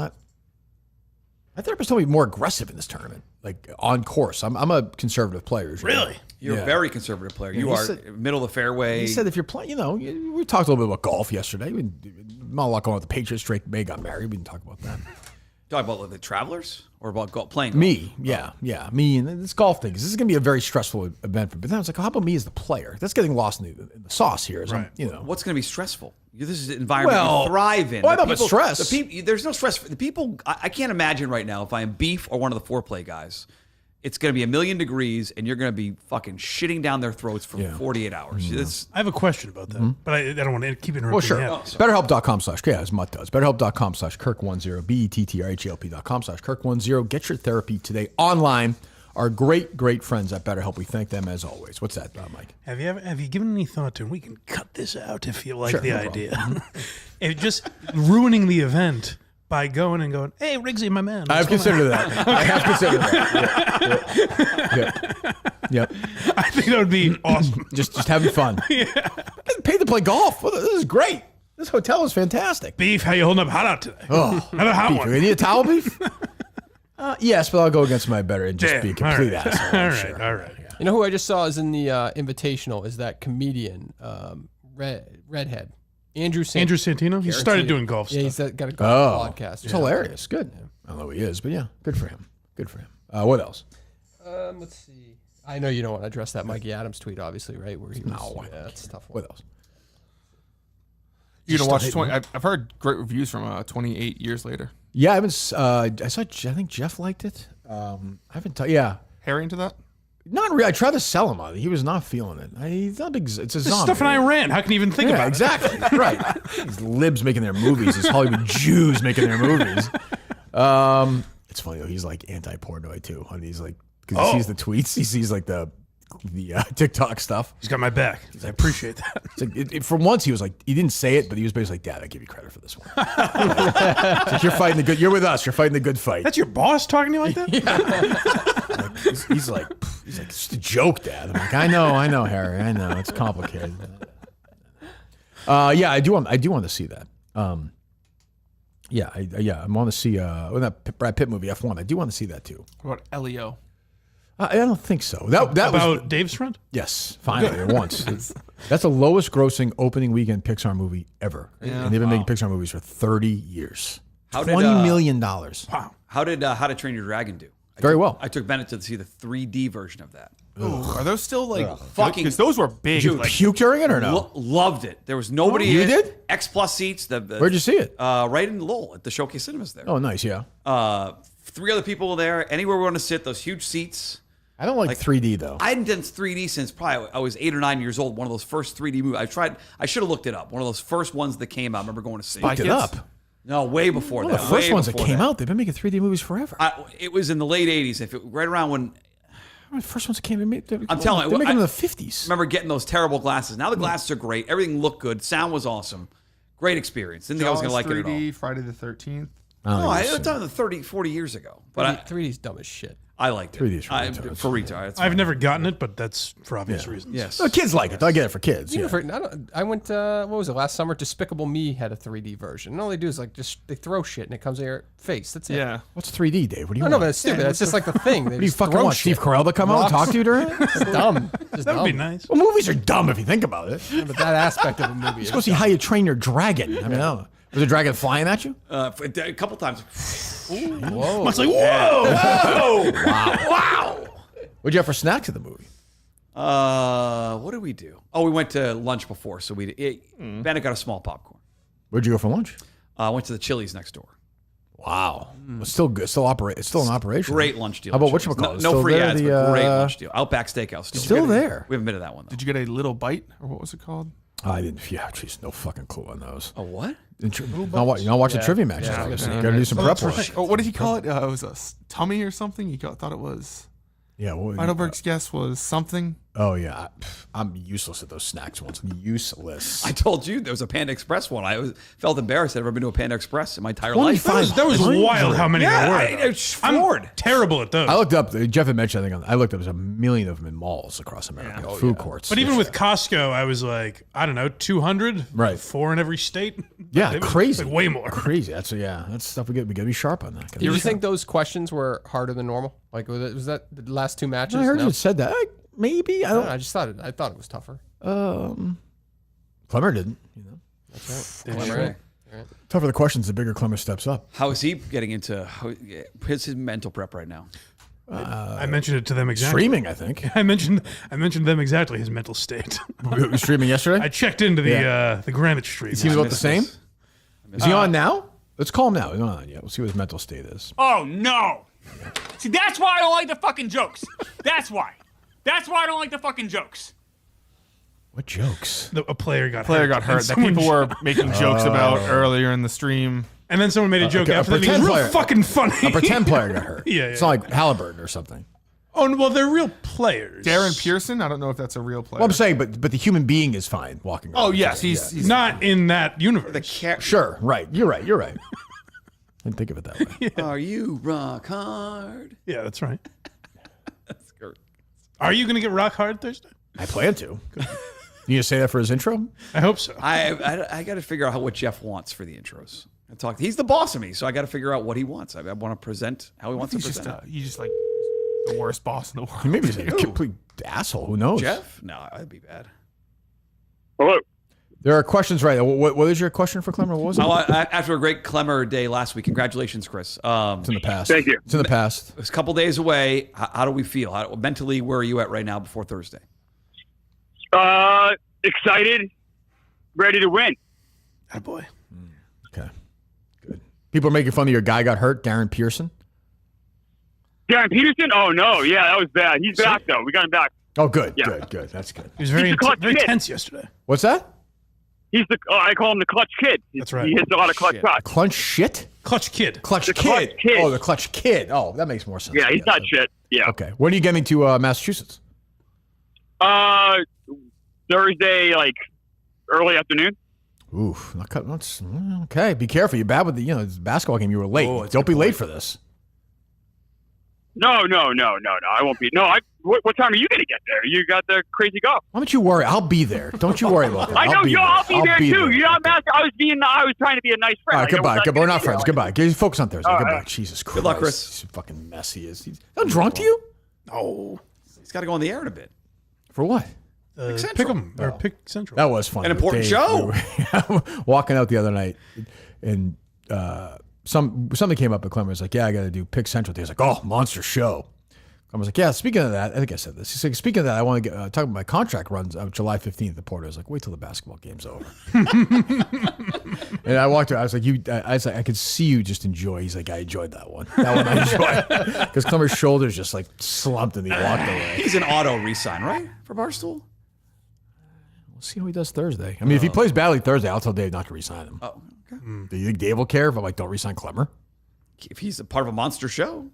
told me more aggressive in this tournament, like on course. I'm a conservative player. Really? You're a very conservative player. You are middle of the fairway. He said if you're playing, we talked a little bit about golf yesterday. Not a lot going on with the Patriots. Drake May got married. We didn't talk about that. Talk about the Travelers or about playing golf? Me, yeah. Me and this golf thing. This is going to be a very stressful event. But then I was like, how about me as the player? That's getting lost in the sauce here. Right. What's going to be stressful? This is an environment you thrive in. I know, but stress. There's no stress. The people, I can't imagine right now if I am Beef or one of the foreplay guys, it's going to be 1,000,000 degrees and you're going to be fucking shitting down their throats for 48 hours. I have a question about that, but I don't want to keep interrupting. Well, sure. you. BetterHelp.com/, as Mutt does. BetterHelp.com/Kirk10, BetterHelp.com/Kirk10. Get your therapy today online. Our great friends at BetterHelp. We thank them as always. What's that, Mike? Have you given any thought to? We can cut this out if you like the no idea. It just ruining the event by going, hey, Riggsy, my man. I've considered that. I have considered that. Yep. I think that would be awesome. just having fun. Yeah. Getting paid to play golf. Well, this is great. This hotel is fantastic. Beef, how you holding up hot out today? Oh, another hot beef. one. You need a towel, Beef? Yes, but I'll go against my better and just be a complete asshole. All right. You know who I just saw is in the Invitational is that comedian, redhead, Andrew Santino. He started doing golf Yeah, stuff. he's got a golf podcast. It's hilarious. Good. I don't know who he is, but yeah, good for him. Good for him. What else? Let's see. I know you don't want to address that Mikey Adams tweet, obviously, right? Where he was, yeah, that's a tough one. What else? You gonna watch 20? I've heard great reviews from 28 years later. Yeah, I haven't. I think Jeff liked it. I haven't. Yeah. Harry into that? Not really. I tried to sell him on it. He was not feeling it. He's not big. It's a This zombie. stuff in Iran. How can you even think about exactly. it? Right. These libs making their movies. These Hollywood Jews making their movies. It's funny though. He's like anti-porno too. And he's like, because he sees the tweets. He sees like the TikTok stuff. He's got my back. I appreciate that. It's like, for once, he was like, he didn't say it, but he was basically like, Dad, I give you credit for this one. It's like, you're fighting the good. You're with us. You're fighting the good fight. That's your boss talking to you like that? He's like, it's just a joke, Dad. I'm like, I know, Harry. I know it's complicated. Yeah, I do want to see that. I want to see that Brad Pitt movie F1. I do want to see that too. What about Elio? I don't think so. That about was Dave's friend. Yes, finally, once. That's the lowest grossing opening weekend Pixar movie ever, and they've been making Pixar movies for 30 years. $20 million. Wow. How did How to Train Your Dragon do? Very well. I took Bennett to see the 3D version of that. Ooh, are those still like fucking? Because those were big. Did you puke during it or no? Loved it. There was nobody. You in did? X Plus seats. Where'd you see it? Right in Lowell at the Showcase Cinemas there. Oh, nice. Yeah. 3 other people were there. Anywhere we want to sit, those huge seats. I don't like 3D though. I hadn't done 3D since probably I was 8 or 9 years old. One of those first 3D movies. I should have looked it up. One of those first ones that came out. I remember going to see. Looked it up. No, way before One that. of the first Way ones that before came out. They've been making 3D movies forever. It was in the late 80s. Right around when. The first ones that came in. I'm telling you, they're making them in the 50s. Remember getting those terrible glasses. Now the glasses are great. Everything looked good. Sound was awesome. Great experience. Didn't think I was going to like it at all. 3D, Friday the 13th. No, I was done 30, 40 years ago. But 3D's dumb as shit. I liked it. 3D's for retards. I've never gotten it, but that's for obvious reasons. Yes. Well, kids like it. I get it for kids. Yeah. I went. What was it last summer? Despicable Me had a 3D version. And all they do is like they throw shit and it comes in your face. That's it. Yeah. What's 3D, Dave? What do you I want? know, but it's stupid. It's just like the thing. What do you fucking want? Steve Carell to come out and talk to you during it? It's dumb. Just That would dumb. be nice. Well, movies are dumb if you think about it. Yeah, but that aspect of a movie. You're supposed to see How You Train Your Dragon. I mean, was a dragon flying at you? A couple times. Whoa. It's like, whoa! Wow. What'd you have for snacks at the movie? What did we do? Oh, we went to lunch before. So Bennett got a small popcorn. Where'd you go for lunch? Went to the Chili's next door. Wow. It's still good. It's still in operation. Great lunch deal. How about Chili's. whatchamacallit? No Still free there, ads, the, but great lunch deal. Outback Steakhouse. Still there. We haven't been to that one, though. Did you get a little bite or what was it called? I didn't. Yeah, jeez, no fucking clue on those. A what? You don't watch the trivia matches. Yeah, I guess. yeah. You gotta do some prep work. Oh, what did he call it? It was a tummy or something? thought it was. Yeah. Heidelberg's guess was something. Oh yeah, I'm useless at those snacks ones. Useless. I told you there was a Panda Express one. Felt embarrassed. I'd never been to a Panda Express in my entire life. That was wild how many there were. It's floored. I'm terrible at those. I looked up. Jeff had mentioned. I looked up. There's a million of them in malls across America. Food courts. But even with Costco, I was like, I don't know, 200. Right. 4 in every state. Yeah, It was crazy. like way more. Crazy. That's stuff we got to be sharp on that. Do you ever think those questions were harder than normal? Like was that the last 2 matches? I heard you said that. Maybe I don't. I just thought I thought it was tougher. Clemmer didn't. That's right. Right. Tougher the questions, the bigger Clemmer steps up. How is he getting into his mental prep right now? I mentioned it to them exactly. Streaming, I think. I mentioned to them exactly his mental state. Were you streaming yesterday? I checked into the Greenwich stream. He seems about the same. Is he on now? Let's call him now. He's not on yet. We'll see what his mental state is. Oh, no. See, that's why I don't like the fucking jokes. That's why. That's why I don't like the fucking jokes. What jokes? A player got hurt. That people were making jokes about earlier in the stream. And then someone made a joke Okay, after that. It was real fucking funny. A pretend player got hurt. Yeah. It's not like Halliburton or something. Oh, well, they're real players. Darren Pearson? I don't know if that's a real player. Well, I'm saying, but the human being is fine walking around. Oh, yes. He's not in that universe. Sure. Right. You're right. Didn't think of it that way. Are you rock hard? Yeah, that's right. That's great. Are you going to get rock hard Thursday? I plan to. You gonna say that for his intro? I hope so. I got to figure out what Jeff wants for the intros. He's the boss of me, so I got to figure out what he wants. I want to present how he wants to present. You just like the worst boss in the world. Maybe he's a complete asshole. Who knows? Jeff? No, that'd be bad. Hello. There are questions right now. What is your question for Clemmer? What was it? After a great Clemmer day last week, congratulations, Chris. It's in the past. Thank you. It's in the past. It's a couple days away. How do we feel? Mentally, where are you at right now before Thursday? Excited, ready to win. Good boy. Okay, good. People are making fun of your guy got hurt, Darren Pearson. Darren Peterson? Oh no, yeah, that was bad. He's back though. We got him back. Oh, good, Yeah. good. That's good. He was very, He's the clutch very kid. tense yesterday. What's that? He's I call him the clutch kid. That's right. He hits a lot of clutch shots. Clutch shit? Clutch kid. Clutch The kid. clutch kid. Oh, the clutch kid. Oh, that makes more sense. Yeah, he's not shit. Yeah. Okay. When are you getting to Massachusetts? Thursday, like early afternoon. Oof. Okay. Be careful. You're bad with the basketball game. You were late. Oh, it's Don't be good late point. for this. No. I won't be. No, what time are you going to get there? You got the crazy golf. Why don't you worry? I'll be there. Don't you worry about that. I know I'll be I'll be there too. there. You're not mad. I was trying to be a nice friend. All right, goodbye. I know Goodbye. We're not gonna friends. be there. Goodbye. Focus on Thursday. All Goodbye. right. Jesus Christ. Good luck, Chris. He's a fucking mess he is. How drunk to you? Oh. He's got to go on the air in a bit. For what? Pick Central. 'em or Pick Central. That was fun. An important show. We were walking out the other night, and something came up at Clemmer. Was like, "Yeah, I got to do Pick Central." He was like, "Oh, monster show." I was like, "Yeah." Speaking of that, I think I said this. He's like, "Speaking of that, I want to talk about my contract runs out July 15th." The Porter was like, "Wait till the basketball game's over." And I walked around. I was like, I could see you just enjoy. He's like, "I enjoyed that one. That one I enjoyed." Because Clemmer's shoulders just like slumped and he walked away. He's an auto re-sign, right? For Barstool? We'll see how he does Thursday. I mean, if he plays badly Thursday, I'll tell Dave not to resign him. Oh, okay. Do you think Dave will care if I'm like, don't resign Clemmer? If he's a part of a monster show.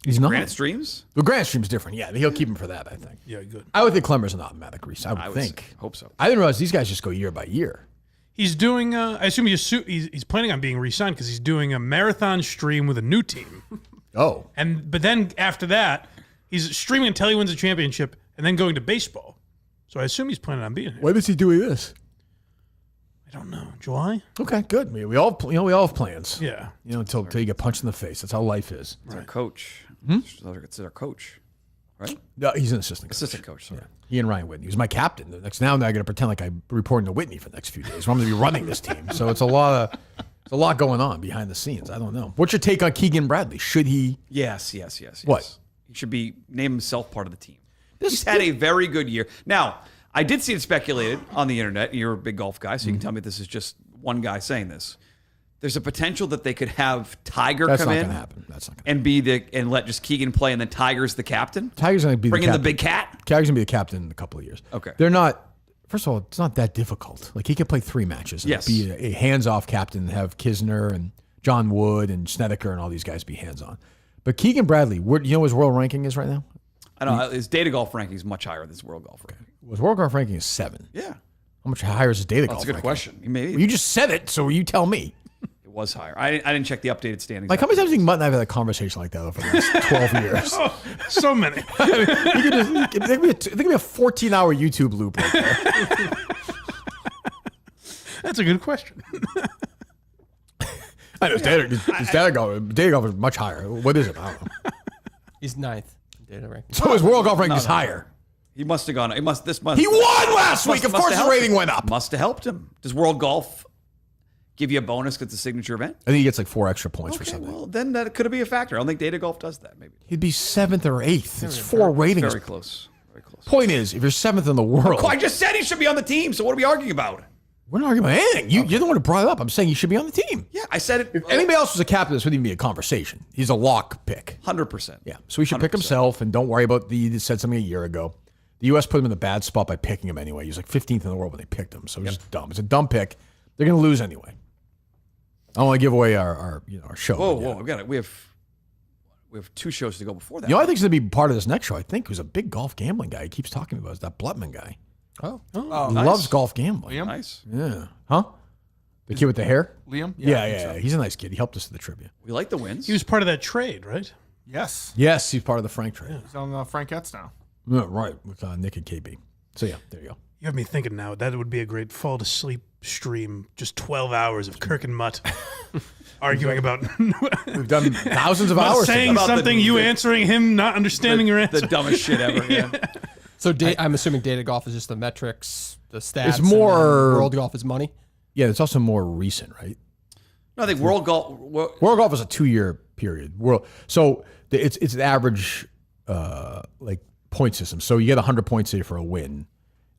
He's not. Granite Streams? The Granite Stream's different. Yeah, he'll keep him for that, I think. Yeah, good. I would think Clemmer's an automatic resign. I would think. Hope so. I didn't realize these guys just go year by year. He's doing, I assume he's planning on being re-signed because he's doing a marathon stream with a new team. Oh. But then after that, he's streaming until he wins a championship and then going to baseball. So I assume he's planning on being here. When is he doing this? I don't know. July? Okay, good. We all have plans. Yeah. Until you get punched in the face. That's how life is. It's our coach. It's our coach, right? No, he's an assistant coach. Assistant coach, sorry. Yeah. He and Ryan Whitney. He was my captain. Now I got to pretend like I'm reporting to Whitney for the next few days. I'm going to be running this team. So it's a lot going on behind the scenes. I don't know. What's your take on Keegan Bradley? Should he? Yes. What? He should name himself part of the team. He's had a very good year. Now, I did see it speculated on the internet. You're a big golf guy, so you can tell me this is just one guy saying this. There's a potential that they could have Tiger That's come not in gonna happen. That's not and let just Keegan play, and then Tiger's the captain. Tiger's going to be bring the in captain. the big cat. Tiger's going to be the captain in a couple of years. Okay. They're not. First of all, it's not that difficult. Like he could play 3 matches. And Yes. Be a hands-off captain and have Kisner and John Wood and Snedeker and all these guys be hands-on. But Keegan Bradley, you know what his world ranking is right now? I know his data golf ranking is much higher than his world golf ranking. His world golf ranking is 7. Yeah. How much higher is his data golf That's a good ranking? question. Well, you just said it, so you tell me. It was higher. I didn't check the updated standings. Like, how many times do you think Mutt and I have had a conversation like that over the last 12 years? Oh, so many. There could be a 14-hour YouTube loop right there. That's a good question. I know his data golf is much higher. What is it? I don't know. He's 9th in data ranking. So his world golf ranking is higher. He must have gone. He won last week. Of course, his rating went up. Must have helped him. Does World Golf give you a bonus because it's a signature event? I think he gets like 4 extra points for something. Well, then that could be a factor. I don't think Data Golf does that. Maybe He'd be 7th or 8th. It's 4 ratings. very close. Very close. Point is, if you're 7th in the world, I just said he should be on the team. So what are we arguing about? we're not arguing about anything. You're the one who brought it up. I'm saying you should be on the team. Yeah, I said it. If anybody else was a captain, this wouldn't even be a conversation. He's a lock pick. 100%. Yeah. So he should pick 100%. himself and don't worry about he said something a year ago. The U.S. put him in a bad spot by picking him anyway. He was like 15th in the world when they picked him. So it's just dumb. It's a dumb pick. They're going to lose anyway. I don't want to give away our show. Whoa, we got it. We have 2 shows to go before that. You know, I think he's going to be part of this next show. I think who's a big golf gambling guy. He keeps talking about is that Blutman guy. Oh, He nice. loves golf gambling. Nice. Yeah. Huh? The kid with the hair? Liam? Yeah. He's a nice kid. He helped us with the trivia. We like the wins. He was part of that trade, right? Yes. Yes, he's part of the Frank trade. He's on Frankettes now. Yeah, right, with Nick and KB. So, yeah, there you go. You have me thinking now. That would be a great fall to sleep stream. Just 12 hours of Kirk and Mutt arguing about. We've done thousands of Mutt hours. saying about something, you answering him, not understanding your answer. The dumbest shit ever. Yeah. So I'm assuming data golf is just the metrics, the stats. It's more world golf is money. Yeah, it's also more recent, right? No, I think world golf. World golf is a 2-year period. So it's an average like point system. So you get 100 points here for a win.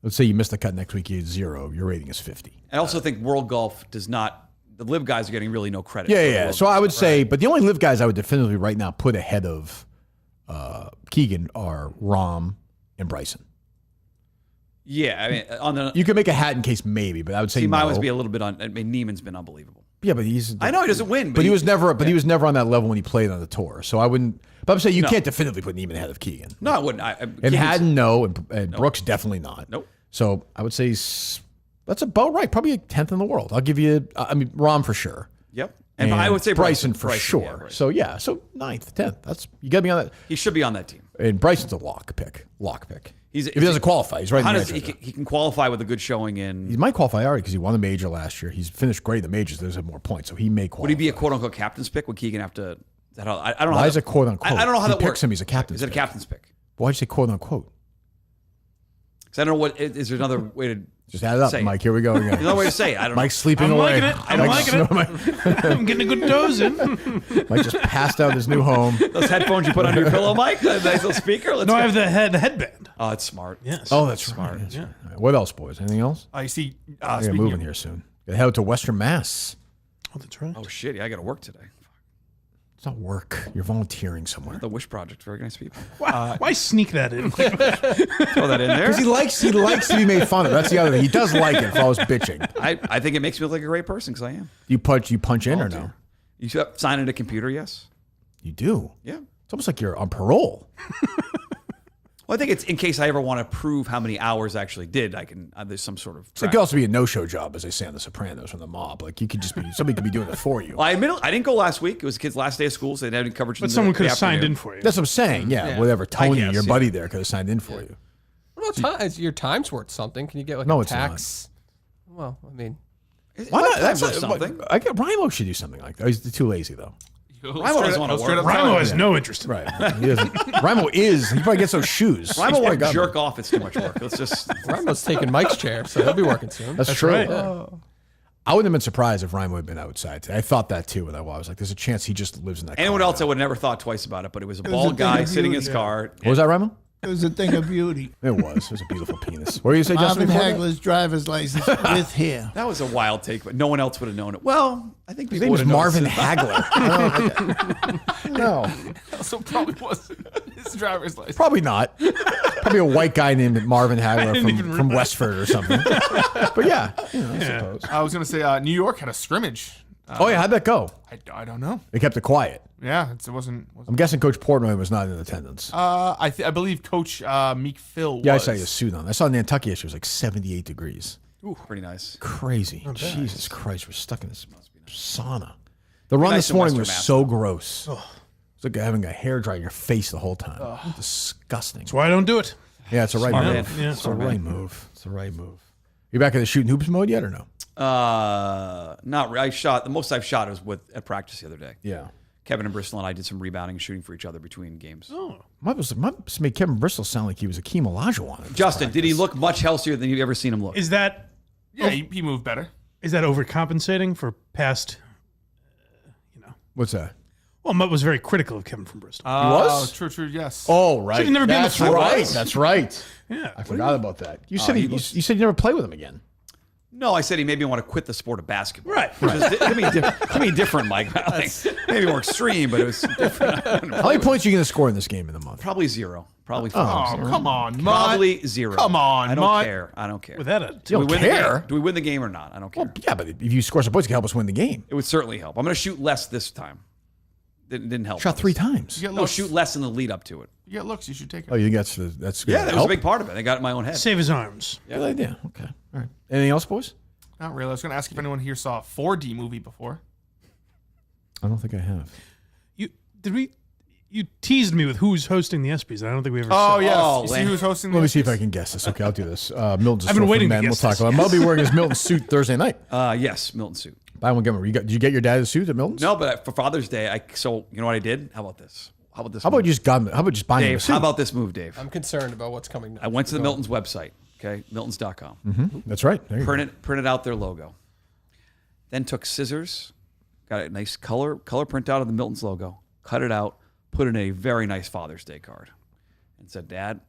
Let's say you missed the cut next week, you get 0. Your rating is 50. I also think world golf does not. The live guys are getting really no credit. Yeah. So I would say, but the only live guys I would definitively right now put ahead of Keegan are Rom and Bryson. Yeah, I mean, on the you could make a hat in case maybe, but I would say might no. always be a little bit on. I mean, Neiman's been unbelievable. Yeah, but he's. I know he doesn't win, but he was never. But he was never on that level when he played on the tour. So I wouldn't. But I'm saying you can't definitively put Neiman ahead of Keegan. No, I wouldn't. And Haddon, no, and Brooks definitely not. Nope. So I would say that's about right. Probably a 10th in the world. I'll give you. I mean, Rom for sure. Yep. And I would say Bryson for sure. Yeah, Bryson. So yeah, so 9th, 10th. That's you got to be on that. He should be on that team. And Bryson's a lock pick. If he doesn't qualify, he's right. He can qualify with a good showing in. He might qualify already because he won the major last year. He's finished great in the majors. There's more points, so he may qualify. Would he be a quote unquote captain's pick? Would Keegan have to? I don't know. Why is it quote unquote? I don't know how he that picks works. him. He's a captain's. Is it a captain's pick? Why'd you say quote unquote? Because I don't know what. Is there another way to just add it up, Mike? Here we go again. There's another way to say it. I don't know. Mike's sleeping I'm away. liking it. I'm liking it. I'm getting a good doze in. Mike just passed out in his new home. Those headphones you put under your pillow, Mike. That nice little speaker. No, I have the headband. Oh, it's smart. Yes. Oh, that's smart. Right. Right. What else, boys? Anything else? I see. I got moving here soon. Got to head out to Western Mass. Oh, that's right. Oh shit! Yeah, I got to work today. It's not work. You're volunteering somewhere. The Wish Project. Very nice people. Why sneak that in? Throw that in there. Because he likes to be made fun of. That's the other thing. He does like it for all his bitching. I think it makes me look like a great person because I am. You punch in or no? You sign in a computer, yes. You do? Yeah. It's almost like you're on parole. Well, I think it's in case I ever want to prove how many hours I actually did. I can. There's some sort of. So it could also be a no-show job, as they say on The Sopranos, from the mob. Like you could just be somebody could be doing it for you. Well, I admit I didn't go last week. It was the kid's last day of school, so they didn't have any coverage. But someone could have signed in for you. That's what I'm saying. Yeah, whatever. Tony, your buddy there, could have signed in for you. What about your time's worth something? Can you get like No, a it's tax? Well, I mean, why not? That's something. I get Rhymo should do something like that. He's too lazy though. Rhymo doesn't want to work. Rhymo has no interest in right. He doesn't. Rhymo is. He probably gets those shoes. Rhymo won't jerk off. It's too much work. Let's just. Rhymo's taking Mike's chair, so he'll be working soon. That's true. right. I wouldn't have been surprised if Rhymo had been outside today. I thought that too. And I was like, there's a chance he just lives in that. Anyone car else, now. I would have never thought twice about it. But it was a was bald a guy thing of sitting in his beauty. car. What was that, Rhymo? It was a thing of beauty. It was. It was a beautiful penis. What were you say, Justin? Marvin Hagler's driver's license with hair. That was a wild take, but no one else would have known it. Well, I think His people name was would have Marvin noticed it. Hagler. No. So probably wasn't his driver's license. Probably not. Probably a white guy named Marvin Hagler from Westford or something. But yeah, I suppose. I was going to say New York had a scrimmage. Oh yeah, how'd that go? I don't know. They kept it quiet. Yeah, it wasn't. I'm guessing Coach Portnoy was not in attendance. I believe Coach Meek Phil. Yeah, was. I saw his suit on. I saw Nantucket yesterday. It was like 78 degrees. Ooh, pretty nice. Crazy. Jesus Christ, we're stuck in this sauna. The run Nice this in morning Western was Mass. so gross. It's like having a hairdryer in your face the whole time. Disgusting. That's why I don't do it. Yeah, it's a right Smart move. man. Yeah. It's a right move. It's a right move. You back in the shooting hoops mode yet or no? Not really. The most I've shot was at practice the other day. Yeah. Kevin and Bristol and I did some rebounding and shooting for each other between games. Oh. Must made Kevin Bristol sound like he was Akeem Olajuwon. Justin, did he look much healthier than you've ever seen him look? Is that Yeah, he moved better. is that overcompensating for past? What's that? Well, Mutt was very critical of Kevin from Bristol. was? True, yes. Oh, right. So he's never been in the That's three right. balls? That's right. Yeah. I forgot about that. You said you said you never play with him again. No, I said he made me want to quit the sport of basketball. Right. Which is to me different, Mike. Like, maybe more extreme, but it was different. How many points are you going to score in this game in the month? Probably 0. Probably 4. Oh, come on, Mutt. Probably 0. Come on, I don't Mutt. care. I don't care. Without a You Do we don't win the care? game? Do we win the game or not? I don't care. Well, yeah, but if you score some points, it can help us win the game. It would certainly help. I'm going to shoot less this time. Didn't help. Shot 3 times. You get No, looks. shoot less in the lead up to it. You get looks. You should take it. Oh, you got that's good. Yeah, that was a big part of it. I got it in my own head. Save his arms. Good idea. Okay. All right. Anything else, boys? Not really. I was going to ask if anyone here saw a 4D movie before. I don't think I have. You teased me with who's hosting the ESPYs. I don't think we ever. Oh, said. yes. You see who's hosting the Let me see if ESPYs? I can guess this. Okay, I'll do this. Milton's I've been waiting to man. We'll guess talk this, about him. yes. I'll be wearing his Milton suit Thursday night. Yes, Milton suit. Buy one, get one. Did you get your dad a suit at Milton's? No, but for Father's Day, so you know what I did? How about this? How about this? How about move? just buying him a Dave? suit? How about this move, Dave? I'm concerned about what's coming next. I went to the Milton's website. Okay, miltons.com. Mm-hmm. That's right. There you go. Printed out their logo. Then took scissors, got a nice color printout of the Milton's logo, cut it out, put it in a very nice Father's Day card, and said, "Dad,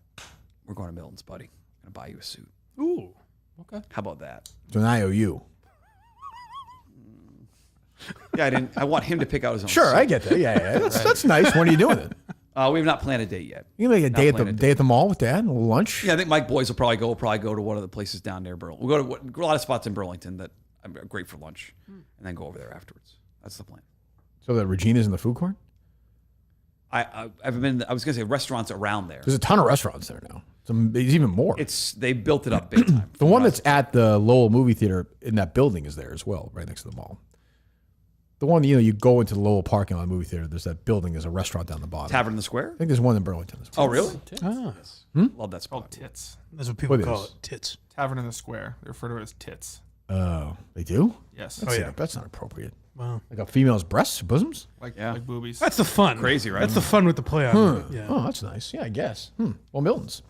we're going to Milton's, buddy. I'm gonna buy you a suit." Ooh, okay. How about that? It's an IOU. Yeah, I want him to pick out his own. Sure, suit. I get that. Yeah. That's nice. When are you doing it? We have not planned a date yet. You make a Not day planned at the mall with Dad, a little lunch. Yeah, I think Mike boys will probably go. We'll probably go to one of the places down near Burlington. We'll go to a lot of spots in Burlington that are great for lunch, and then go over there afterwards. That's the plan. So that Regina's in the food court. I've been. I was going to say restaurants around there. There's a ton of restaurants there now. There's even more. They built it up big time. The one that's at the Lowell movie theater in that building is there as well, right next to the mall. The one, you go into the Lowell parking lot movie theater, there's that building, there's a restaurant down the bottom. Tavern in the Square? I think there's one in Burlington as well. Oh, really? Ah. Love that spot. Tits. That's what people What call is? it. Tits. Tavern in the Square. They refer to it as tits. Oh, they do? Yes. That's not appropriate. Wow. Like a female's breasts, bosoms? Like boobies. That's the fun. Crazy, right? That's the fun with the play on. Huh. Yeah. Oh, that's nice. Yeah, I guess. Well, Milton's.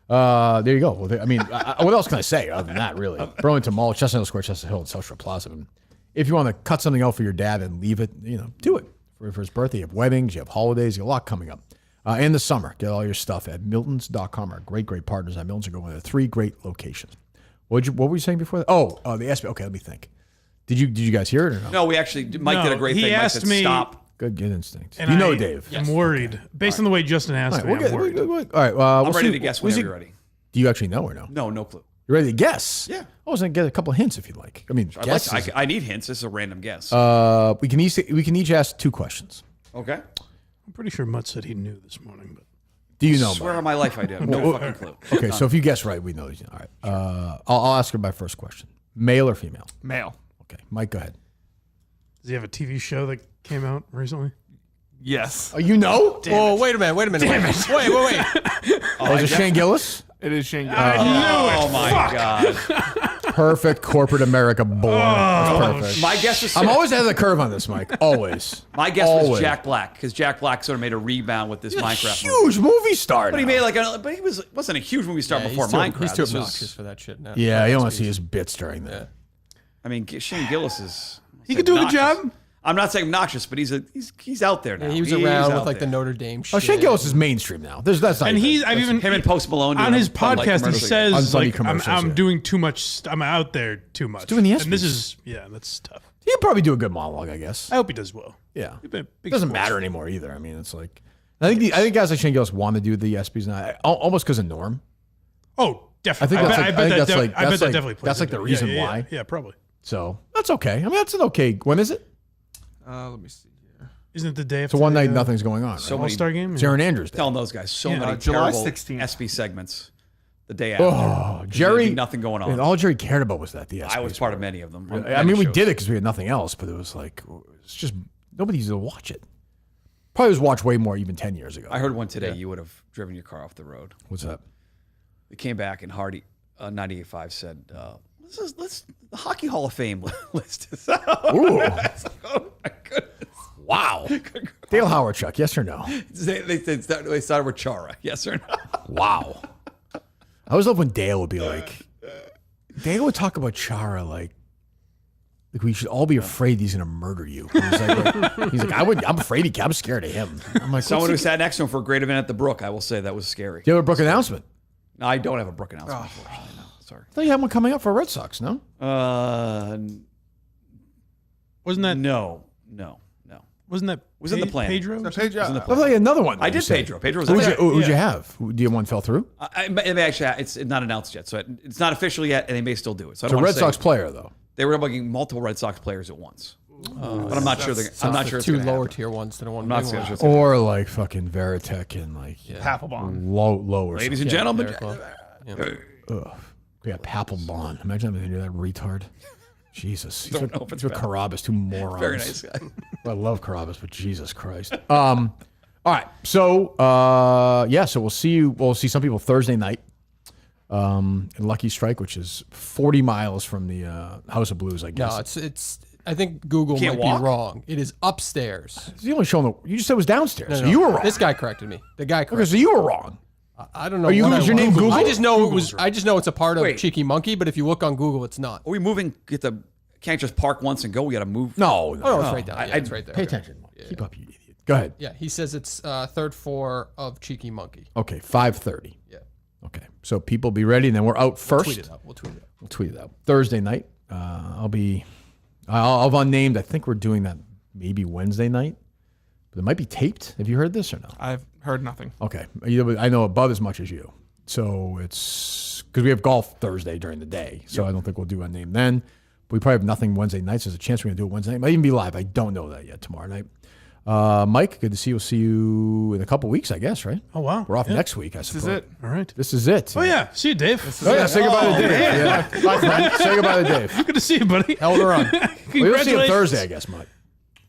There you go. Well, what else can I say other than that, really? Burlington Mall, Chestnut Hill Square, Chestnut Hill, and South Shore Plaza. And if you want to cut something out for your dad and leave it, do it. For his birthday, you have weddings, you have holidays, you have a lot coming up. In the summer, get all your stuff at Miltons.com. Our great partners at Miltons are going to 3 great locations. What were you saying before that? Oh, the SB. Okay, let me think. Did you guys hear it or no? No, we actually. Mike did a great thing. He Mike asked said, me. Stop. Good instinct. And Dave. I'm worried. Based on the way Justin asked me, I'm worried. All right. I'm ready to guess whenever you're ready. Do you actually know or no? No clue. You ready to guess? Yeah. I was going to get a couple of hints if you'd like. I mean, guess. I need hints. This is a random guess. We can each ask 2 questions. Okay. I'm pretty sure Mut said he knew this morning, but Do you know? I swear Mike? on my life I do. No fucking clue. Okay, so if you guess right, we know. All right. I'll ask her my first question. Male or female? Male. Okay. Mike, go ahead. does he have a TV show that came out recently? Yes. Oh, you know? Whoa, wait a minute. Wait. Oh, is it Shane Gillis? It is Shane. Oh my God. Perfect corporate America born. That's perfect. My guess was. I'm always ahead of the curve on this, Mike. Always. My guess was Jack Black because Jack Black sort of made a rebound with this Minecraft huge movie star. But he made but he wasn't a huge movie star before Minecraft. He's too This was- obnoxious for that shit now. Yeah, you don't want to see his bits during that. I mean, Shane Gillis is. He could do the obnoxious. job. I'm not saying obnoxious, but he's out there now. Yeah, he was He's around out with like there. the Notre Dame shit. Oh, Shane Gillis is mainstream now. That's not And even- I've even him and Post Malone on doing his a Bud Light podcast. He commercial. says Unfunny like commercials, I'm yeah. doing too much. I'm out there too much. doing the and this ESPYs. is that's tough. He'll probably do a good monologue, I guess. I hope he does well. Yeah. He's been a It big doesn't sports matter fan. anymore either. I mean, it's like I think guys like Shane Gillis want to do the ESPYs now, almost because of Norm. Oh, definitely. I bet that definitely. That's like the reason why. Yeah, probably. So that's okay. I mean, that's an okay. When is it? Let me see here. Isn't it the day So after? one night nothing's going on. So Right? many- All-Star game. It's Aaron Andrews Day. Telling those guys so Yeah. many July terrible 16th. SB segments the day after. Oh, There'd Jerry, be nothing going on. and all Jerry cared about was that the ESPYs. I was part of many of them. I mean, we did it because we had nothing else, but it was like it's just nobody used to watch it. Probably was watched way more even 10 years ago. I heard one today. You would have driven your car off the road. What's that? They came back and Hardy 98.5 said, "Let's the Hockey Hall of Fame list is out." Ooh. Oh my goodness! Wow. Dale Howard, Chuck, yes or no? They started with Chara. Yes or no? Wow. I always love when Dale would be like, Dale would talk about Chara like we should all be afraid he's going to murder you. He's like, I'm afraid I'm scared of him. I'm like, Someone who sat next to him for a great event at the Brook, I will say that was scary. Do you have a Brook announcement? No, I don't have a Brook announcement, unfortunately. No, sorry. I thought you had one coming up for Red Sox, no? Wasn't that No. Wasn't that Was in the plan. Pedro? Was in the I plan. thought you had another one. I you did said. Pedro. Pedro was Who'd you have? Do you one fell through? It's not announced yet, so it's not official yet, and they may still do it. So I It's don't a wanna Red say- Sox player, though. They were booking multiple Red Sox players at once, but I'm not sure. I'm not sure it's two gonna lower happen. tier ones to the one. I'm not big sure one. it's gonna Or like fucking Veritek and like Papelbon. lower. Ladies and gentlemen, Derek Lowe. Yeah. Ugh. We got Papelbon. Imagine having to do that retard. Jesus. He's Don't know if it's with bad. Carabas, two morons. Very nice guy. I love Carabas, but Jesus Christ. All right. So, so we'll see you. We'll see some people Thursday night in Lucky Strike, which is 40 miles from the House of Blues, I guess. No, it's. I think Google Can't might walk? be wrong. It is upstairs. It's the only show in the, you just said it was downstairs. No, So no, you were wrong. This guy corrected me. The guy corrected Okay, so you were wrong. I don't know. Are you- what is I your name was. Google? I just know Google's it was. I just know it's a part of Wait. Cheeky Monkey. But if you look on Google, it's not. Are we moving? Can't just park once and go. We got to move. No, Oh, no, it's right down. Yeah, it's right there. Pay attention. Keep up, you idiot. Go ahead. Yeah, he says it's third floor of Cheeky Monkey. Okay, 5:30. Yeah. Okay, so people be ready, and then we're out first. Tweet it out. We'll tweet it out. We'll tweet it out. Thursday night, I'll have unnamed. I think we're doing that maybe Wednesday night, but it might be taped. Have you heard this or no? I've heard nothing. Okay, I know above as much as you. So it's because we have golf Thursday during the day, so I don't think we'll do unnamed then. But we probably have nothing Wednesday nights. There's a chance we're going to do it Wednesday night. It might even be live. I don't know that yet tomorrow night. Mike, good to see you. We'll see you in a couple weeks, I guess, right? Oh, wow. We're off Yeah. next week, I This suppose. is it. All right. This is it. Oh, yeah. See you, Dave. Oh, yeah, say goodbye to Dave. Yeah. Bye, friend. Say goodbye to Dave. Good to see you, buddy. Hell of a run. We'll see him Congratulations. Thursday, I guess, Mike.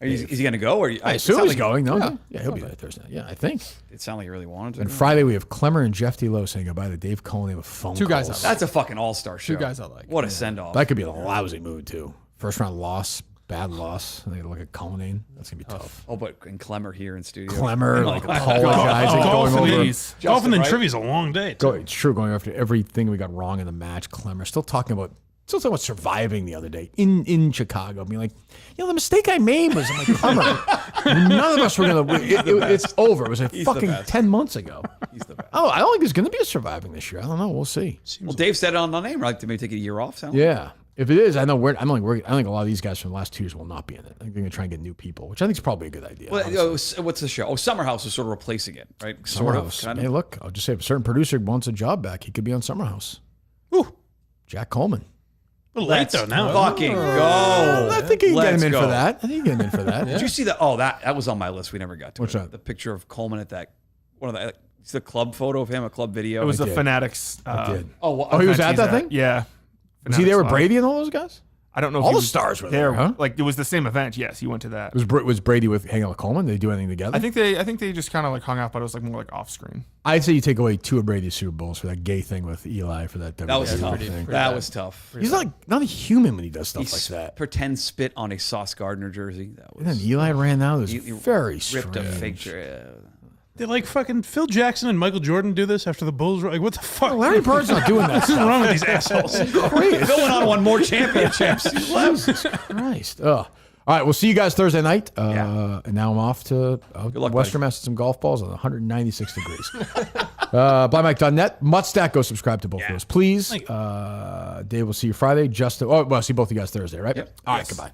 Is he going to go? Or I assume he's going, no? Yeah. Yeah, he'll be there Thursday. Yeah, I think. It sounded like he really wanted to. And Friday, we have Clemmer and Jeff D. Lowe saying goodbye to Dave Cohen. They have a phone Two guys calls. I like. That's a fucking all-star show. Two guys I like. What a send-off. That could be a lousy mood, too. First round loss, bad loss. They look at Conan. That's going to be tough. Oh, but and Clemmer here in studio. Clemmer, like, God. apologizing, Golf going over. Please. Golfing and right? trivia is a long day. It's true, going after everything we got wrong in the match. Clemmer still talking about surviving the other day in Chicago. Being like, the mistake I made was, I'm like, Clemmer, none of us were going to, it's over. It was He's the fucking best. 10 months ago. He's the best. Oh, I don't think there's going to be a surviving this year. I don't know. We'll see. Well, Dave said it on the name, right? To maybe take a year off. Sound Yeah. If it is, I know I think a lot of these guys from the last 2 years will not be in it. I think they're going to try and get new people, which I think is probably a good idea. Well, what's the show? Oh, Summer House is sort of replacing it, right? Sort of. Summerhouse. Kind Hey, of. look, I'll just say if a certain producer wants a job back, he could be on Summerhouse. Ooh. Jack Coleman. A little late, though, now. Fucking go. I think he can get Let's him in go. for that. I think he can get him in for that. Did you see that? Oh, that was on my list. We never got to What's it. that? The picture of Coleman at that one of the. It's the club photo of him, a club video. It was I the did. Fanatics. I did. Oh, he was at he's that thing? Yeah. Was he there with Fanatics Brady and all those guys? I don't know if All he the was stars were there, huh? Like, it was the same event. Yes, he went to that. Was Brady hanging out with Coleman? Did they do anything together? I think they just kind of like hung out, but it was like more like off screen. I'd say you take away 2 of Brady's Super Bowls for that gay thing with Eli for that. That was WWE tough. thing. That was tough. He's not a human when he does stuff He like that. pretend spit on a Sauce Gardner jersey. That was And then Eli ran out. It was he very ripped a strange. fake. Did like fucking Phil Jackson and Michael Jordan do this after the Bulls? Like, what the fuck? Larry Bird's not doing that. What's wrong with these assholes? Great. Going on one more championships. Jesus Christ. All right, we'll see you guys Thursday night. And now I'm off to luck, Western Mass at some golf balls at 196 degrees. BuyMike.net. Mutstack, go subscribe to both of those, please. Dave, we'll see you Friday. See both of you guys Thursday, right? Yep. All right, Yes. goodbye.